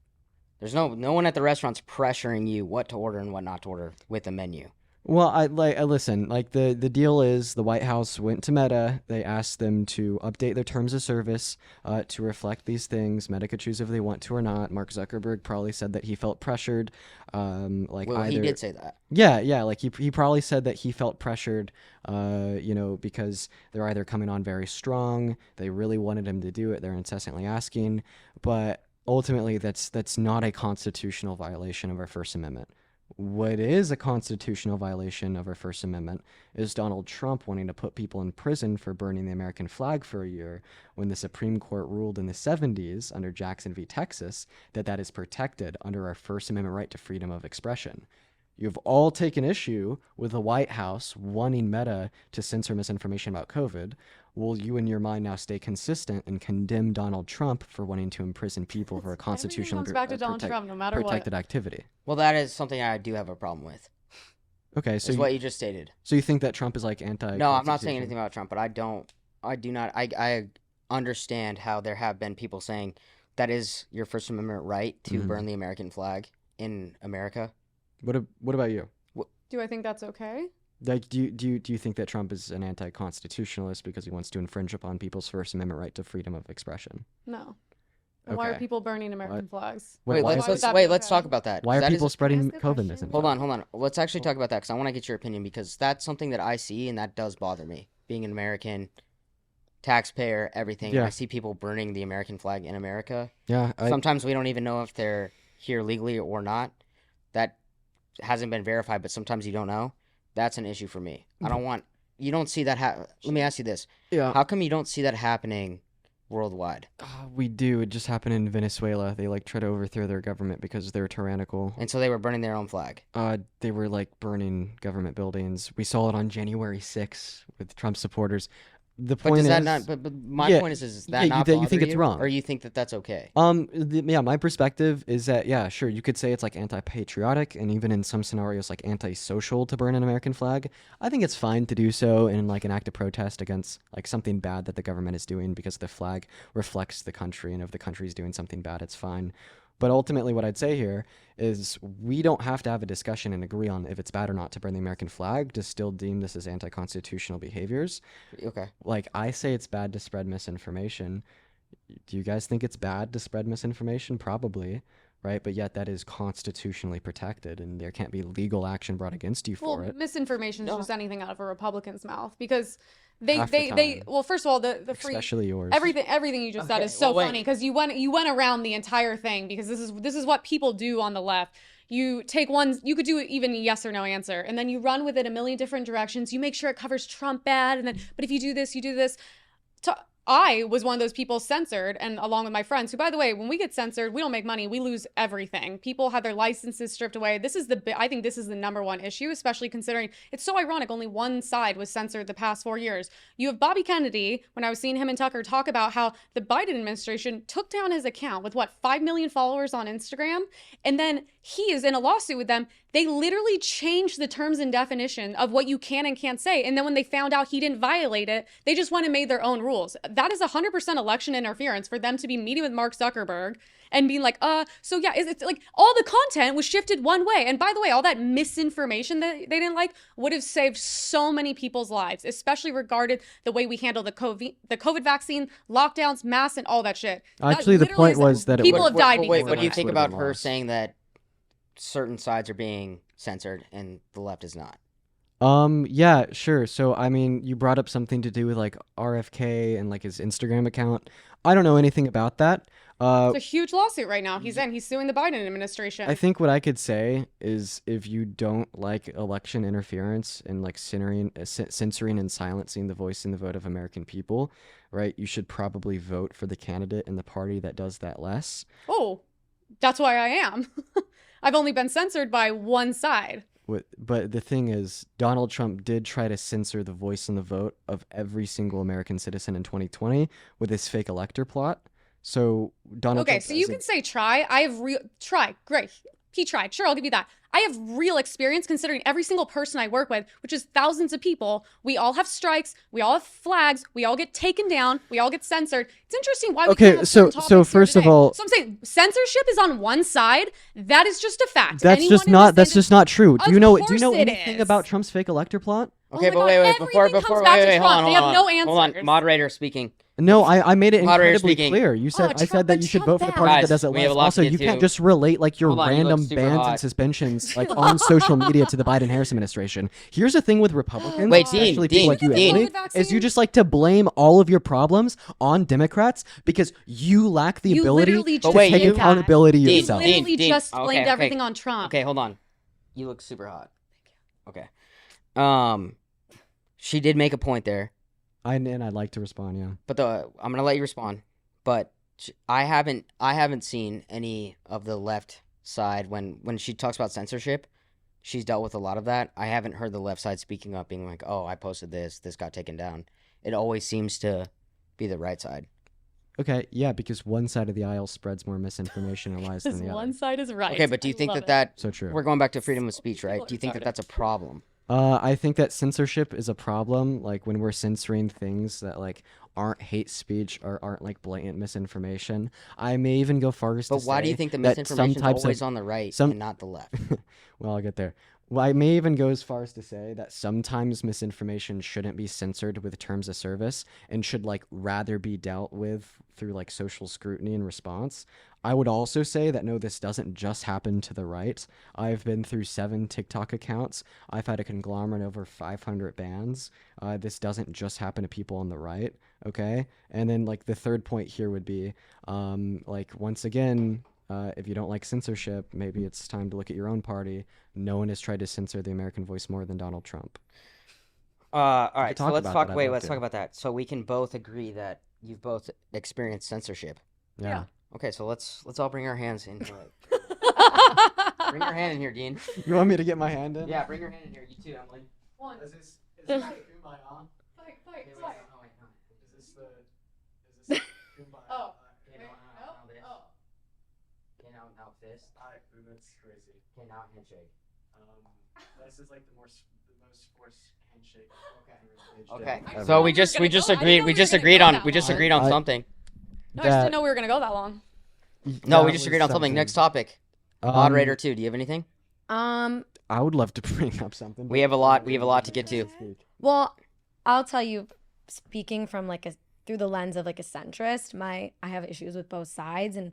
There's no one at the restaurant's pressuring you what to order and what not to order with a menu. Well, I listen. Like the deal is, the White House went to Meta. They asked them to update their terms of service to reflect these things. Meta could choose if they want to or not. Mark Zuckerberg probably said that he felt pressured. He did say that. Yeah. Like he probably said that he felt pressured. Because they're either coming on very strong. They really wanted him to do it. They're incessantly asking, but ultimately, that's not a constitutional violation of our First Amendment. What is a constitutional violation of our First Amendment is Donald Trump wanting to put people in prison for burning the American flag for a year when the Supreme Court ruled in the 70s under Jackson v. Texas that is protected under our First Amendment right to freedom of expression. You've all taken issue with the White House wanting Meta to censor misinformation about COVID. Will you, in your mind, now stay consistent and condemn Donald Trump for wanting to imprison people for a constitutional comes back to Donald Trump, no matter what. protected activity? Well, that is something I do have a problem with. Okay, So what you just stated. so you think that Trump is like anti? No, I'm not saying anything about Trump, but I understand how there have been people saying that is your First Amendment right to burn the American flag in America. What about you? Do I think that's okay? Like, do you think that Trump is an anti-constitutionalist because he wants to infringe upon people's First Amendment right to freedom of expression? No. And why are Okay. people burning American flags? Wait, Wait, why let's is that- let's talk about that. Why 'cause are that people is- spreading Ask a COVID question. misinformation? Hold on. Let's actually talk about that because I want to get your opinion because that's something that I see and that does bother me. Being an American, taxpayer, everything. Yeah. I see people burning the American flag in America. Yeah, Sometimes we don't even know if they're here legally or not. That hasn't been verified, but sometimes you don't know. That's an issue for me. You don't see that let me ask you this. yeah. How come you don't see that happening worldwide? We do. It just happened in Venezuela. They like try to overthrow their government because they're tyrannical. And so they were burning their own flag. They were like burning government buildings. We saw it on January 6th with Trump supporters. The But point does that is, not? But my Yeah, point is that yeah, not you bother think it's wrong. or you think that that's okay? My perspective is that, yeah, sure, you could say it's like anti-patriotic and even in some scenarios like anti-social to burn an American flag. I think it's fine to do so in like an act of protest against like something bad that the government is doing because the flag reflects the country, and if the country is doing something bad, it's fine. But ultimately, what I'd say here is we don't have to have a discussion and agree on if it's bad or not to burn the American flag to still deem this as anti-constitutional behaviors. Okay. Like, I say it's bad to spread misinformation. Do you guys think it's bad to spread misinformation? Probably, right? But yet that is constitutionally protected, and there can't be legal action brought against you for Well, it. misinformation is No. just anything out of a Republican's mouth because Half the they time. well, first of all, the free Especially yours. everything you just said Okay, is so well, wait. funny because you went around the entire thing because this is what people do on the left. you take one, you could do even a yes or no answer, and then you run with it a million different directions. You make sure it covers Trump bad, and then, but if you do this, you do this. I was one of those people censored, and along with my friends, who, by the way, when we get censored, we don't make money. We lose everything. People have their licenses stripped away. I think this is the number one issue, especially considering it's so ironic. Only one side was censored the past 4 years. You have Bobby Kennedy, when I was seeing him and Tucker talk about how the Biden administration took down his account with 5 million followers on Instagram. And then he is in a lawsuit with them. They literally changed the terms and definition of what you can and can't say. And then when they found out he didn't violate it, they just went and made their own rules. That is 100% election interference for them to be meeting with Mark Zuckerberg and being like, so yeah, it's like all the content was shifted one way. And by the way, all that misinformation that they didn't like would have saved so many people's lives, especially regarded the way we handle the COVID vaccine, lockdowns, masks, and all that shit. Actually, the point was that people have died. Wait, what do you because of think Would've about been her lost. saying that certain sides are being censored and the left is not? Yeah, sure. So, I mean, you brought up something to do with like RFK and like his Instagram account. I don't know anything about that. It's a huge lawsuit right now. He's suing the Biden administration. I think what I could say is if you don't like election interference and like censoring and silencing the voice and the vote of American people, right, you should probably vote for the candidate and the party that does that less. Oh, that's why I am. I've only been censored by one side. But the thing is, Donald Trump did try to censor the voice and the vote of every single American citizen in 2020 with his fake elector plot. So Donald Okay, Trump so you can say try. I have try. Great. He tried. Sure, I'll give you that. I have real experience considering every single person I work with, which is thousands of people. We all have strikes. We all have flags. We all get taken down. We all get censored. It's interesting why we Okay, can't have so- certain topics so here first of today. all- So I'm saying censorship is on one side. That is just a fact. That's Anyone just in not. this That's just not true. Do Of you know course it anything is. about Trump's fake elector plot? Okay, Oh my but God, wait, everything before comes hold back to on, Trump. They have no hold on. answers. Moderator speaking. No, I made it Moderator incredibly speaking. clear. You said I Trump said that and you should Trump vote for the back. party Guys, that does it we have less. a lot to Also, get you to. can't just relate like your Hold on, you look random super bans hot. and suspensions like on social media to the Biden Harris administration. Here's the thing with Republicans, Wait, especially Dean, people like you, Dean. Emily, COVID is you vaccine? just like to blame all of your problems on Democrats because you lack the You accountability literally to just take did that. accountability Dean, yourself. Dean. Literally just Okay, blamed okay. everything on Trump. Okay, hold on. You look super hot. Okay. She did make a point there, And I'd like to respond. Yeah. but I'm gonna let you respond. But I haven't seen any of the left side when she talks about censorship. She's dealt with a lot of that. I haven't heard the left side speaking up, being like, "Oh, I posted this got taken down." It always seems to be the right side. Okay. Yeah, because one side of the aisle spreads more misinformation and lies Because than the one other. side is right. Okay, but do you I think love that So true. we're going back to freedom of speech, People right? are Do you think that retarded. that's a problem? I think that censorship is a problem, like when we're censoring things that like aren't hate speech or aren't like blatant misinformation. I may even go far as to But why do you say think the that misinformation is some types always of on the right some- and not the left? well, I'll get there. Well, I may even go as far as to say that sometimes misinformation shouldn't be censored with terms of service and should like rather be dealt with through like social scrutiny and response. I would also say that no, this doesn't just happen to the right. I've been through 7 TikTok accounts. I've had a conglomerate over 500 bans. This doesn't just happen to people on the right, okay? And then like the third point here would be, like once again, if you don't like censorship, maybe it's time to look at your own party. No one has tried to censor the American voice more than Donald Trump. All right, so talk let's about talk. that, I'd Wait, love let's to. talk about that. So we can both agree that you've both experienced censorship. Yeah. Okay, so let's all bring our hands in here. Bring your hand in here, Dean. You want me to get my hand in? Yeah, bring your hand in here. You too, Emily. One. Is this Fight, Kumbaya? fight, Okay, wait, fight. no, wait, no. Is this Kumbaya? Oh. Okay, now this. Oh. Okay, now fist. That's crazy. Okay, now handshake. This is like the most forced handshake. Okay. I So didn't we know just we we were gonna just go- I didn't agreed know we we just were gonna agreed go on that we just long. agreed on I- something. No, I just didn't know we were gonna go that long. No, we just agreed on something. Next topic. Moderator 2, do you have anything? Um, I would love to bring up something. We have a lot to get to. well, I'll tell you, speaking from like through the lens of like a centrist, I have issues with both sides and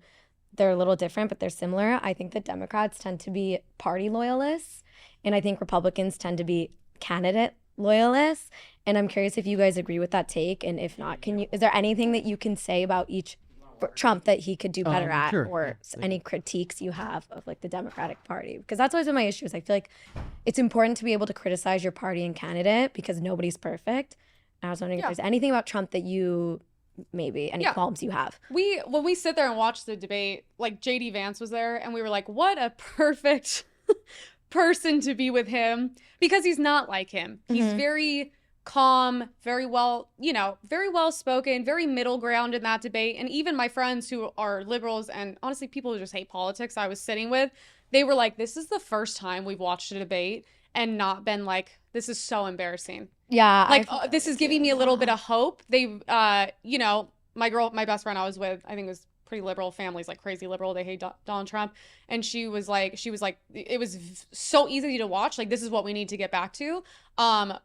they're a little different, but they're similar. I think that Democrats tend to be party loyalists and I think Republicans tend to be candidate loyalists. And I'm curious if you guys agree with that take. And if not, is there anything that you can say about each? for Trump that he could do better at, sure. or any critiques you have of like the Democratic Party? Because that's always been my issue. Is I feel like it's important to be able to criticize your party and candidate because nobody's perfect. And I was wondering if there's anything about Trump that you maybe any qualms you have. When we sit there and watch the debate, like JD Vance was there and we were like, what a perfect person to be with him, because he's not like him. He's very calm, very well spoken, very middle ground in that debate. And even my friends who are liberals and honestly people who just hate politics I was sitting with, they were like, this is the first time we've watched a debate and not been like, this is so embarrassing. Yeah. Like, this is giving me a little bit of hope. They, my best friend I was with, I think it was pretty liberal, family's like crazy liberal. They hate Donald Trump. And she was like, it was so easy to watch. Like, this is what we need to get back to. I'm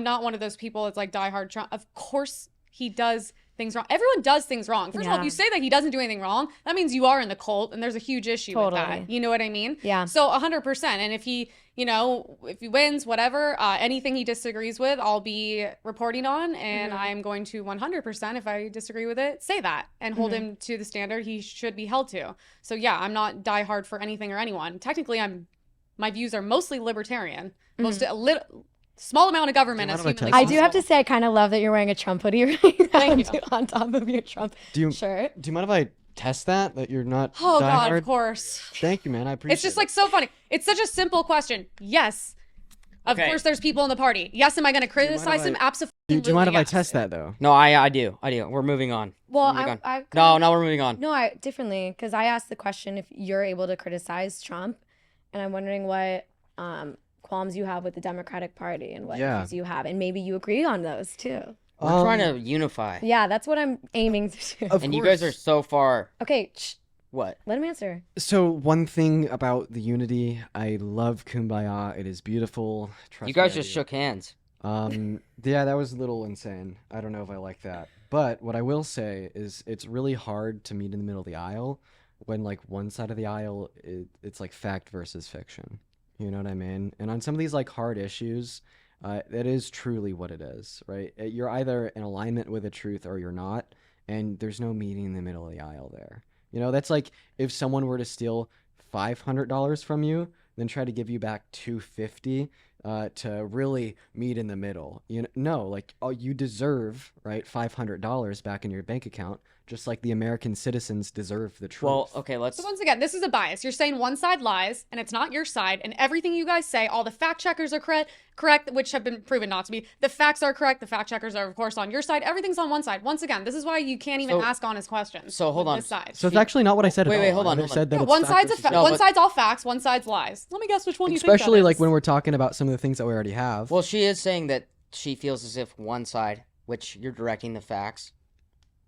not one of those people that's like diehard Trump. Of course he does things wrong. Everyone does things wrong. First of all, if you say that he doesn't do anything wrong, that means you are in the cult and there's a huge issue with that. You know what I mean? Yeah. So 100%. And if he, if he wins, whatever, anything he disagrees with, I'll be reporting on. And I'm going to 100%, if I disagree with it, say that and hold him to the standard he should be held to. So yeah, I'm not diehard for anything or anyone. Technically, my views are mostly libertarian. Small amount of government as humanly I do have to say, I kind of love that you're wearing a Trump hoodie right now on top of your Trump shirt. Do you mind if I test that you're not Oh, diehard? God, of course. Thank you, man. I appreciate it. It's just like so funny. It's such a simple question. Yes. Of course there's people in the party. Yes, am I going to criticize him? Absolutely. Do you mind if I test that, though? No, I do. We're moving on. Well, No, we're moving on. No, differently, because I asked the question if you're able to criticize Trump, and I'm wondering what qualms you have with the Democratic Party and what issues you have, and maybe you agree on those too. We're trying to unify. Yeah, that's what I'm aiming to do. And you guys are so far. Okay. What? Let him answer. So one thing about the unity, I love Kumbaya. It is beautiful. You guys just shook hands. Yeah, that was a little insane. I don't know if I like that. But what I will say is it's really hard to meet in the middle of the aisle when like one side of the aisle, it's like fact versus fiction. You know what I mean? And on some of these like hard issues, that is truly what it is, right? You're either in alignment with the truth or you're not, and there's no meeting in the middle of the aisle there. That's like if someone were to steal $500 from you, then try to give you back $250 to really meet in the middle. You deserve, right, $500 back in your bank account, just like the American citizens deserve the truth. Well, okay, So once again, this is a bias. You're saying one side lies, and it's not your side, and everything you guys say, all the fact checkers are correct, which have been proven not to be. The facts are correct. The fact checkers are, of course, on your side. Everything's on one side. Once again, this is why you can't even ask honest questions. So hold on. This side. So it's actually not what I said at all. Wait, hold on. I said that it's one fact side's versus one side's all facts, one side's lies. Let me guess which one you think that especially like is. when we're talking about some of the things that we already have. Well, she is saying that she feels as if one side, which you're directing the facts,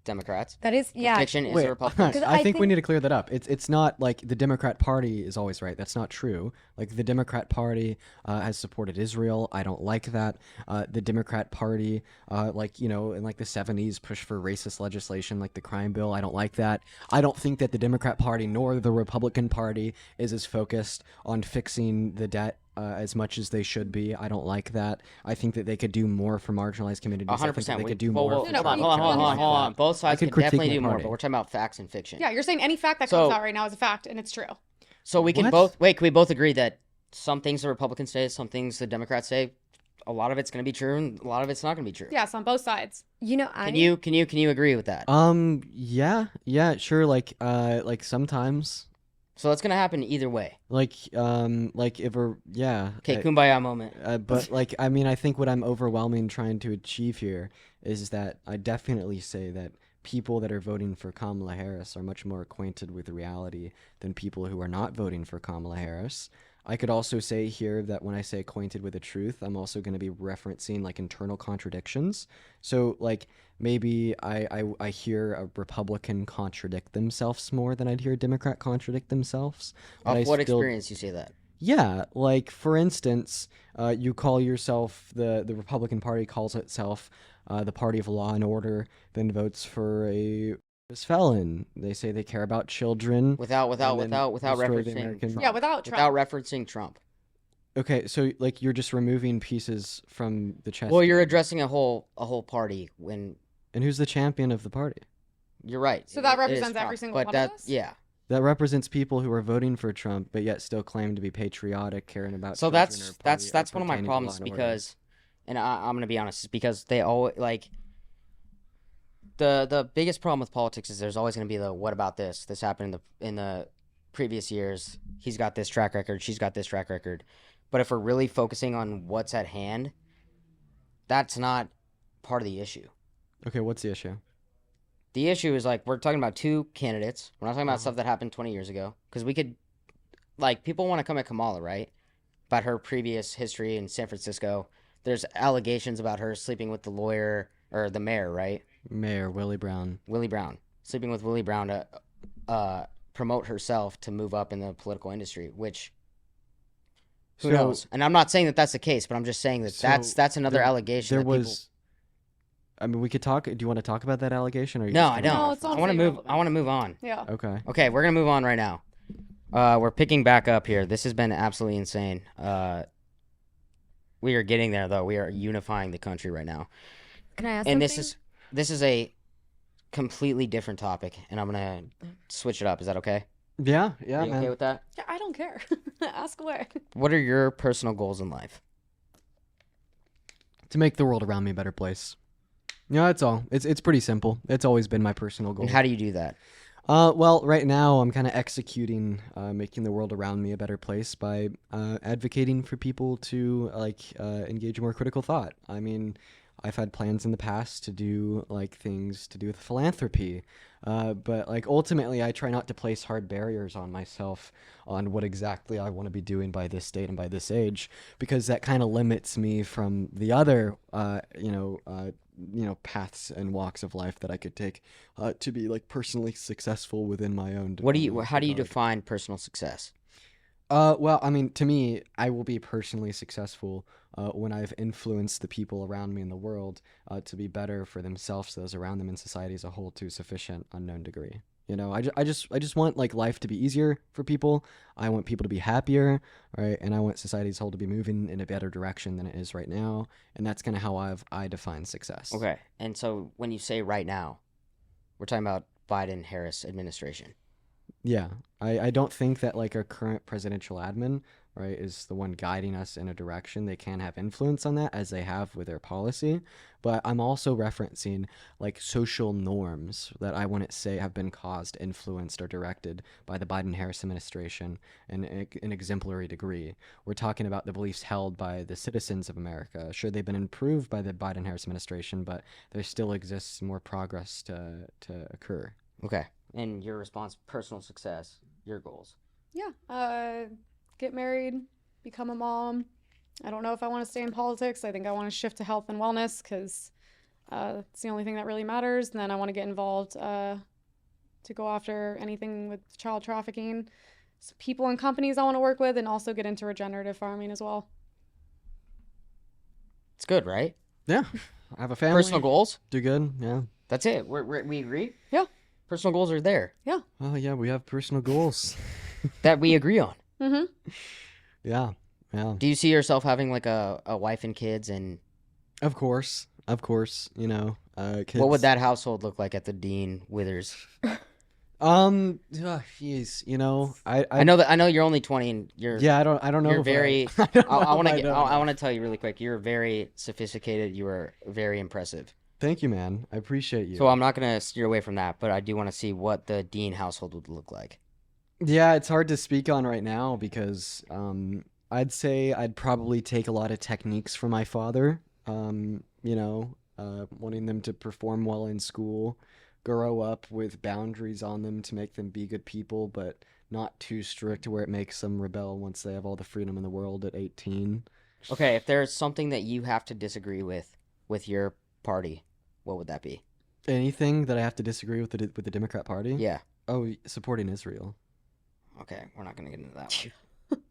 Democrats. That is, yeah. Fiction is Wait, the Republicans. I think we need to clear that up. It's not like the Democrat Party is always right. That's not true. Like the Democrat Party has supported Israel. I don't like that. The Democrat Party, in like the 70s, pushed for racist legislation like the crime bill. I don't like that. I don't think that the Democrat Party nor the Republican Party is as focused on fixing the debt as much as they should be. I don't like that. I think that they could do more for marginalized communities. 100%. They could do more. Hold on. Both sides can definitely do more, but we're talking about facts and fiction. Yeah, you're saying any fact that comes out right now is a fact, and it's true. So we can can we both agree that some things the Republicans say, some things the Democrats say, a lot of it's going to be true, and a lot of it's not going to be true. Yes, on both sides. Can you agree with that? Yeah, sure. Like sometimes. So it's gonna happen either way. Like if we're Okay, kumbaya moment. But I think what I'm overwhelming trying to achieve here is that I definitely say that people that are voting for Kamala Harris are much more acquainted with reality than people who are not voting for Kamala Harris. I could also say here that when I say acquainted with the truth, I'm also going to be referencing like internal contradictions. So like maybe I hear a Republican contradict themselves more than I'd hear a Democrat contradict themselves. Off what experience you say that? Yeah, like for instance, you call yourself the Republican Party calls itself the party of law and order, then votes for a felon. They say they care about children without referencing Trump. Yeah, without referencing Trump. Okay, so like you're just removing pieces from the chess. Well, you're addressing a whole party And who's the champion of the party? You're right. So that It is represents every Trump, single but one of us? Yeah. That represents people who are voting for Trump, but yet still claim to be patriotic, caring about So children that's or one of my pertaining to problems law and order. because, and I'm gonna be honest, is because they always like the biggest problem with politics is there's always gonna be the what about this? This happened in the previous years. He's got this track record. She's got this track record. But if we're really focusing on what's at hand, that's not part of the issue. Okay, what's the issue? The issue is like we're talking about two candidates. We're not talking about stuff that happened 20 years ago because we could, like, people want to come at Kamala, right? About her previous history in San Francisco. There's allegations about her sleeping with the lawyer or the mayor, right? Mayor Willie Brown. Willie Brown. Sleeping with Willie Brown to promote herself to move up in the political industry, which who knows? And I'm not saying that that's the case, but I'm just saying that that's another allegation. There that was. I mean, we could talk. Do you want to talk about that allegation? Or No, I don't. No, it's I want to move. irrelevant. I want to move on. Yeah. Okay. Okay, we're gonna move on right now. We're picking back up here. This has been absolutely insane. We are getting there though. We are unifying the country right now. Can I ask And something? this is a completely different topic, and I'm gonna switch it up. Is that okay? Yeah, Are yeah, you man. okay with that? Yeah, I don't care. Ask away. What are your personal goals in life? To make the world around me a better place. Yeah, that's all. It's pretty simple. It's always been my personal goal. And how do you do that? Well, right now I'm kind of executing making the world around me a better place by advocating for people to engage in more critical thought. I mean, I've had plans in the past to do like things to do with philanthropy, but like ultimately I try not to place hard barriers on myself on what exactly I want to be doing by this date and by this age, because that kind of limits me from the other paths and walks of life that I could take to be like personally successful within my own. How do you define personal success? Well, I mean, to me, I will be personally successful when I've influenced the people around me in the world to be better for themselves, those around them, in society as a whole, to a sufficient unknown degree. You know, I just want like life to be easier for people. I want people to be happier, right? And I want society as a whole to be moving in a better direction than it is right now. And that's kind of how I define success. Okay, and so when you say right now, we're talking about Biden-Harris administration. Yeah, I don't think that like our current presidential admin, right, is the one guiding us in a direction. They can have influence on that as they have with their policy, but I'm also referencing like social norms that I wouldn't say have been caused, influenced, or directed by the Biden-Harris administration in an exemplary degree. We're talking about the beliefs held by the citizens of America. Sure, they've been improved by the Biden-Harris administration, but there still exists more progress to occur. Okay, and your response, personal success, your goals. Yeah. Get married, become a mom. I don't know if I want to stay in politics. I think I want to shift to health and wellness because it's the only thing that really matters. And then I want to get involved to go after anything with child trafficking. So people and companies I want to work with, and also get into regenerative farming as well. It's good, right? Yeah, I have a family. Personal goals. Do good. Yeah. That's it. We agree. Yeah. Personal goals are there Oh yeah, we have personal goals. that we agree on. Mm-hmm. Yeah. Do you see yourself having like a wife and kids, and Of course. You know, kids. what would that household look like at the Dean Withers? Jeez. You know, I know you're only 20 and you're Yeah, I don't know. you're if very. I don't know I want if to know. I want to tell you really quick. You're very sophisticated. You are very impressive. Thank you, man. I appreciate you. So I'm not gonna steer away from that, but I do want to see what the Dean household would look like. Yeah, it's hard to speak on right now because I'd say I'd probably take a lot of techniques from my father. Wanting them to perform well in school, grow up with boundaries on them to make them be good people, but not too strict where it makes them rebel once they have all the freedom in the world at 18. Okay, if there's something that you have to disagree with your party, what would that be? Anything that I have to disagree with the Democrat Party? Yeah. Oh, supporting Israel. Okay, we're not gonna get into that one.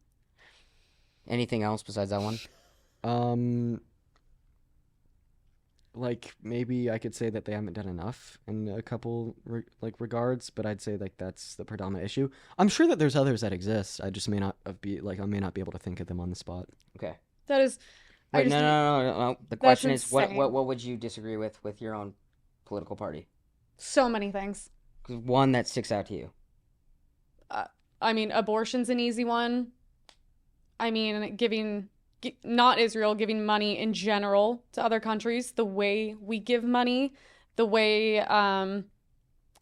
Anything else besides that one? Like maybe I could say that they haven't done enough in a couple regards, but I'd say like that's the predominant issue. I'm sure that there's others that exist. I just may not be able to think of them on the spot. Okay. That is. I Wait, just no. The question is, insane. what would you disagree with your own political party? So many things. One that sticks out to you. I mean, abortion's an easy one. I mean, not Israel, giving money in general to other countries, the way we give money, the way,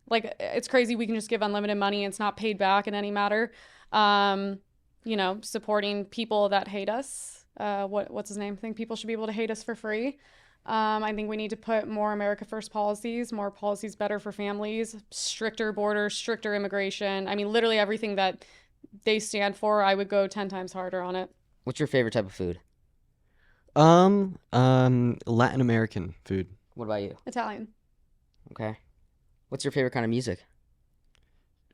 like, it's crazy we can just give unlimited money and it's not paid back in any matter. You know, supporting people that hate us. What's his name? I think people should be able to hate us for free. I think we need to put more America First policies, more policies better for families, stricter borders, stricter immigration. I mean, literally everything that they stand for, I would go 10 times harder on it. What's your favorite type of food? Latin American food. What about you? Italian. Okay. What's your favorite kind of music?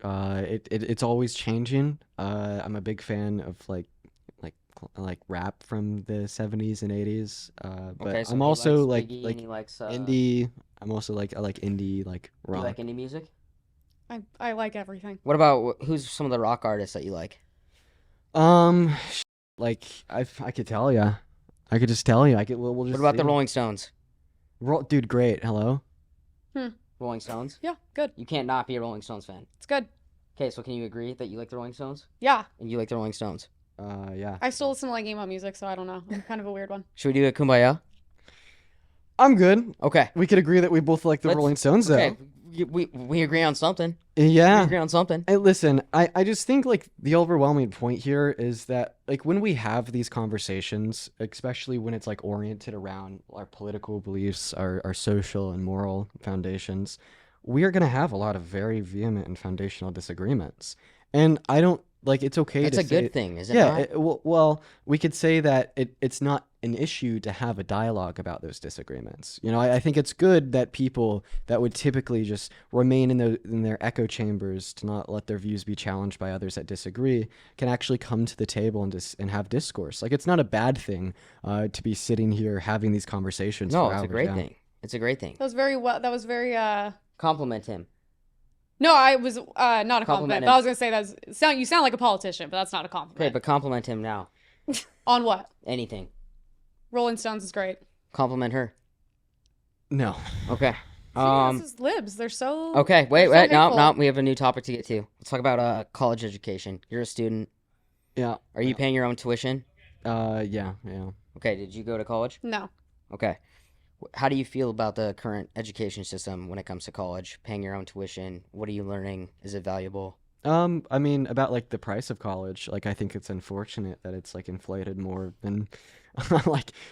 It's always changing. I'm a big fan of like rap from the 70s and 80s. But Okay, so I'm he also likes like Biggie like and he likes indie. I'm also I like indie like you rock. like indie music? I like everything. What about who's some of the rock artists that you like? Like I could tell ya. I could just tell you. We'll just What about the see. Rolling Stones? Dude, great. Hello. Rolling Stones? Yeah, good. You can't not be a Rolling Stones fan. It's good. Okay, so can you agree that you like the Rolling Stones? Yeah, And you like the Rolling Stones? Yeah. I still listen to like emo music, so I don't know. I'm kind of a weird one. Should we do a Kumbaya? I'm good. Okay. We could agree that we both like the Let's- Rolling Stones, though. Okay, we agree on something. We Yeah. agree on something. Hey, listen, I just think like the overwhelming point here is that like when we have these conversations, especially when it's like oriented around our political beliefs, our social and moral foundations, we are going to have a lot of very vehement and foundational disagreements. And I don't like it's okay That's to a say good thing, is it yeah, not? well, we could say that it's not an issue to have a dialogue about those disagreements. You know, I think it's good that people that would typically just remain in their echo chambers to not let their views be challenged by others that disagree can actually come to the table and have discourse. Like it's not a bad thing to be sitting here having these conversations. No, for it's a hours, great yeah. thing. It's a great thing. That was very well. That was very. Compliment him. No, I was not a compliment. Compliment But I was gonna say you sound like a politician, but that's not a compliment. Okay, but compliment him now. On what? Anything. Rolling Stones is great. Compliment her. No. Okay. See, this is libs. They're so. Okay, wait, they're so no, hateful. no, we have a new topic to get to. Let's talk about college education. You're a student. Yeah. Are you paying your own tuition? Yeah. Okay, did you go to college? No. Okay. How do you feel about the current education system when it comes to college? Paying your own tuition? What are you learning? Is it valuable? I mean, about like the price of college, like I think it's unfortunate that it's like inflated more than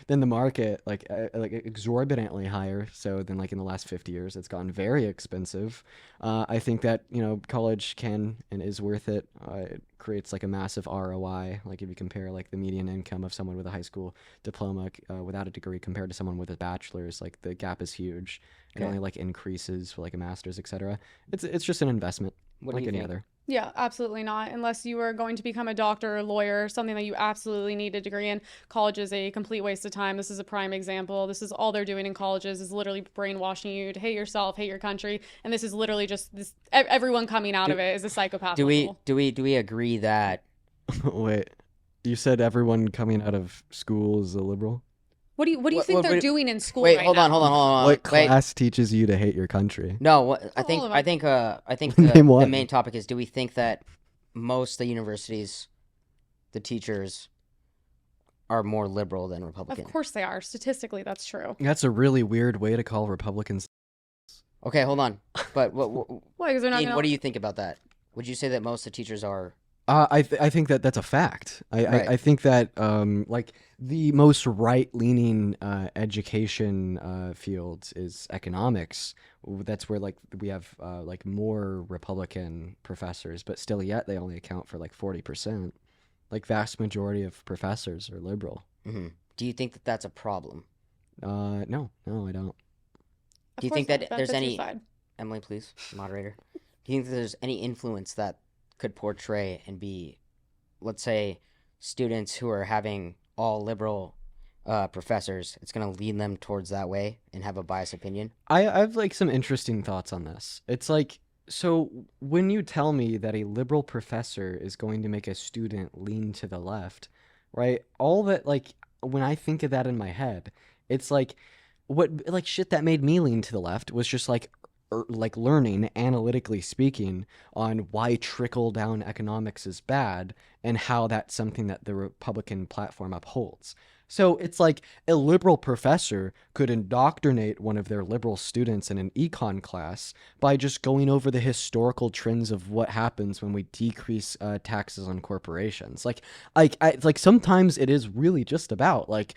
than the market, like exorbitantly higher. So than like in the last 50 years, it's gotten very expensive. I think that, you know, college can and is worth it. It creates like a massive ROI. Like if you compare like the median income of someone with a high school diploma without a degree compared to someone with a bachelor's, like the gap is huge. It Okay. only like increases for like a master's, etc. It's just an investment What do like you any think? other. Yeah, absolutely not. Unless you are going to become a doctor or lawyer, something that you absolutely need a degree in. College is a complete waste of time. This is a prime example. This is all they're doing in colleges is literally brainwashing you to hate yourself, hate your country, and this is literally just this. Everyone coming out of it is a psychopath. Do we level. agree that Wait, you said everyone coming out of school is a liberal? What do you think they're what- doing in school Wait, right hold now? on. What Wait. class teaches you to hate your country? No, what I think All of I them. think I think Name the one. main topic is, do we think that most of the universities, the teachers are more liberal than Republican? Of course they are. Statistically, that's true. That's a really weird way to call Republicans. Okay, hold on. But Why? Because they're not Dean, gonna. what do you think about that? Would you say that most of the teachers are I think that that's a fact. Right. I think that like the most right-leaning education field is economics. That's where like we have like more Republican professors, but still yet they only account for like 40%. Like vast majority of professors are liberal. Mhm. Do you think that that's a problem? No, I don't. Of Do you course think not. that That there's fits your any side. Emily, please, moderator. Do you think that there's any influence that could portray and be, let's say, students who are having all liberal professors, it's going to lead them towards that way and have a biased opinion? I have like some interesting thoughts on this. It's like, so when you tell me that a liberal professor is going to make a student lean to the left, right? All that, like, when I think of that in my head, it's like what like shit that made me lean to the left was just like like learning, analytically speaking, on why trickle down economics is bad and how that's something that the Republican platform upholds. So it's like a liberal professor could indoctrinate one of their liberal students in an econ class by just going over the historical trends of what happens when we decrease taxes on corporations. Like sometimes it is really just about like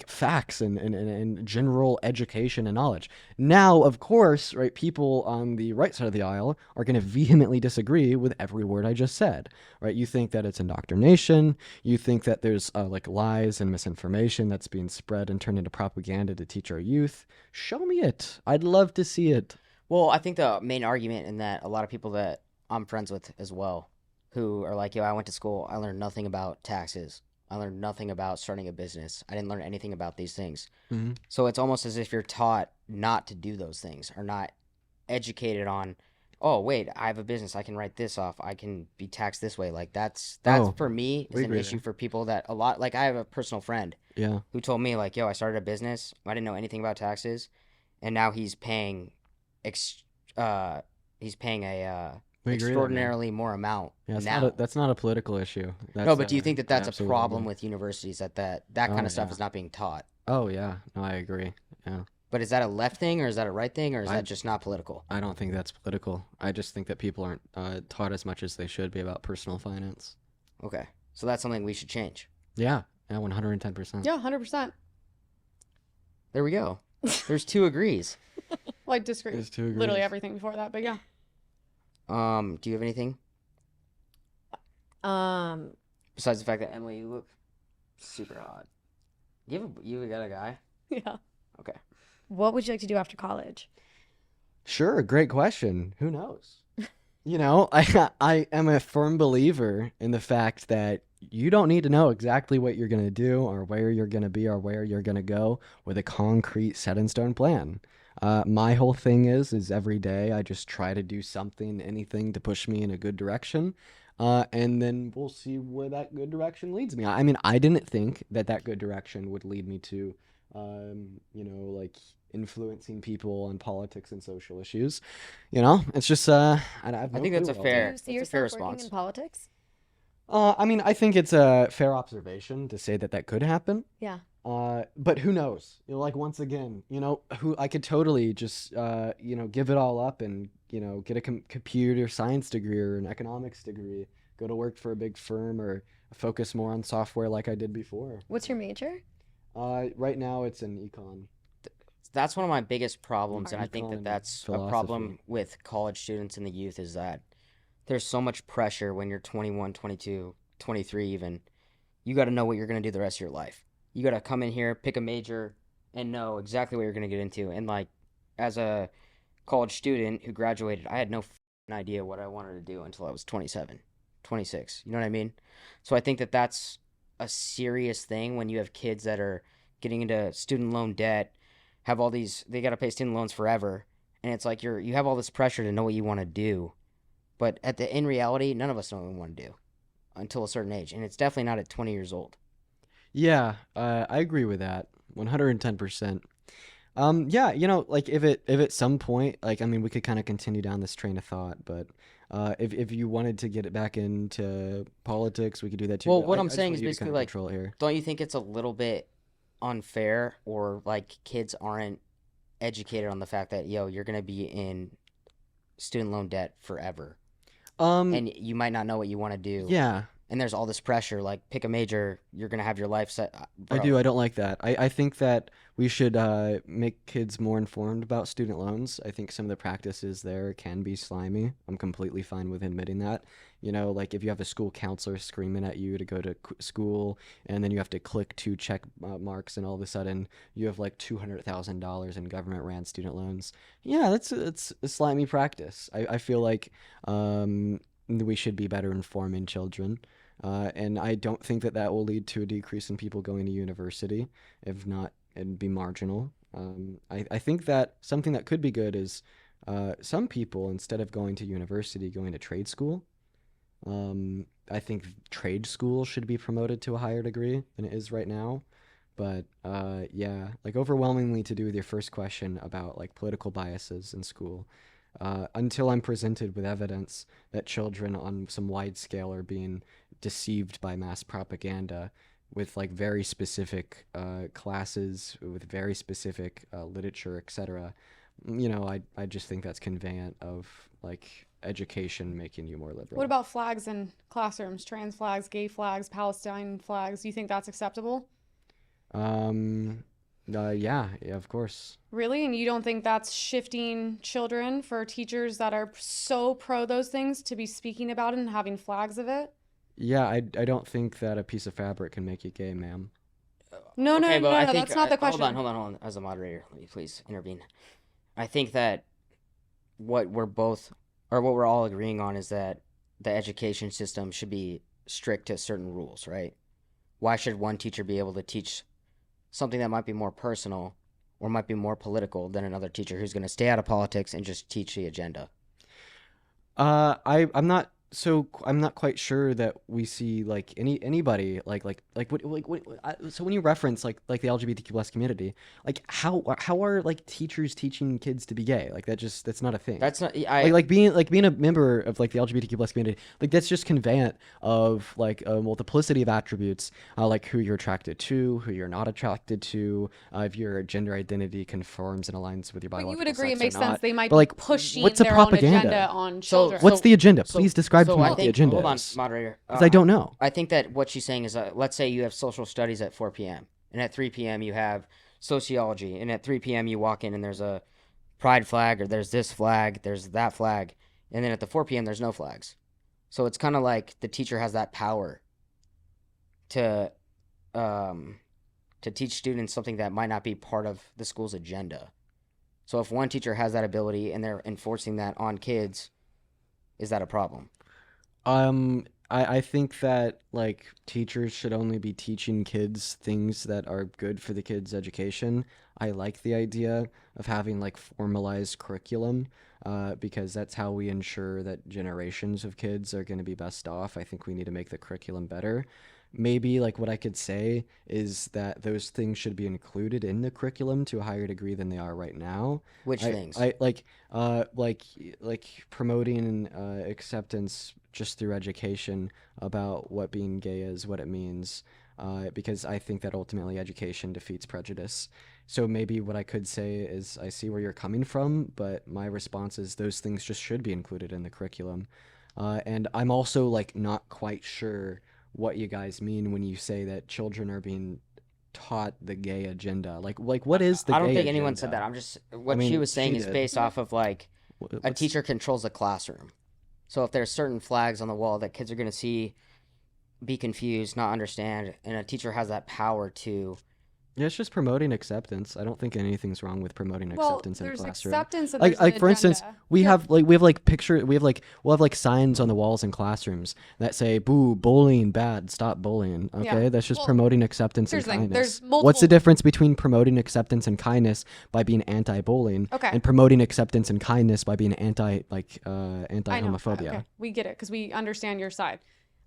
facts and general education and knowledge. Now, of course, right, people on the right side of the aisle are going to vehemently disagree with every word I just said, right? You think that it's indoctrination. You think that there's like lies and misinformation that's being spread and turned into propaganda to teach our youth. Show me it. I'd love to see it. Well, I think the main argument in that a lot of people that I'm friends with as well, who are like, yo, I went to school, I learned nothing about taxes. I learned nothing about starting a business. I didn't learn anything about these things. Mm-hmm. So it's almost as if you're taught not to do those things, or not educated on, oh, wait, I have a business. I can write this off. I can be taxed this way. Like that's Oh, for me is we an agree issue there. for people that a lot, like I have a personal friend Yeah. who told me like, yo, I started a business. I didn't know anything about taxes. And now he's paying, he's paying a We agree there, man. extraordinarily more amount Yeah, now. that's not a political issue. No, That's, but do you think that I that's a absolutely problem agree. with universities, that kind Oh, of stuff yeah. is not being taught? Oh, yeah. No, I agree. Yeah. But is that a left thing, or is that a right thing, or is I- that just not political? I don't think that's political. I just think that people aren't taught as much as they should be about personal finance. Okay, so that's something we should change. Yeah. Yeah, 110%. Yeah, 100%. There we go. There's two agrees. Well, I disagree There's with two literally agrees. everything before that, but yeah. Do you have anything Um, besides the fact that Emily, you look super hot? You got a guy? Yeah. Okay. what would you like to do after college? Sure, great question. Who knows? You know, I am a firm believer in the fact that you don't need to know exactly what you're going to do or where you're going to be or where you're going to go with a concrete set in stone plan. My whole thing is every day I just try to do something, anything to push me in a good direction. And then we'll see where that good direction leads me. I mean, I didn't think that that good direction would lead me to, you know, like influencing people on politics and social issues. You know, it's just I have no think that's clue a what I'll do. fair- Do you see that's a fair yourself working response. in politics? I mean, I think it's a fair observation to say that that could happen. Yeah. But who knows? You know, like once again, you know, who I could totally just you know, give it all up and, you know, get a computer science degree or an economics degree, go to work for a big firm or focus more on software like I did before. What's your major? Right now it's an econ. That's one of my biggest problems, and I think Econ that and that's a philosophy. problem with college students and the youth, is that there's so much pressure when you're 21, 22, 23 even. You got to know what you're going to do the rest of your life. You got to come in here, pick a major, and know exactly what you're going to get into. And like, as a college student who graduated, I had no idea what I wanted to do until I was 27, 26. You know what I mean? So I think that that's a serious thing when you have kids that are getting into student loan debt, have all these, they got to pay student loans forever. And it's like you have all this pressure to know what you want to do. But in reality, none of us know what we want to do until a certain age. And it's definitely not at 20 years old. Yeah, I agree with that 110%. Yeah, you know, like if at some point, like, I mean, we could kind of continue down this train of thought, but if you wanted to get it back into politics, we could do that too. Well, but what I I'm just saying want is you to basically kind of like, control it here. don't you think it's a little bit unfair, or like kids aren't educated on the fact that, yo, you're going to be in student loan debt forever. And you might not know what you want to do. Yeah, And there's all this pressure, like pick a major, you're going to have your life set. I Bro, do. I don't like that. I think that we should make kids more informed about student loans. I think some of the practices there can be slimy. I'm completely fine with admitting that. You know, like if you have a school counselor screaming at you to go to school, and then you have to click 2 check marks, and all of a sudden you have like $200,000 in government ran student loans. Yeah, it's a slimy practice. I feel like we should be better informing children. And I don't think that that will lead to a decrease in people going to university. If not, it'd be marginal. I think that something that could be good is some people, instead of going to university, going to trade school. I think trade school should be promoted to a higher degree than it is right now. But yeah, like overwhelmingly to do with your first question about like political biases in school. Until I'm presented with evidence that children on some wide scale are being deceived by mass propaganda with like very specific classes with very specific literature, etc. I just think that's conveyant of like education making you more liberal. What about flags in classrooms? Trans flags, gay flags, Palestine flags. Do you think that's acceptable? Yeah, of course. Really? And you don't think that's shifting children for teachers that are so pro those things to be speaking about it and having flags of it? Yeah, I don't think that a piece of fabric can make you gay, ma'am. No, Okay, but I think, that's not the question. Hold on. As a moderator, let me please intervene. I think that what we're all agreeing on is that the education system should be strict to certain rules, right? Why should one teacher be able to teach something that might be more personal or might be more political than another teacher who's going to stay out of politics and just teach the agenda? I'm not quite sure that we see like anybody so when you reference like the LGBTQ plus community, like how are like teachers teaching kids to be gay? Like that's not a thing. That's not being a member of like the LGBTQ plus community, like that's just conveyant of like a multiplicity of attributes, like who you're attracted to, who you're not attracted to, if your gender identity conforms and aligns with your But biological you would agree it sex makes or sense. not. They might But, be like, pushing what's the their own propaganda? agenda on So- children. What's the agenda? So- Please describe to me I what the think- agenda hold on, is. moderator. Because I don't know. I think that what she's saying is, let's say you have social studies at 4 p.m. and at 3 p.m. you have sociology, and at 3 p.m. you walk in and there's a pride flag or there's this flag, there's that flag, and then at the 4 p.m. there's no flags. So it's kind of like the teacher has that power to teach students something that might not be part of the school's agenda. So if one teacher has that ability and they're enforcing that on kids, is that a problem? I think that like teachers should only be teaching kids things that are good for the kids' education. I like the idea of having like formalized curriculum, because that's how we ensure that generations of kids are going to be best off. I think we need to make the curriculum better. Maybe like what I could say is that those things should be included in the curriculum to a higher degree than they are right now. Which things? I like promoting acceptance just through education about what being gay is, what it means, because I think that ultimately education defeats prejudice. So maybe what I could say is I see where you're coming from, but my response is those things just should be included in the curriculum. And I'm also like not quite sure what you guys mean when you say that children are being taught the gay agenda. Like what is the I don't gay think anyone agenda? said that. I'm just what I mean, she was saying she is did. based off of like a What's- teacher controls the classroom. So if there's certain flags on the wall that kids are going to see, be confused, not understand, and a teacher has that power to. Yeah, it's just promoting acceptance. I don't think anything's wrong with promoting well, acceptance in a there's classroom. acceptance and Like there's an for instance, agenda. we Yeah. have like signs on the walls in classrooms that say "Boo, bullying bad, stop bullying." Okay, Yeah. that's just Well, promoting acceptance and here's the thing, kindness. there's What's multiple- the difference between promoting acceptance and kindness by being anti-bullying Okay. and promoting acceptance and kindness by being I know. anti-homophobia? Okay, we get it because we understand your side.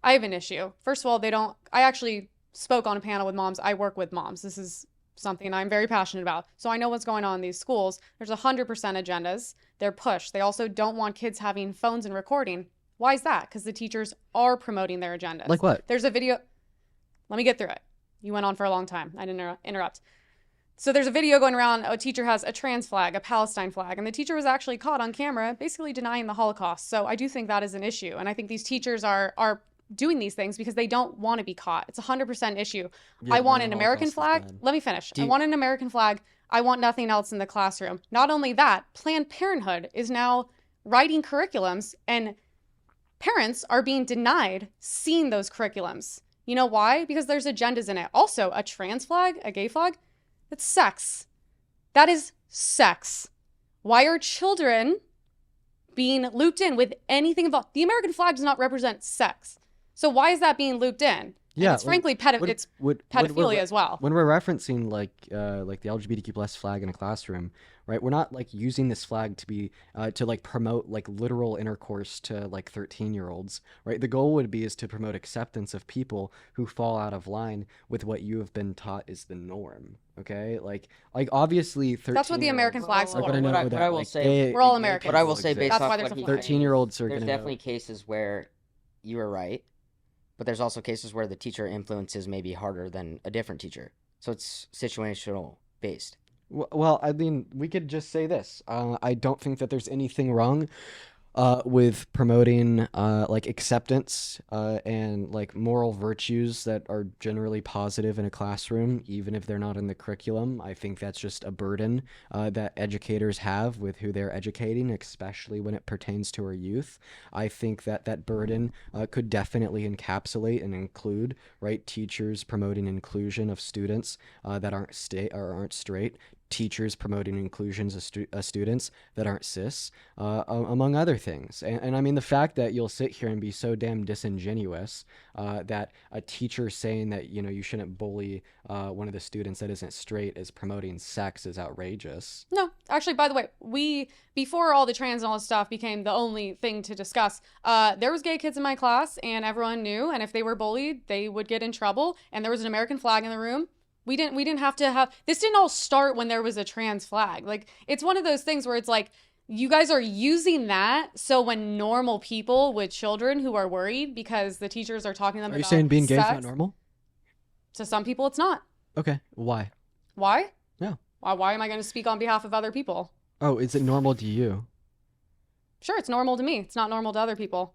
I have an issue. First of all, I actually spoke on a panel with moms. I work with moms. This is something I'm very passionate about. So I know what's going on in these schools. There's 100% agendas. They're pushed. They also don't want kids having phones and recording. Why is that? Because the teachers are promoting their agendas. Like what? There's a video. Let me get through it. You went on for a long time. I didn't interrupt. So there's a video going around. A teacher has a trans flag, a Palestine flag, and the teacher was actually caught on camera basically denying the Holocaust. So I do think that is an issue. And I think these teachers are doing these things because they don't want to be caught. It's a 100% issue. Yeah, I want no, an the American Holocaust is flag. bad. Let me finish. Do I you- want an American flag. I want nothing else in the classroom. Not only that, Planned Parenthood is now writing curriculums and parents are being denied seeing those curriculums. You know why? Because there's agendas in it. Also, a trans flag, a gay flag, that's sex. That is sex. Why are children being looped in with anything involved? The American flag does not represent sex. So why is that being looped in? Yeah, it's frankly it's pedophilia as well. When we're referencing like the LGBTQ plus flag in a classroom, right? We're not like using this flag to be to like promote like literal intercourse to like 13-year-olds, right? The goal would be is to promote acceptance of people who fall out of line with what you have been taught is the norm. Okay, like obviously 13. That's what the American flag's for. But I know What that I will like, say- We're all Americans. What I will say based That's off why there's what a he's flag. saying, 13-year-olds are there's gonna definitely cases where you are right, but there's also cases where the teacher influences may be harder than a different teacher. So it's situational based. Well, I mean, we could just say this. I don't think that there's anything wrong with promoting like acceptance and like moral virtues that are generally positive in a classroom, even if they're not in the curriculum. I think that's just a burden that educators have with who they're educating, especially when it pertains to our youth. I think that that burden could definitely encapsulate and include, right, teachers promoting inclusion of students that aren't straight, teachers promoting inclusions of students that aren't cis, among other things. And I mean, the fact that you'll sit here and be so damn disingenuous that a teacher saying that, you know, you shouldn't bully one of the students that isn't straight is promoting sex is outrageous. No, actually, by the way, before all the trans and all this stuff became the only thing to discuss, there was gay kids in my class and everyone knew, and if they were bullied, they would get in trouble, and there was an American flag in the room. We didn't have to have, this didn't all start when there was a trans flag. Like, it's one of those things where it's like, you guys are using that so when normal people with children who are worried because the teachers are talking to them Are you about saying being gay is sex, not normal? to some people it's not. Okay, why? Why? Yeah. Why am I going to speak on behalf of other people? Oh, is it normal to you? Sure, it's normal to me. It's not normal to other people.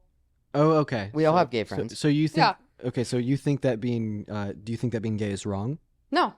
Oh, okay. We all have gay friends. So you think? Yeah. Okay, so you think that being? Do you think that being gay is wrong? No.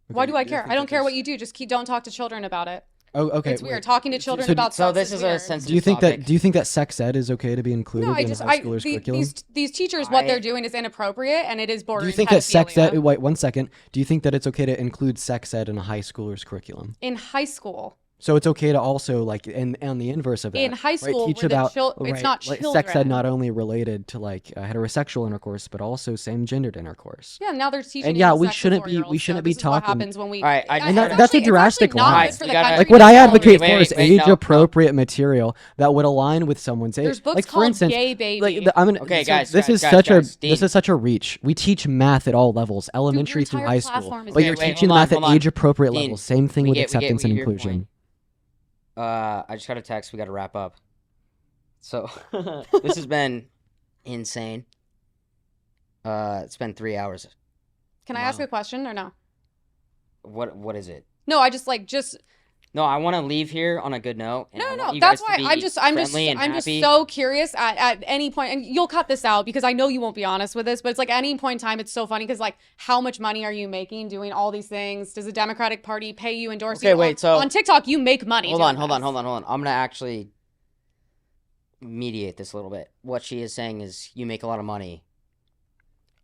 Why Okay, do I you care? think I don't that care what there's- you do. Just don't talk to children about it. Oh, okay. It's weird. wait. Talking to children so- about So sex this is is a weird. sensitive Do you think topic. that? Do you think that sex ed is okay to be included No, I in just, high schoolers' curriculum? these teachers, what I- they're doing is inappropriate and it is bordering Do you think that sex pedophilia. ed? Wait, 1 second. Do you think that it's okay to include sex ed in a high schooler's curriculum? In high school. So it's okay to also like, and on the inverse of that, In high school, right, teach where the about it's not like, children. sex ed not only related to like heterosexual intercourse, but also same-gendered intercourse. Yeah, now they're teaching. And yeah, we sex to shouldn't be 4-year-olds, so this is what talking- happens when we. All right, I And just gotta- that's a it's drastic actually not line. good for the You gotta- country Like to what I be advocate bullied. for is wait, no, age-appropriate material that would align with someone's age. There's books like for called instance, Gay Baby. like I'm gonna, Okay, so guys, this guys, is guys, such guys, a Dean. this is such a reach. We teach math at all levels, elementary through entire high school, platform is but you're Wait, teaching hold on, math at hold on. age-appropriate Dean, levels. Same thing we with get acceptance and your point. inclusion. I just got a text. We got to wrap up. So this has been insane. It's been 3 hours. Can I ask Wow. a question or no? What is it? No, I just No, I want to leave here on a good note. And I no, want no. you That's guys to why be I'm just friendly and I'm just happy. so curious at any point, and you'll cut this out because I know you won't be honest with this, but it's like any point in time, it's so funny because like, how much money are you making doing all these things? Does the Democratic Party pay you, endorse Okay, you? wait, so- on TikTok, you make money. Hold on. doing this. I'm gonna actually mediate this a little bit. What she is saying is, you make a lot of money.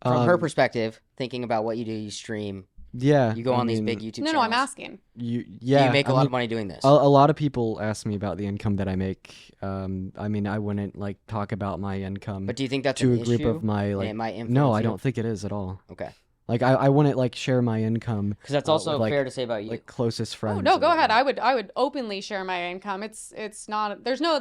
From her perspective, thinking about what you do, you stream, yeah, you go I on these mean, big YouTube No, channels. no, I'm asking. yeah, You make a I lot mean, of money doing this. A lot of people ask me about the income that I make. I mean, I wouldn't like talk about my income But do you think that's to an a group issue? of my And like. it might influence No, I you? don't think it is at all. Okay. Like I wouldn't like share my income Because that's with, also like- fair to say about you. like closest friends. Oh no, and go ahead. whatnot. I would openly share my income. It's not there's no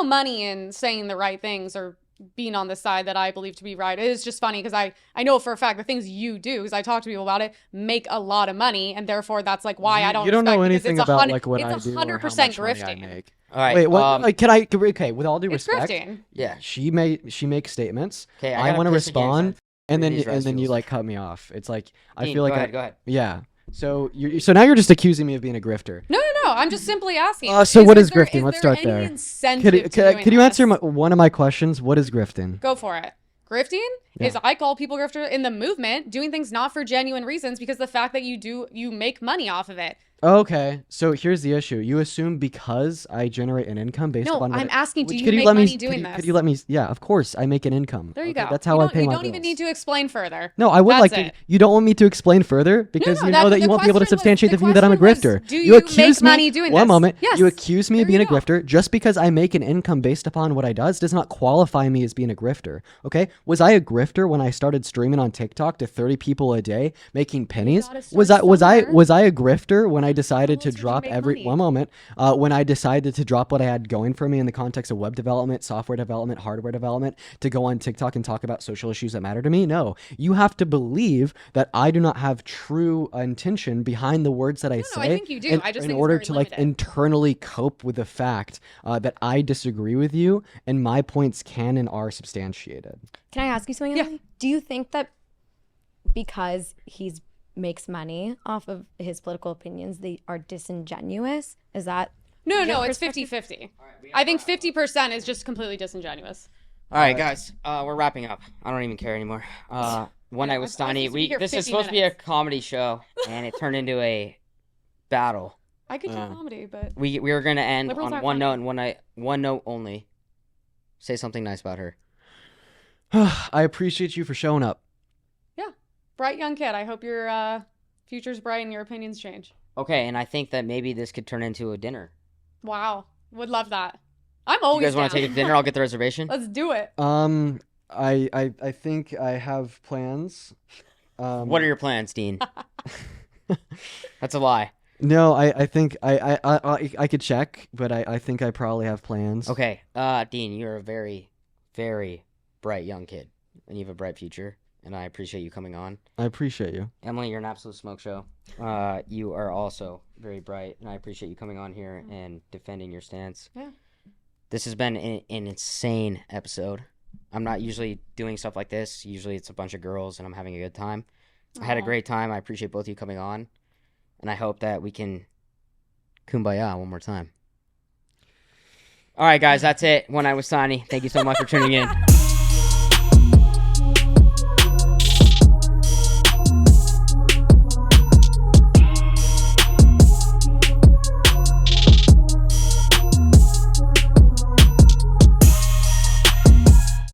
money in saying the right things or being on the side that I believe to be right. It is just funny because I know for a fact the things you do, because I talk to people about it, make a lot of money, and therefore that's like why I don't. You don't know respect, because anything it's about like what I it's do or how 100% much money I grifting. make. All right. Wait, what? Like, okay, with all due It's respect, grifting. Yeah. she makes statements. Okay. I gotta want to piss again, respond, guys. and then These and then you rescues. like cut me off. It's like I Dean, feel like go ahead. yeah. So so now you're just accusing me of being a grifter. No. I'm just simply asking. So what is there- grifting? Let's there start any there. incentive Could to doing you answer this? one of my questions? What is grifting? Go for it. Grifting is Yeah. I call people grifter in the movement doing things not for genuine reasons because the fact that you make money off of it. Okay, so here's the issue. You assume because I generate an income based No, upon what I'm asking, do Which- you could make let me- money doing this? Could you let me? Yeah, of course, I make an income. There you Okay, go. That's how I pay you my don't even bills. need to explain further. No, I would That's like it. to. You don't want me to explain further because no, you know that the you won't be able to question was- substantiate the the view that I'm a question was, grifter. do you accuse make me. money doing One this? moment. Yes. You accuse me of There being a you go. grifter just because I make an income based upon what I does not qualify me as being a grifter. Okay, was I a grifter when I started streaming on TikTok to 30 people a day making pennies? gotta start Was I somewhere. was I a grifter when I decided How to else would you drop make every money? one moment? When I decided to drop what I had going for me in the context of web development, software development, hardware development, to go on TikTok and talk about social issues that matter to me? No. You have to believe that I do not have true intention behind the words that I say. I think you do. I just in think it's order very to like limited. internally cope with the fact that I disagree with you and my points can and are substantiated. Can I ask you something? Yeah. Emily? Do you think that because he's makes money off of his political opinions, they are disingenuous? Is that No, your it's perspective? 50-50. I think 50% is just completely disingenuous. All right, guys, we're wrapping up. I don't even care anymore. One Night with I was Steiny. supposed to be here This is 50 supposed to be a minutes. comedy show, and it turned into a battle. I could do comedy, but We were gonna end Liberals on aren't one funny. note and one note only. Say something nice about her. I appreciate you for showing up. yeah, bright young kid. I hope your future's bright and your opinions change. Okay, and I think that maybe this could turn into a dinner. Wow, would love that. I'm You always guys want to down. take a dinner? I'll get the reservation. Let's do it. I think I have plans. What are your plans, Dean? That's a lie. No, I think I could check, but I think I probably have plans. Okay, Dean, you're a very, very bright young kid, and you have a bright future, and I appreciate you coming on. I appreciate you. Emily, you're an absolute smoke show. You are also very bright, and I appreciate you coming on here and defending your stance. Yeah. This has been an insane episode. I'm not usually doing stuff like this. Usually it's a bunch of girls, and I'm having a good time. I had a Aw. great time. I appreciate both of you coming on, and I hope that we can kumbaya one more time. All right, guys, that's it. One Night with Steiny. Thank you so much for tuning in.